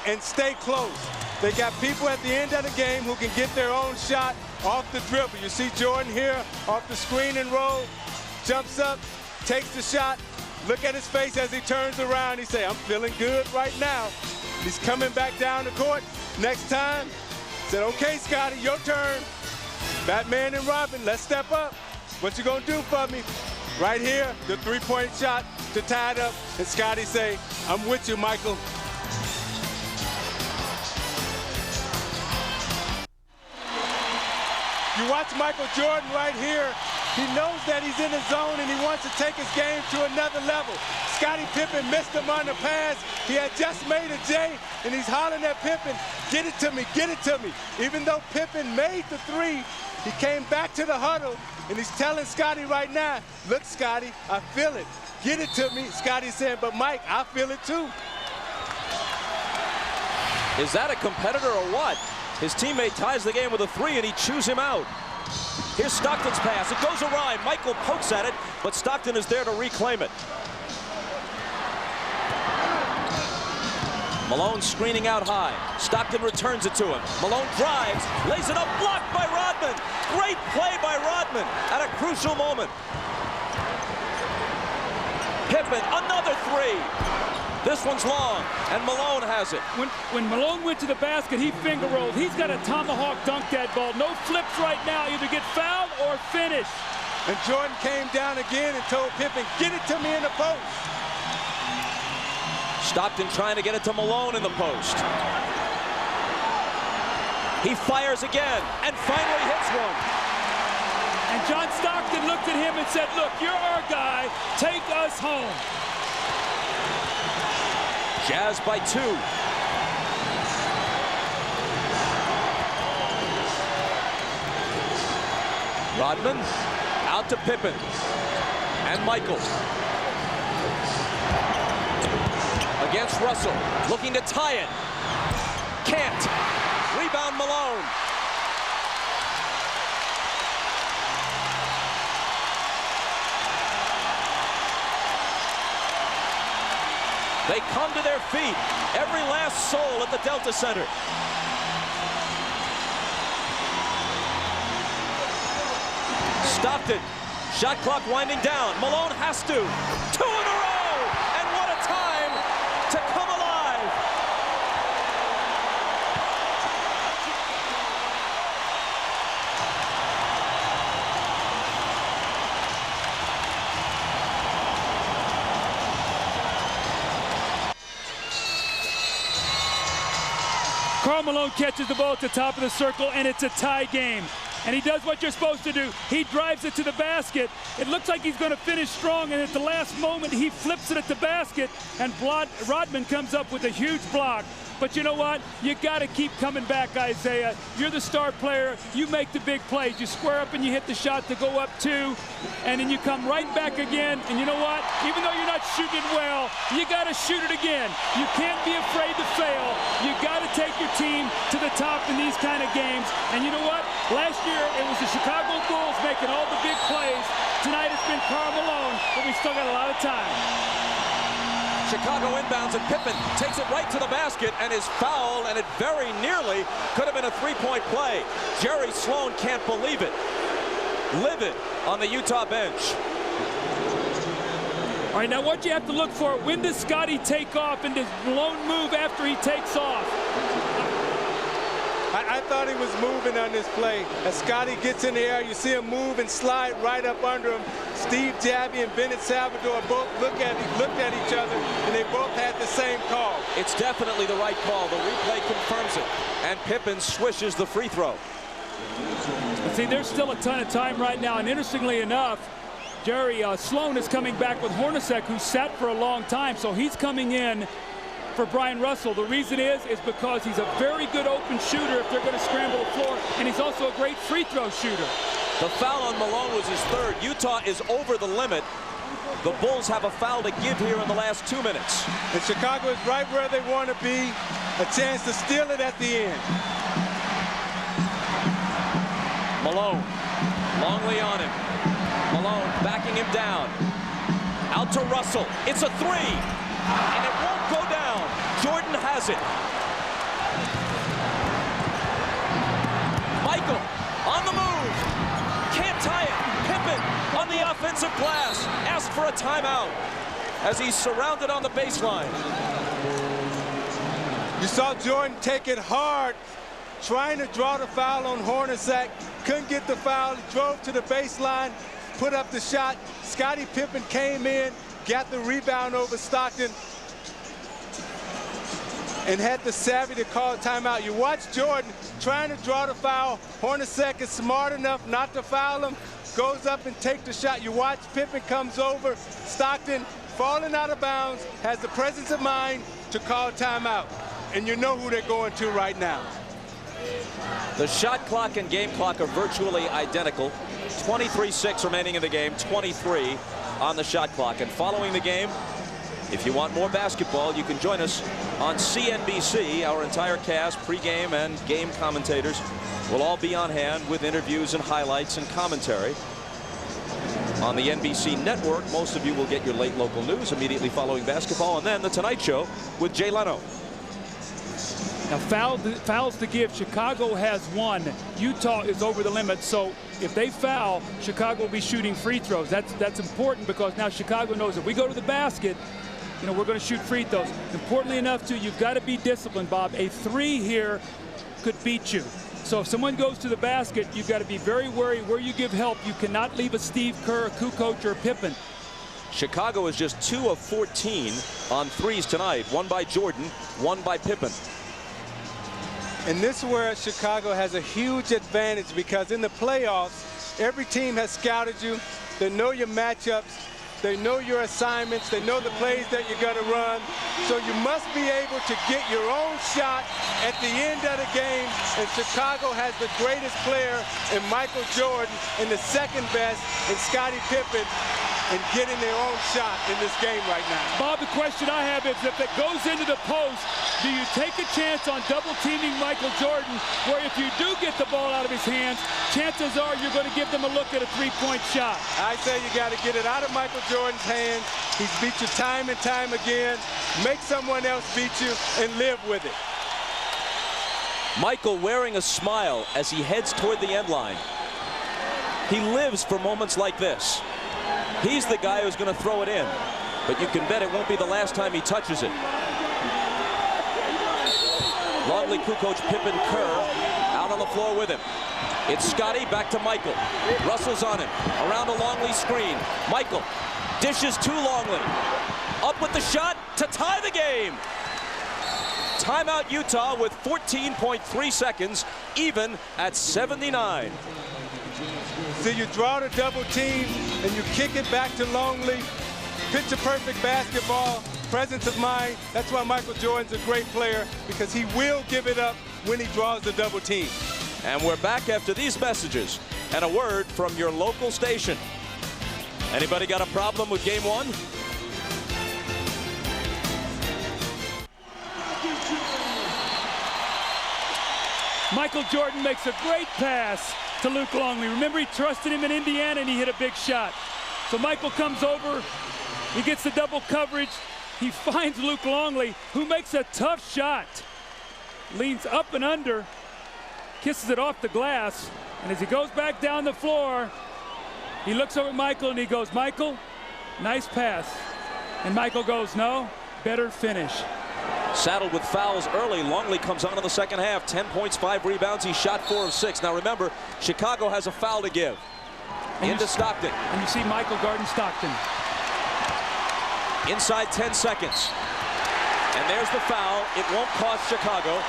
Speaker 8: and stay close. They got people at the end of the game who can get their own shot off the dribble. You see Jordan here off the screen and roll, jumps up, takes the shot. Look at his face as he turns around. He say, I'm feeling good right now. He's coming back down the court. Next time, said, okay, Scottie, your turn. Batman and Robin, let's step up. What you gonna do for me? Right here, the three-point shot to tie it up. And Scottie say, I'm with you, Michael. You watch Michael Jordan right here. He knows that he's in the zone and he wants to take his game to another level. Scottie Pippen missed him on the pass. He had just made a J and he's hollering at Pippen, get it to me, get it to me. Even though Pippen made the 3, he came back to the huddle And he's telling Scottie right now, look, Scottie, I feel it. Get it to me. Scottie saying, but Mike, I feel it too.
Speaker 5: Is that a competitor or what? His teammate ties the game with a 3, and he chews him out. Here's Stockton's pass. It goes awry. Michael pokes at it, but Stockton is there to reclaim it. Malone screening out high. Stockton returns it to him. Malone drives, lays it up, blocked by Rodman. Great play by Rodman at a crucial moment. Pippen, another 3. This one's long, and Malone has it.
Speaker 9: When Malone went to the basket, he finger rolled. He's got a tomahawk dunk that ball. No flips right now. Either get fouled or finish.
Speaker 8: And Jordan came down again and told Pippen, get it to me in the post.
Speaker 5: Stockton trying to get it to Malone in the post. He fires again and finally hits one.
Speaker 9: And John Stockton looked at him and said, look, you're our guy. Take us home.
Speaker 5: Jazz by 2. Rodman out to Pippen and Michael against Russell, looking to tie it. Can't. Rebound Malone. They come to their feet, every last soul at the Delta Center. Stockton, shot clock winding down. Malone has to. 2 in a row, and what a time to come alive.
Speaker 9: Karl Malone catches the ball at the top of the circle, and it's a tie game. And he does what you're supposed to do. He drives it to the basket. It looks like he's going to finish strong, and at the last moment, he flips it at the basket, and Rodman comes up with a huge block. But you know what? You got to keep coming back, Isaiah. You're the star player. You make the big plays. You square up and you hit the shot to go up 2, and then you come right back again. And you know what? Even though you're not shooting it well, you got to shoot it again. You can't be afraid to fail. You got to take your team to the top in these kind of games. And you know what? Last year, it was the Chicago Bulls making all the big plays. Tonight, it's been Karl Malone, but we still got a lot of time.
Speaker 5: Chicago inbounds, and Pippen takes it right to the basket and is fouled, and it very nearly could have been a 3-point play. Jerry Sloan can't believe it. Livid on the Utah bench.
Speaker 9: All right, now what you have to look for, when does Scottie take off, and does Malone move after he takes off?
Speaker 8: I thought he was moving on this play. As Scottie gets in the air, you see him move and slide right up under him. Steve Jabby and Bennett Salvador both looked at each other, and they both had the same call.
Speaker 5: It's definitely the right call. The replay confirms it. And Pippen swishes the free throw.
Speaker 9: See, there's still a ton of time right now, and interestingly enough, Jerry Sloan is coming back with Hornacek, who sat for a long time, so he's coming in for Bryon Russell. The reason is because he's a very good open shooter if they're going to scramble the floor, and he's also a great free throw shooter.
Speaker 5: The foul on Malone was his 3rd. Utah is over the limit. The Bulls have a foul to give here in the last 2 minutes.
Speaker 8: And Chicago is right where they want to be. A chance to steal it at the end.
Speaker 5: Malone, Longley on him. Malone backing him down. Out to Russell. It's a 3, and it won't go down. Jordan has it. Michael on the move. Can't tie it. Pippen on the offensive glass. Asked for a timeout as he's surrounded on the baseline.
Speaker 8: You saw Jordan take it hard, trying to draw the foul on Hornacek. Couldn't get the foul. He drove to the baseline, put up the shot. Scottie Pippen came in, got the rebound over Stockton, and had the savvy to call a timeout. You watch Jordan trying to draw the foul. Hornacek is smart enough not to foul him, goes up and takes the shot. You watch Pippen comes over. Stockton falling out of bounds, has the presence of mind to call timeout. And you know who they're going to right now.
Speaker 5: The shot clock and game clock are virtually identical. 23-6 remaining in the game, 23 on the shot clock. And following the game, if you want more basketball, you can join us on CNBC. Our entire cast, pregame and game commentators, will all be on hand with interviews and highlights and commentary. On the NBC network, most of you will get your late local news immediately following basketball, and then the Tonight Show with Jay Leno.
Speaker 9: Now fouls to give. Chicago has one. Utah is over the limit. So if they foul, Chicago will be shooting free throws. That's important, because now Chicago knows if we go to the basket, you know, we're going to shoot free throws. Importantly enough, too, you've got to be disciplined, Bob. A three here could beat you. So if someone goes to the basket, you've got to be very wary where you give help. You cannot leave a Steve Kerr, a Kukoc, or a Pippen.
Speaker 5: Chicago is just 2 of 14 on threes tonight. 1 by Jordan, 1 by Pippen.
Speaker 8: And this is where Chicago has a huge advantage, because in the playoffs, every team has scouted you. They know your matchups. They know your assignments. They know the plays that you're going to run. So you must be able to get your own shot at the end of the game. And Chicago has the greatest player in Michael Jordan and the second best in Scottie Pippen in getting their own shot in this game right now.
Speaker 9: Bob, the question I have is, if it goes into the post, do you take a chance on double teaming Michael Jordan, where if you do get the ball out of his hands, chances are you're going to give them a look at a three-point shot?
Speaker 8: I say you got to get it out of Michael Jordan's hands. He's beat you time and time again. Make someone else beat you and live with it.
Speaker 5: Michael wearing a smile as he heads toward the end line. He lives for moments like this. He's the guy who's going to throw it in, but you can bet it won't be the last time he touches it. Longley, Kukoc, Pippen, Kerr out on the floor with him. It's Scottie, back to Michael. Russell's on him, around a Longley screen. Michael dishes to Longley. Up with the shot to tie the game. Timeout Utah with 14.3 seconds, even at 79.
Speaker 8: So you draw the double team and you kick it back to Longley. Picture perfect basketball, presence of mind. That's why Michael Jordan's a great player, because he will give it up when he draws the double team.
Speaker 5: And we're back after these messages and a word from your local station. Anybody got a problem with game one?
Speaker 9: Michael Jordan makes a great pass to Luke Longley. Remember, he trusted him in Indiana and he hit a big shot. So Michael comes over, he gets the double coverage, he finds Luke Longley, who makes a tough shot. Leans up and under, kisses it off the glass, and as he goes back down the floor, he looks over at Michael and he goes, "Michael, nice pass." And Michael goes, "No, better finish."
Speaker 5: Saddled with fouls early, Longley comes on in the second half. 10 points, 5 rebounds. He shot 4 of 6. Now remember, Chicago has a foul to give. Into Stockton.
Speaker 9: And you see Michael guarding Stockton.
Speaker 5: Inside 10 seconds. And there's the foul. It won't cost Chicago.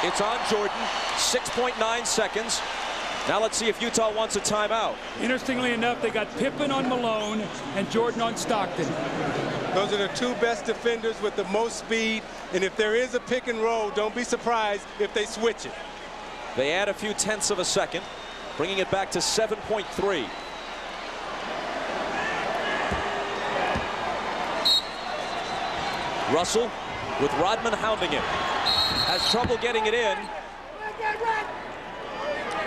Speaker 5: It's on Jordan. 6.9 seconds. Now let's see if Utah wants a timeout.
Speaker 9: Interestingly enough, they got Pippen on Malone and Jordan on Stockton.
Speaker 8: Those are the two best defenders with the most speed. And if there is a pick and roll, don't be surprised if they switch it.
Speaker 5: They add a few tenths of a second, bringing it back to 7.3. Russell with Rodman hounding him. Has trouble getting it in.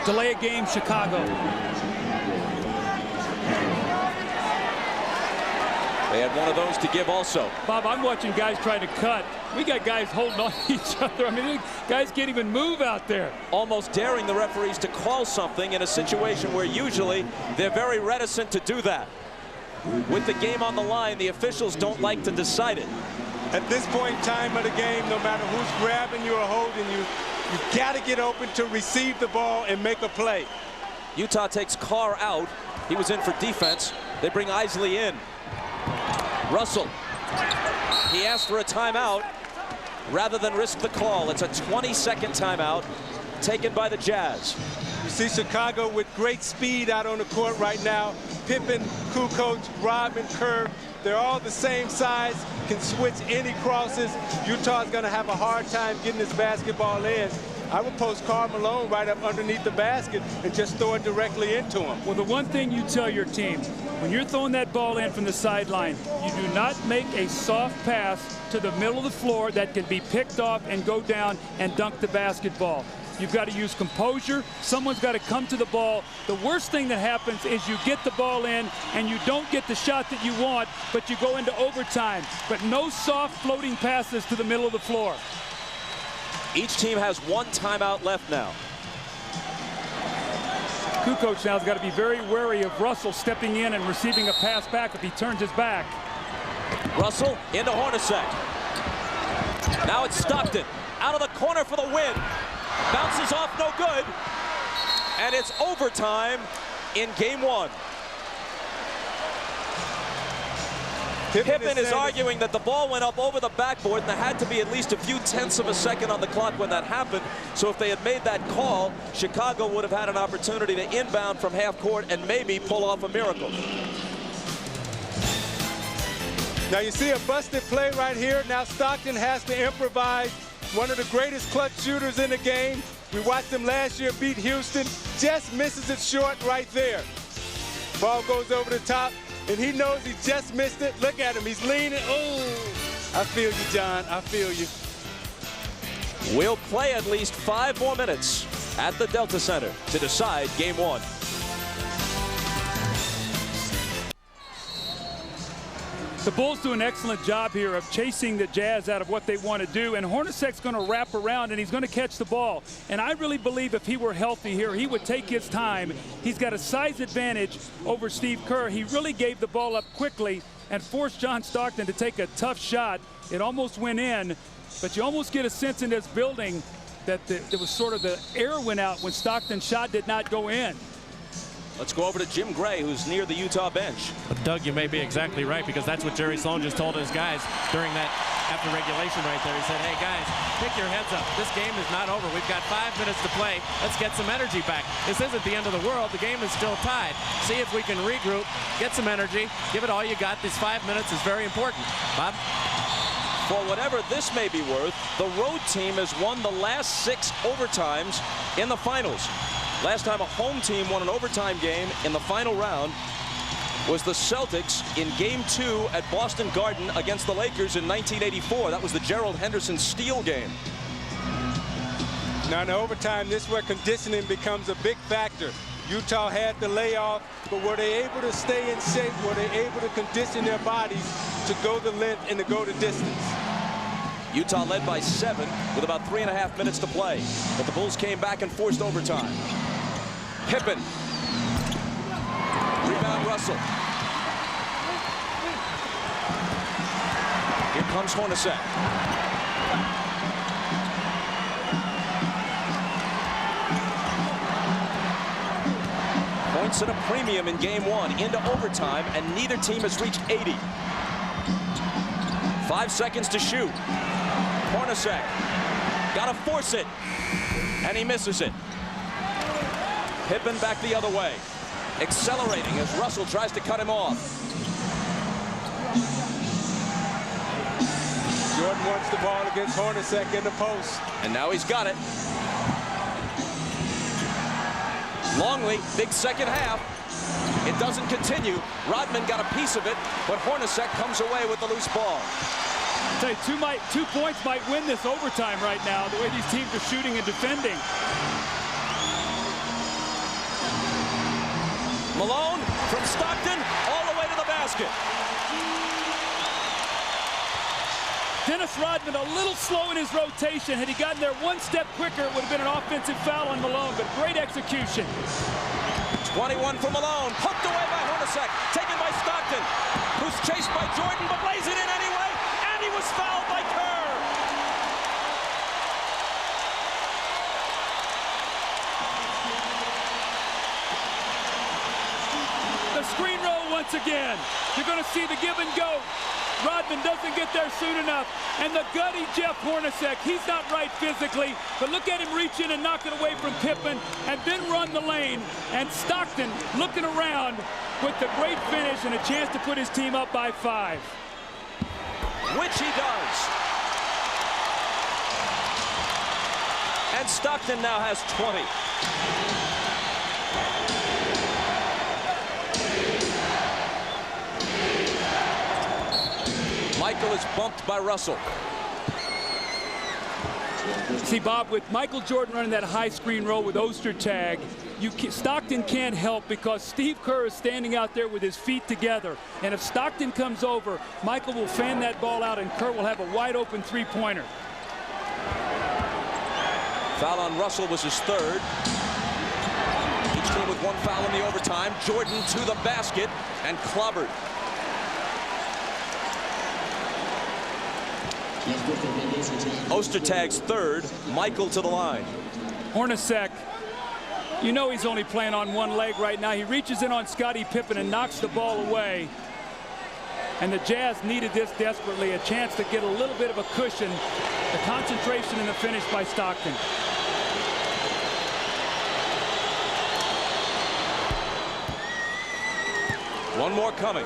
Speaker 9: Delay a game, Chicago.
Speaker 5: They had one of those to give also.
Speaker 9: Bob, I'm watching guys trying to cut. We got guys holding on to each other. I mean, guys can't even move out there.
Speaker 5: Almost daring the referees to call something in a situation where usually they're very reticent to do that. With the game on the line, the officials don't like to decide it.
Speaker 8: At this point in time of the game, no matter who's grabbing you or holding you, you've got to get open to receive the ball and make a play.
Speaker 5: Utah takes Carr out. He was in for defense. They bring Eisley in. Russell, he asked for a timeout rather than risk the call. It's a 20-second timeout taken by the Jazz.
Speaker 8: You see Chicago with great speed out on the court right now. Pippen, Kukoc, Rodman, Kerr, they're all the same size, can switch any crosses. Utah's going to have a hard time getting this basketball in. I would post Karl Malone right up underneath the basket and just throw it directly into him.
Speaker 9: Well, the one thing you tell your team, when you're throwing that ball in from the sideline, you do not make a soft pass to the middle of the floor that can be picked off and go down and dunk the basketball. You've got to use composure. Someone's got to come to the ball. The worst thing that happens is you get the ball in and you don't get the shot that you want, but you go into overtime. But no soft floating passes to the middle of the floor.
Speaker 5: Each team has one timeout left now.
Speaker 9: Kukoc now has got to be very wary of Russell stepping in and receiving a pass back if he turns his back.
Speaker 5: Russell into Hornacek. Now it's Stockton out of the corner for the win. Bounces off, no good. And it's overtime in game one. Pippen is arguing that the ball went up over the backboard and there had to be at least a few tenths of a second on the clock when that happened. So if they had made that call, Chicago would have had an opportunity to inbound from half court and maybe pull off a miracle.
Speaker 8: Now you see a busted play right here. Now Stockton has to improvise. One of the greatest clutch shooters in the game. We watched him last year beat Houston. Just misses it short right there. Ball goes over the top, and he knows he just missed it. Look at him, he's leaning. Oh, I feel you, John, I feel you.
Speaker 5: We'll play at least 5 more minutes at the Delta Center to decide game one.
Speaker 9: The Bulls do an excellent job here of chasing the Jazz out of what they want to do, and Hornacek's going to wrap around and he's going to catch the ball. And I really believe if he were healthy here, he would take his time. He's got a size advantage over Steve Kerr. He really gave the ball up quickly and forced John Stockton to take a tough shot. It almost went in, but you almost get a sense in this building that there was sort of the air went out when Stockton's shot did not go in.
Speaker 5: Let's go over to Jim Gray, who's near the Utah bench.
Speaker 20: But Doug, you may be exactly right, because that's what Jerry Sloan just told his guys during that after regulation right there. He said, hey guys, pick your heads up. This game is not over. We've got 5 minutes to play. Let's get some energy back. This isn't the end of the world. The game is still tied. See if we can regroup, get some energy, give it all you got. These 5 minutes is very important. Bob?
Speaker 5: For whatever this may be worth, the road team has won the last 6 overtimes in the finals. Last time a home team won an overtime game in the final round was the Celtics in Game 2 at Boston Garden against the Lakers in 1984. That was the Gerald Henderson steal game.
Speaker 8: Now in overtime, this is where conditioning becomes a big factor. Utah had the layoff, but were they able to stay in shape? Were they able to condition their bodies to go the length and to go the distance?
Speaker 5: Utah led by 7 with about 3.5 minutes to play, but the Bulls came back and forced overtime. Pippen. Rebound Russell. Here comes Hornacek. Points at a premium in game 1 into overtime, and neither team has reached 80. 5 seconds to shoot. Hornacek. Gotta force it. And he misses it. Pippen back the other way. Accelerating as Russell tries to cut him off.
Speaker 8: Jordan wants the ball against Hornacek in the post.
Speaker 5: And now he's got it. Longley, big second half. It doesn't continue. Rodman got a piece of it, but Hornacek comes away with the loose ball.
Speaker 9: I'll tell you, 2 points might win this overtime right now, the way these teams are shooting and defending.
Speaker 5: Malone from Stockton all the way to the basket.
Speaker 9: Dennis Rodman a little slow in his rotation. Had he gotten there 1 step quicker, it would have been an offensive foul on Malone, but great execution.
Speaker 5: 21 for Malone, hooked away by Hornacek, taken by Stockton, who's chased by Jordan, but lays it in anyway, and he was fouled by Kerr.
Speaker 9: The screen roll once again. You're going to see the give and go. Rodman doesn't get there soon enough. And the gutty Jeff Hornacek, he's not right physically, but look at him reach in and knock it away from Pippen and then run the lane. And Stockton looking around with the great finish and a chance to put his team up by 5.
Speaker 5: Which he does. And Stockton now has 20. Michael is bumped by Russell.
Speaker 9: See, Bob, with Michael Jordan running that high screen roll with Ostertag, Stockton can't help because Steve Kerr is standing out there with his feet together. And if Stockton comes over, Michael will fan that ball out and Kerr will have a wide open three-pointer.
Speaker 5: Foul on Russell was his third. Each team with one foul in the overtime. Jordan to the basket and clobbered. Ostertag's third. Michael to the line.
Speaker 9: Hornacek, you know he's only playing on one leg right now. He reaches in on Scottie Pippen and knocks the ball away. And the Jazz needed this desperately, a chance to get a little bit of a cushion. The concentration in the finish by Stockton.
Speaker 5: One more coming.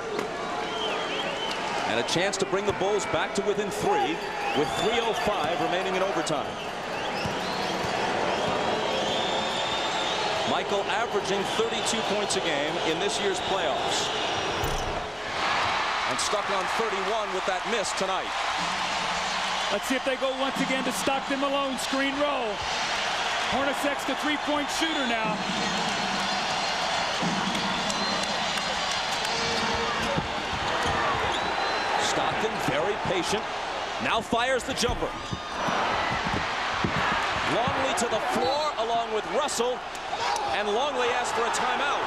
Speaker 5: And a chance to bring the Bulls back to within 3 with 3:05 remaining in overtime. Michael averaging 32 points a game in this year's playoffs. And stuck on 31 with that miss tonight.
Speaker 9: Let's see if they go once again to Stockton. Malone screen roll. Hornacek's the three-point shooter now.
Speaker 5: Stockton very patient. Now fires the jumper. Longley to the floor along with Russell. And Longley asked for a timeout.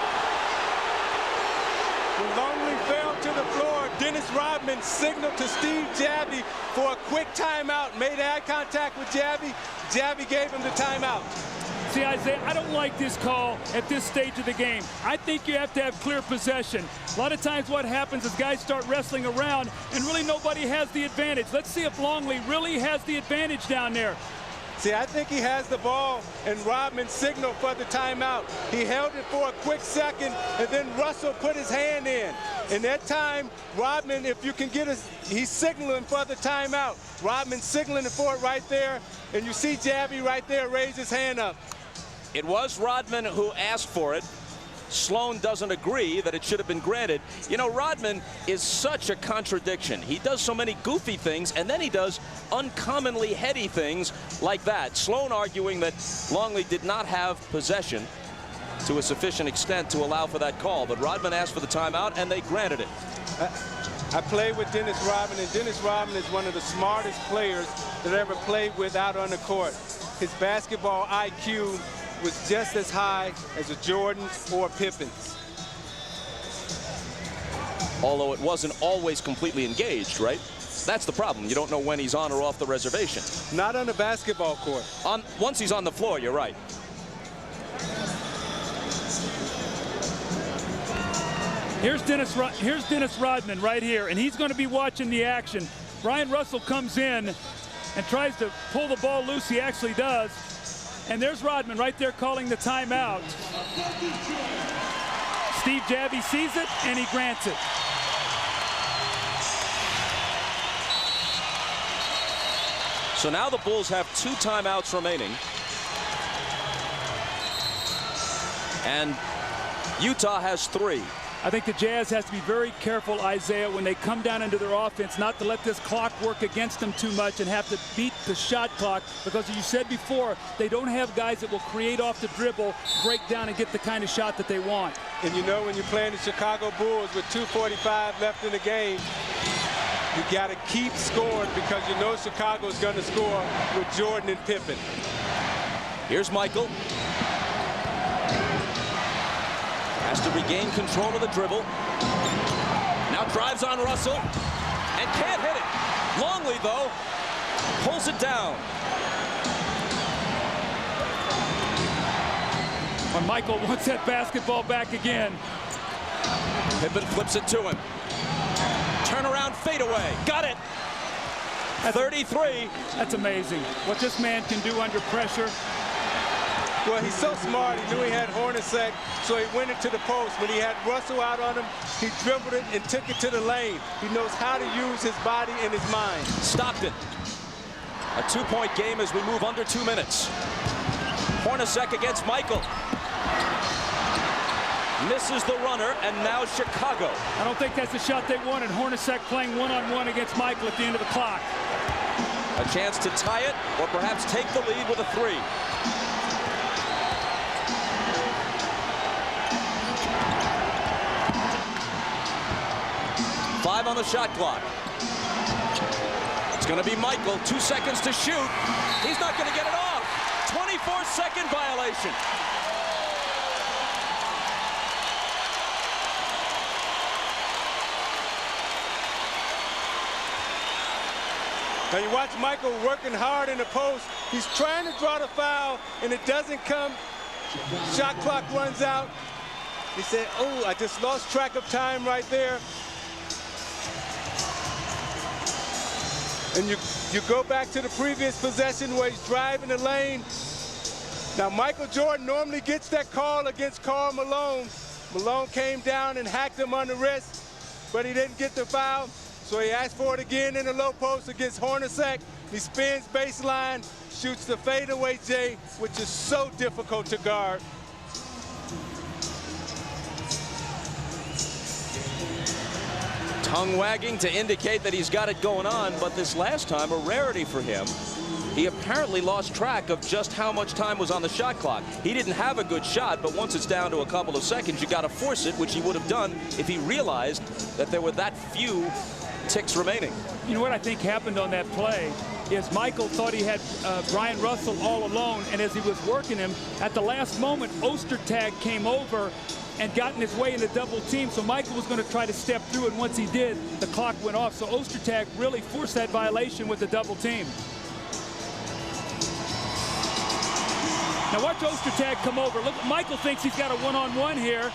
Speaker 8: When Longley fell to the floor, Dennis Rodman signaled to Steve Jacque for a quick timeout. Made eye contact with Jacque. Jacque gave him the timeout.
Speaker 9: See, Isaiah, I don't like this call at this stage of the game. I think you have to have clear possession. A lot of times what happens is guys start wrestling around and really nobody has the advantage. Let's see if Longley really has the advantage down there.
Speaker 8: See, I think he has the ball, and Rodman signaled for the timeout. He held it for a quick second, and then Russell put his hand in. In that time, Rodman, if you can get he's signaling for the timeout. Rodman signaling for it right there, and you see Jacque right there raise his hand up.
Speaker 5: It was Rodman who asked for it. Sloan doesn't agree that it should have been granted. You know, Rodman is such a contradiction. He does so many goofy things, and then he does uncommonly heady things like that. Sloan arguing that Longley did not have possession to a sufficient extent to allow for that call. But Rodman asked for the timeout, and they granted it.
Speaker 8: I played with Dennis Rodman, and Dennis Rodman is one of the smartest players that I ever played with out on the court. His basketball IQ was just as high as a Jordan or a Pippen.
Speaker 5: Although it wasn't always completely engaged, right? That's the problem. You don't know when he's on or off the reservation.
Speaker 8: Not on the basketball court.
Speaker 5: Once he's on the floor, you're right.
Speaker 9: Here's Dennis Rodman right here, and he's going to be watching the action. Brian Russell comes in and tries to pull the ball loose. He actually does. And there's Rodman right there calling the timeout. Steve Jacque sees it, and he grants it.
Speaker 5: So now the Bulls have 2 timeouts remaining. And Utah has 3.
Speaker 9: I think the Jazz has to be very careful, Isaiah, when they come down into their offense, not to let this clock work against them too much and have to beat the shot clock, because as you said before, they don't have guys that will create off the dribble, break down, and get the kind of shot that they want.
Speaker 8: And you know, when you're playing the Chicago Bulls with 2:45 left in the game, you got to keep scoring, because you know Chicago's going to score with Jordan and Pippen.
Speaker 5: Here's Michael. Has to regain control of the dribble. Now drives on Russell and can't hit it. Longley, though, pulls it down.
Speaker 9: When Michael wants that basketball back again.
Speaker 5: Pippen flips it to him. Turnaround fadeaway. Got it. 33.
Speaker 9: That's amazing. What this man can do under pressure.
Speaker 8: Well, he's so smart. He knew he had Hornacek, so he went into the post. When he had Russell out on him, he dribbled it and took it to the lane. He knows how to use his body and his mind.
Speaker 5: Stockton A 2-point game as we move under 2 minutes. Hornacek against Michael. Misses the runner, and now Chicago.
Speaker 9: I don't think that's the shot they wanted. Hornacek playing one-on-one against Michael at the end of the clock.
Speaker 5: A chance to tie it, or perhaps take the lead with a 3. Five on the shot clock. It's going to be Michael. 2 seconds to shoot. He's not going to get it off. 24-second violation.
Speaker 8: Now you watch Michael working hard in the post. He's trying to draw the foul, and it doesn't come. Shot clock runs out. He said, oh, I just lost track of time right there. And you go back to the previous possession where he's driving the lane. Now Michael Jordan normally gets that call against Karl Malone. Malone came down and hacked him on the wrist, but he didn't get the foul. So he asked for it again in the low post against Hornacek. He spins baseline, shoots the fadeaway J, which is so difficult to guard.
Speaker 5: Tongue wagging to indicate that he's got it going on, but this last time, a rarity for him. He apparently lost track of just how much time was on the shot clock. He didn't have a good shot, but once it's down to a couple of seconds, you got to force it, which he would have done if he realized that there were that few ticks remaining.
Speaker 9: You know what I think happened on that play is Michael thought he had Bryon Russell all alone, and as he was working him, at the last moment, Ostertag came over and got in his way in a double team, so Michael was going to try to step through, and once he did, the clock went off. So Ostertag really forced that violation with the double team. Now watch Ostertag come over. Look, Michael thinks he's got a one-on-one here.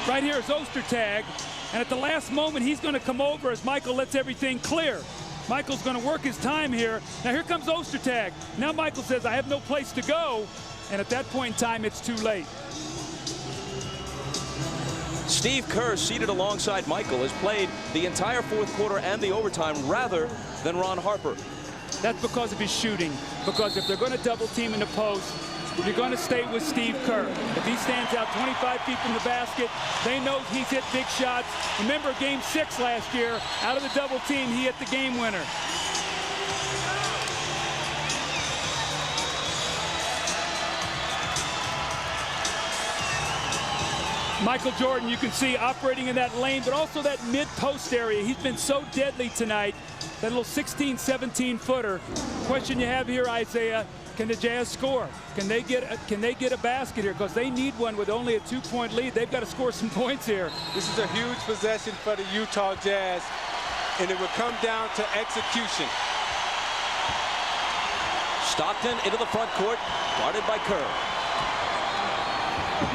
Speaker 9: Right here is Ostertag. And at the last moment, he's going to come over as Michael lets everything clear. Michael's going to work his time here. Now here comes Ostertag. Now Michael says, I have no place to go. And at that point in time, it's too late.
Speaker 5: Steve Kerr, seated alongside Michael, has played the entire fourth quarter and the overtime rather than Ron Harper.
Speaker 9: That's because of his shooting. Because if they're going to double team in the post, you're going to stay with Steve Kerr. If he stands out 25 feet from the basket, they know he's hit big shots. Remember game 6 last year, out of the double team, he hit the game winner. Michael Jordan, you can see operating in that lane, but also that mid-post area. He's been so deadly tonight. That little 16, 17-footer. Question you have here, Isaiah, can the Jazz score? Can they get a basket here? Because they need one with only a 2-point lead. They've got to score some points here.
Speaker 8: This is a huge possession for the Utah Jazz, and it would come down to execution.
Speaker 5: Stockton into the front court, guarded by Kerr.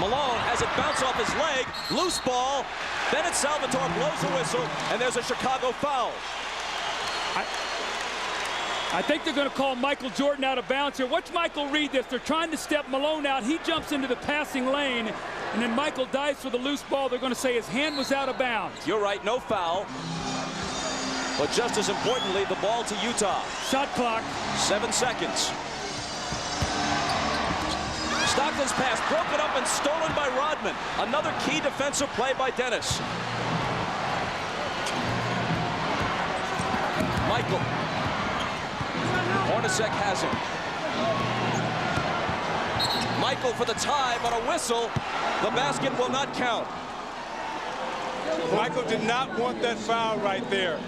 Speaker 5: Malone has it bounce off his leg, loose ball. Bennett Salvatore blows a whistle, and there's a Chicago foul.
Speaker 9: I think they're going to call Michael Jordan out of bounds here. Watch Michael read this. They're trying to step Malone out. He jumps into the passing lane, and then Michael dives for the loose ball. They're going to say his hand was out of bounds.
Speaker 5: You're right, no foul. But just as importantly, the ball to Utah.
Speaker 9: Shot clock.
Speaker 5: 7 seconds. Stockton's pass broken up and stolen by Rodman. Another key defensive play by Dennis. Michael. Hornacek has him. Michael for the tie, but a whistle. The basket will not count.
Speaker 8: Michael did not want that foul right there.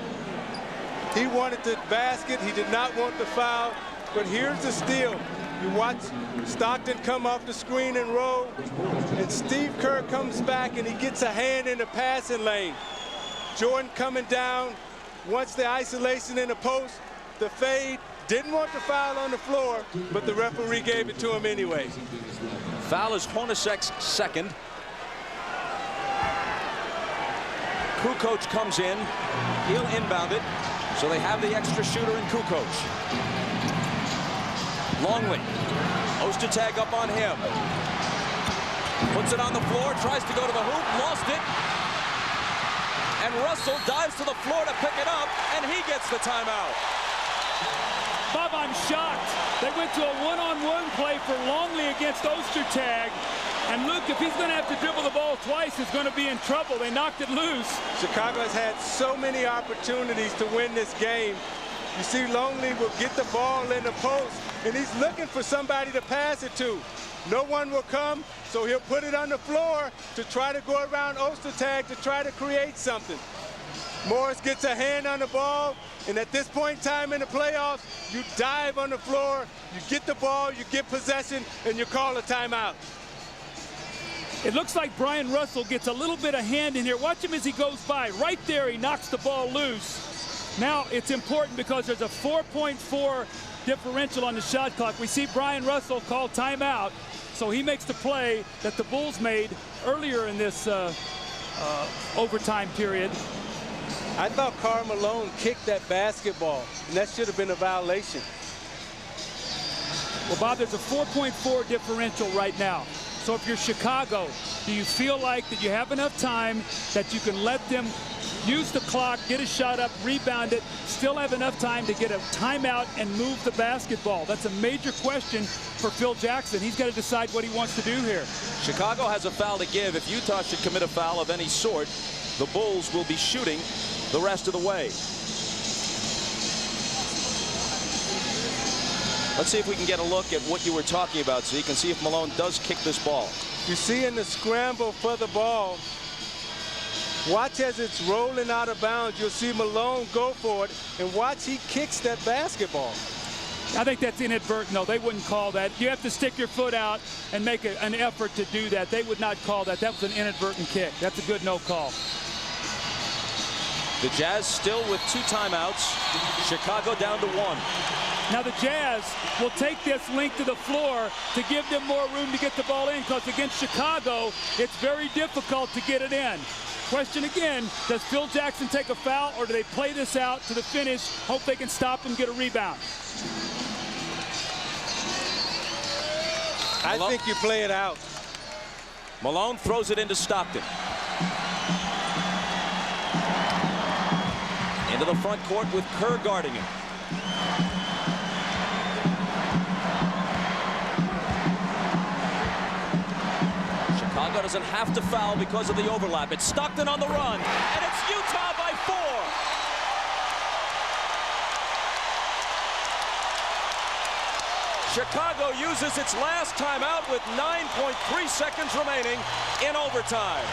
Speaker 8: He wanted the basket. He did not want the foul. But here's the steal. You watch Stockton come off the screen and roll, and Steve Kerr comes back and he gets a hand in the passing lane. Jordan coming down, wants the isolation in the post, the fade, didn't want the foul on the floor, but the referee gave it to him anyway.
Speaker 5: Foul is Hornacek's second. Kukoc comes in, he'll inbound it, so they have the extra shooter in Kukoc. Longley, Ostertag up on him. Puts it on the floor, tries to go to the hoop, lost it. And Russell dives to the floor to pick it up, and he gets the timeout.
Speaker 9: Bob, I'm shocked. They went to a one-on-one play for Longley against Ostertag. And Luke, if he's going to have to dribble the ball twice, he's going to be in trouble. They knocked it loose.
Speaker 8: Chicago has had so many opportunities to win this game. You see Longley will get the ball in the post, and he's looking for somebody to pass it to. No one will come, so he'll put it on the floor to try to go around Ostertag to try to create something. Morris gets a hand on the ball, and at this point in time in the playoffs, you dive on the floor, you get the ball, you get possession, and you call a timeout.
Speaker 9: It looks like Bryon Russell gets a little bit of hand in here. Watch him as he goes by. Right there, he knocks the ball loose. Now it's important because there's a 4.4 differential on the shot clock. We see Bryon Russell call timeout, so he makes the play that the Bulls made earlier in this overtime period.
Speaker 8: I thought Karl Malone kicked that basketball, and that should have been a violation.
Speaker 9: Well, Bob, there's a 4.4 differential right now. So if you're Chicago, do you feel like that you have enough time that you can let them use the clock, get a shot up, rebound it, still have enough time to get a timeout and move the basketball? That's a major question for Phil Jackson. He's got to decide what he wants to do here.
Speaker 5: Chicago has a foul to give. If Utah should commit a foul of any sort, the Bulls will be shooting the rest of the way. Let's see if we can get a look at what you were talking about, so you can see if Malone does kick this ball.
Speaker 8: You see in the scramble for the ball, watch as it's rolling out of bounds. You'll see Malone go for it, and watch he kicks that basketball.
Speaker 9: I think that's inadvertent, though. They wouldn't call that. You have to stick your foot out and make an effort to do that. They would not call that. That was an inadvertent kick. That's a good no call.
Speaker 5: The Jazz still with 2 timeouts. Chicago down to 1.
Speaker 9: Now the Jazz will take this length of the floor to give them more room to get the ball in, because against Chicago, it's very difficult to get it in. Question again, does Phil Jackson take a foul, or do they play this out to the finish, hope they can stop and get a rebound?
Speaker 8: I think you play it out.
Speaker 5: Malone throws it into Stockton. Into the front court with Kerr guarding him. Chicago doesn't have to foul because of the overlap. It's Stockton on the run, and it's Utah by 4. Chicago uses its last timeout with 9.3 seconds remaining in overtime.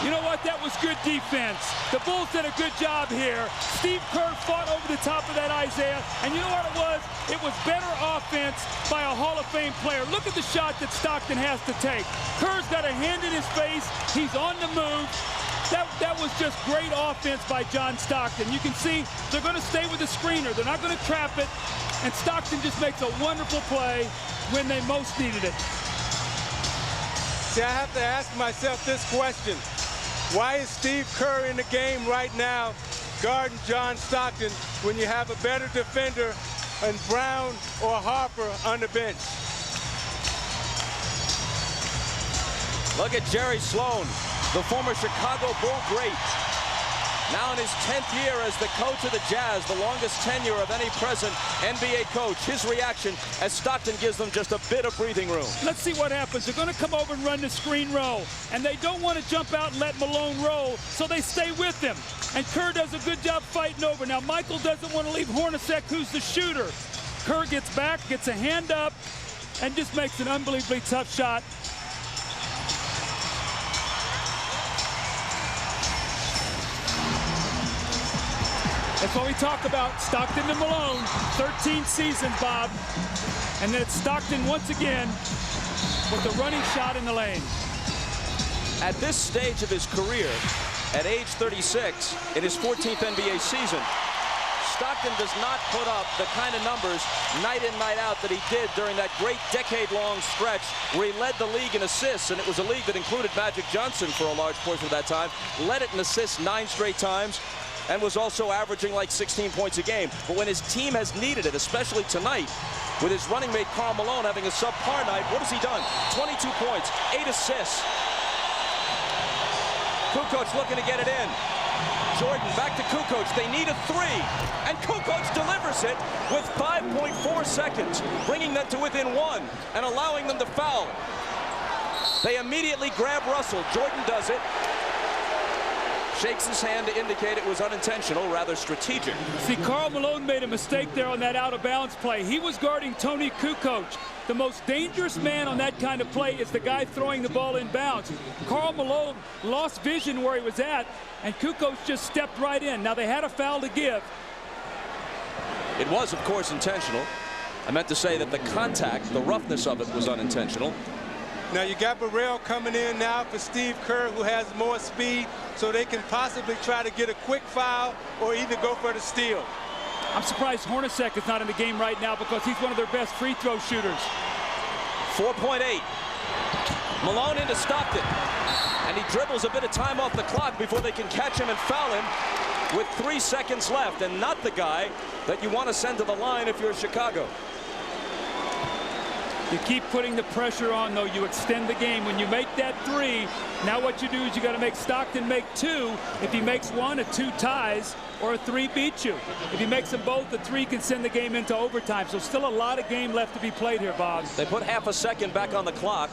Speaker 9: You know what? That was good defense. The Bulls did a good job here. Steve Kerr fought over the top of that Isaiah, and you know what it was? It was better offense by a Hall of Fame player. Look at the shot that Stockton has to take. Kerr's got a hand in his face. He's on the move. That was just great offense by John Stockton. You can see they're going to stay with the screener. They're not going to trap it, and Stockton just makes a wonderful play when they most needed it.
Speaker 8: See, I have to ask myself this question. Why is Steve Kerr in the game right now guarding John Stockton when you have a better defender and Brown or Harper on the bench?
Speaker 5: Look at Jerry Sloan, the former Chicago Bull great. Now in his 10th year as the coach of the Jazz, the longest tenure of any present NBA coach. His reaction as Stockton gives them just a bit of breathing room.
Speaker 9: Let's see what happens. They're going to come over and run the screen roll, and they don't want to jump out and let Malone roll, so they stay with him. And Kerr does a good job fighting over. Now Michael doesn't want to leave Hornacek, who's the shooter. Kerr gets back, gets a hand up, and just makes an unbelievably tough shot. That's what we talk about, Stockton and Malone, 13 seasons, Bob. And then it's Stockton once again with the running shot in the lane.
Speaker 5: At this stage of his career, at age 36, in his 14th NBA season, Stockton does not put up the kind of numbers night in, night out that he did during that great decade-long stretch where he led the league in assists, and it was a league that included Magic Johnson for a large portion of that time, led it in assists 9 straight times, and was also averaging like 16 points a game. But when his team has needed it, especially tonight, with his running mate Karl Malone having a subpar night, what has he done? 22 points, 8 assists. Kukoc looking to get it in. Jordan back to Kukoc. They need a three. And Kukoc delivers it with 5.4 seconds, bringing them to within one and allowing them to foul. They immediately grab Russell. Jordan does it. Shakes his hand to indicate it was unintentional, rather strategic.
Speaker 9: See, Karl Malone made a mistake there on that out-of-bounds play. He was guarding Toni Kukoc. The most dangerous man on that kind of play is the guy throwing the ball in bounds. Karl Malone lost vision where he was at, and Kukoc just stepped right in. Now, they had a foul to give.
Speaker 5: It was, of course, intentional. I meant to say that the contact, the roughness of it was unintentional.
Speaker 8: Now you got Burrell coming in now for Steve Kerr, who has more speed, so they can possibly try to get a quick foul or either go for the steal.
Speaker 9: I'm surprised Hornacek is not in the game right now because he's one of their best free throw shooters.
Speaker 5: 4.8. Malone into Stockton. And he dribbles a bit of time off the clock before they can catch him and foul him with 3 seconds left, and not the guy that you want to send to the line if you're Chicago.
Speaker 9: You keep putting the pressure on, though. You extend the game. When you make that three, now what you do is you got to make Stockton make two. If he makes one, a two ties, or a three beats you. If he makes them both, the three can send the game into overtime. So still a lot of game left to be played here, Bob.
Speaker 5: They put half a second back on the clock.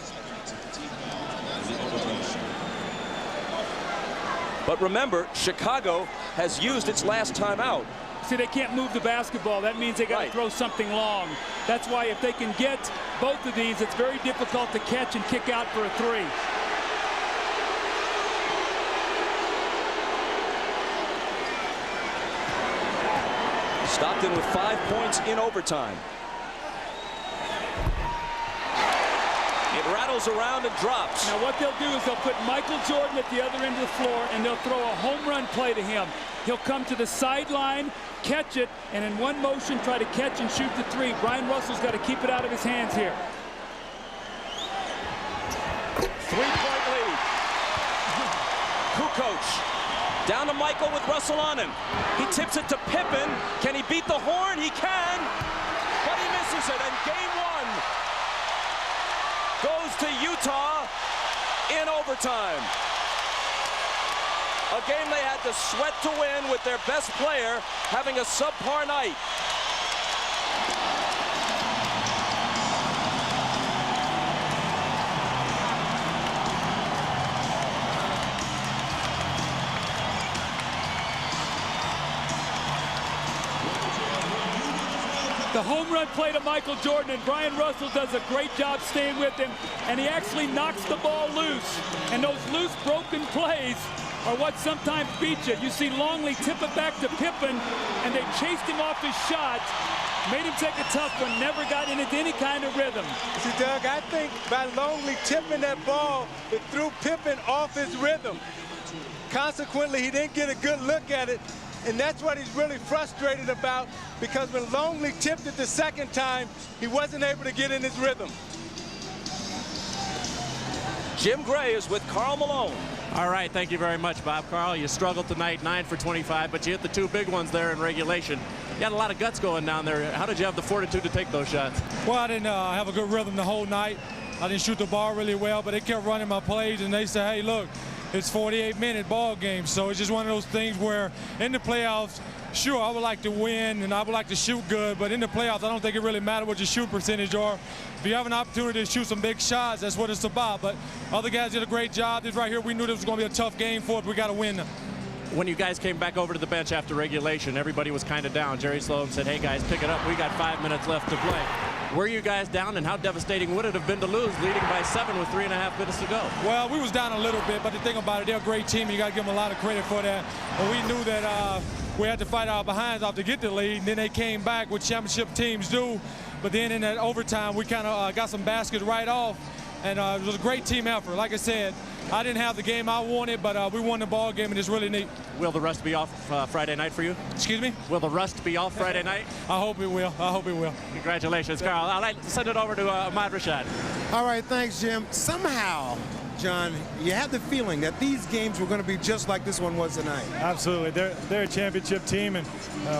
Speaker 5: But remember, Chicago has used its last timeout.
Speaker 9: See, they can't move the basketball. That means they got to throw something long. That's why if they can get both of these, it's very difficult to catch and kick out for a three.
Speaker 5: Stockton with 5 points in overtime. It rattles around and drops.
Speaker 9: Now what they'll do is they'll put Michael Jordan at the other end of the floor and they'll throw a home run play to him. He'll come to the sideline, catch it, and in one motion try to catch and shoot the three. Bryon Russell's got to keep it out of his hands here.
Speaker 5: 3-point lead. Kukoc down to Michael with Russell on him. He tips it to Pippen. Can he beat the horn? He can, but he misses it. And game one goes to Utah in overtime. A game they had to sweat to win with their best player having a subpar night.
Speaker 9: The home run play to Michael Jordan, and Bryon Russell does a great job staying with him, and he actually knocks the ball loose. And those loose, broken plays are what sometimes beat you. You see Longley tip it back to Pippen, and they chased him off his shot, made him take a tough one, never got into any kind of rhythm.
Speaker 8: See, Doug, I think by Longley tipping that ball, it threw Pippen off his rhythm. Consequently, he didn't get a good look at it, and that's what he's really frustrated about, because when Longley tipped it the second time, he wasn't able to get in his rhythm.
Speaker 5: Jim Gray is with Karl Malone.
Speaker 20: All right, thank you very much, Bob. Karl, you struggled tonight, 9 for 25, but you hit the two big ones there in regulation. You had a lot of guts going down there. How did you have the fortitude to take those shots?
Speaker 7: Well, I didn't have a good rhythm the whole night. I didn't shoot the ball really well, but they kept running my plays, and they said, hey, look, it's 48-minute ball game. So it's just one of those things where in the playoffs, sure, I would like to win and I would like to shoot good, but in the playoffs, I don't think it really matters what your shoot percentage are. If you have an opportunity to shoot some big shots, that's what it's about. But other guys did a great job. This right here, we knew this was going to be a tough game for us. We got to win them.
Speaker 20: When you guys came back over to the bench after regulation, everybody was kind of down. Jerry Sloan said, hey, guys, pick it up. We got 5 minutes left to play. Were you guys down, and how devastating would it have been to lose, leading by 7 with 3.5 minutes to go?
Speaker 7: Well, we was down a little bit, but the thing about it, they're a great team. You got to give them a lot of credit for that. And we knew that we had to fight our behinds off to get the lead, and then they came back, what championship teams do. But then in that overtime, we kind of got some baskets right off, and it was a great team effort. Like I said, I didn't have the game I wanted, but we won the ball game, and it's really neat.
Speaker 20: Will the rust be off Friday night for you?
Speaker 7: Excuse me?
Speaker 20: Will the rust be off Friday night?
Speaker 7: I hope it will. I hope it will.
Speaker 20: Congratulations, Karl. I'll like to send it over to Ahmad Rashad.
Speaker 19: All right, thanks, Jim. Somehow, John, you had the feeling that these games were going to be just like this one was tonight.
Speaker 11: Absolutely. They're a championship team, and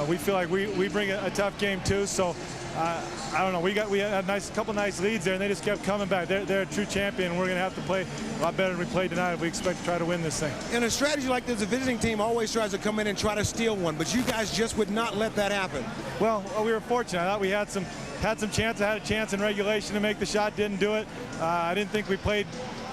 Speaker 11: we feel like we bring a tough game too. So
Speaker 7: I don't know. We had a couple nice leads there, and they just kept coming back. They're a true champion, and we're going to have to play a lot better than we played tonight if we expect to try to win this thing.
Speaker 19: In a strategy like this, a visiting team always tries to come in and try to steal one, but you guys just would not let that happen.
Speaker 7: Well, we were fortunate. I thought we had some chance. I had a chance in regulation to make the shot, didn't do it. I didn't think we played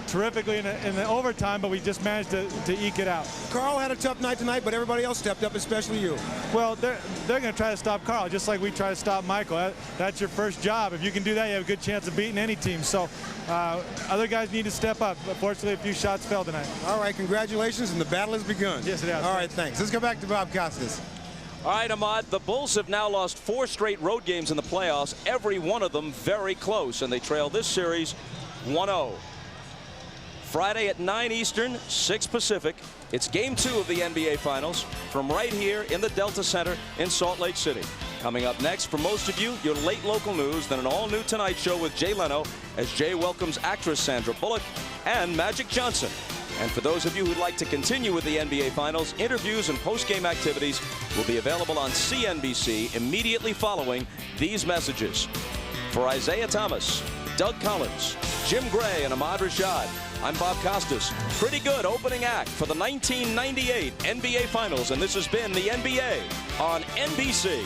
Speaker 7: terrifically in the overtime, but we just managed to eke it out.
Speaker 19: Karl had a tough night tonight, but everybody else stepped up, especially you.
Speaker 7: Well, they're going to try to stop Karl, just like we try to stop Michael. That's your first job. If you can do that, you have a good chance of beating any team. So other guys need to step up. Fortunately, a few shots fell tonight.
Speaker 19: All right, congratulations, and the battle has begun.
Speaker 7: Yes, it has.
Speaker 19: All right, thanks. Let's go back to Bob Costas.
Speaker 5: All right, Ahmad, the Bulls have now lost 4 straight road games in the playoffs, every one of them very close, and they trail this series 1-0. Friday at 9 Eastern, 6 Pacific. It's Game 2 of the NBA Finals from right here in the Delta Center in Salt Lake City. Coming up next, for most of you, your late local news, then an all-new Tonight Show with Jay Leno as Jay welcomes actress Sandra Bullock and Magic Johnson. And for those of you who'd like to continue with the NBA Finals, interviews and post-game activities will be available on CNBC immediately following these messages. For Isaiah Thomas, Doug Collins, Jim Gray, and Ahmad Rashad, I'm Bob Costas. Pretty good opening act for the 1998 NBA Finals, and this has been the NBA on NBC.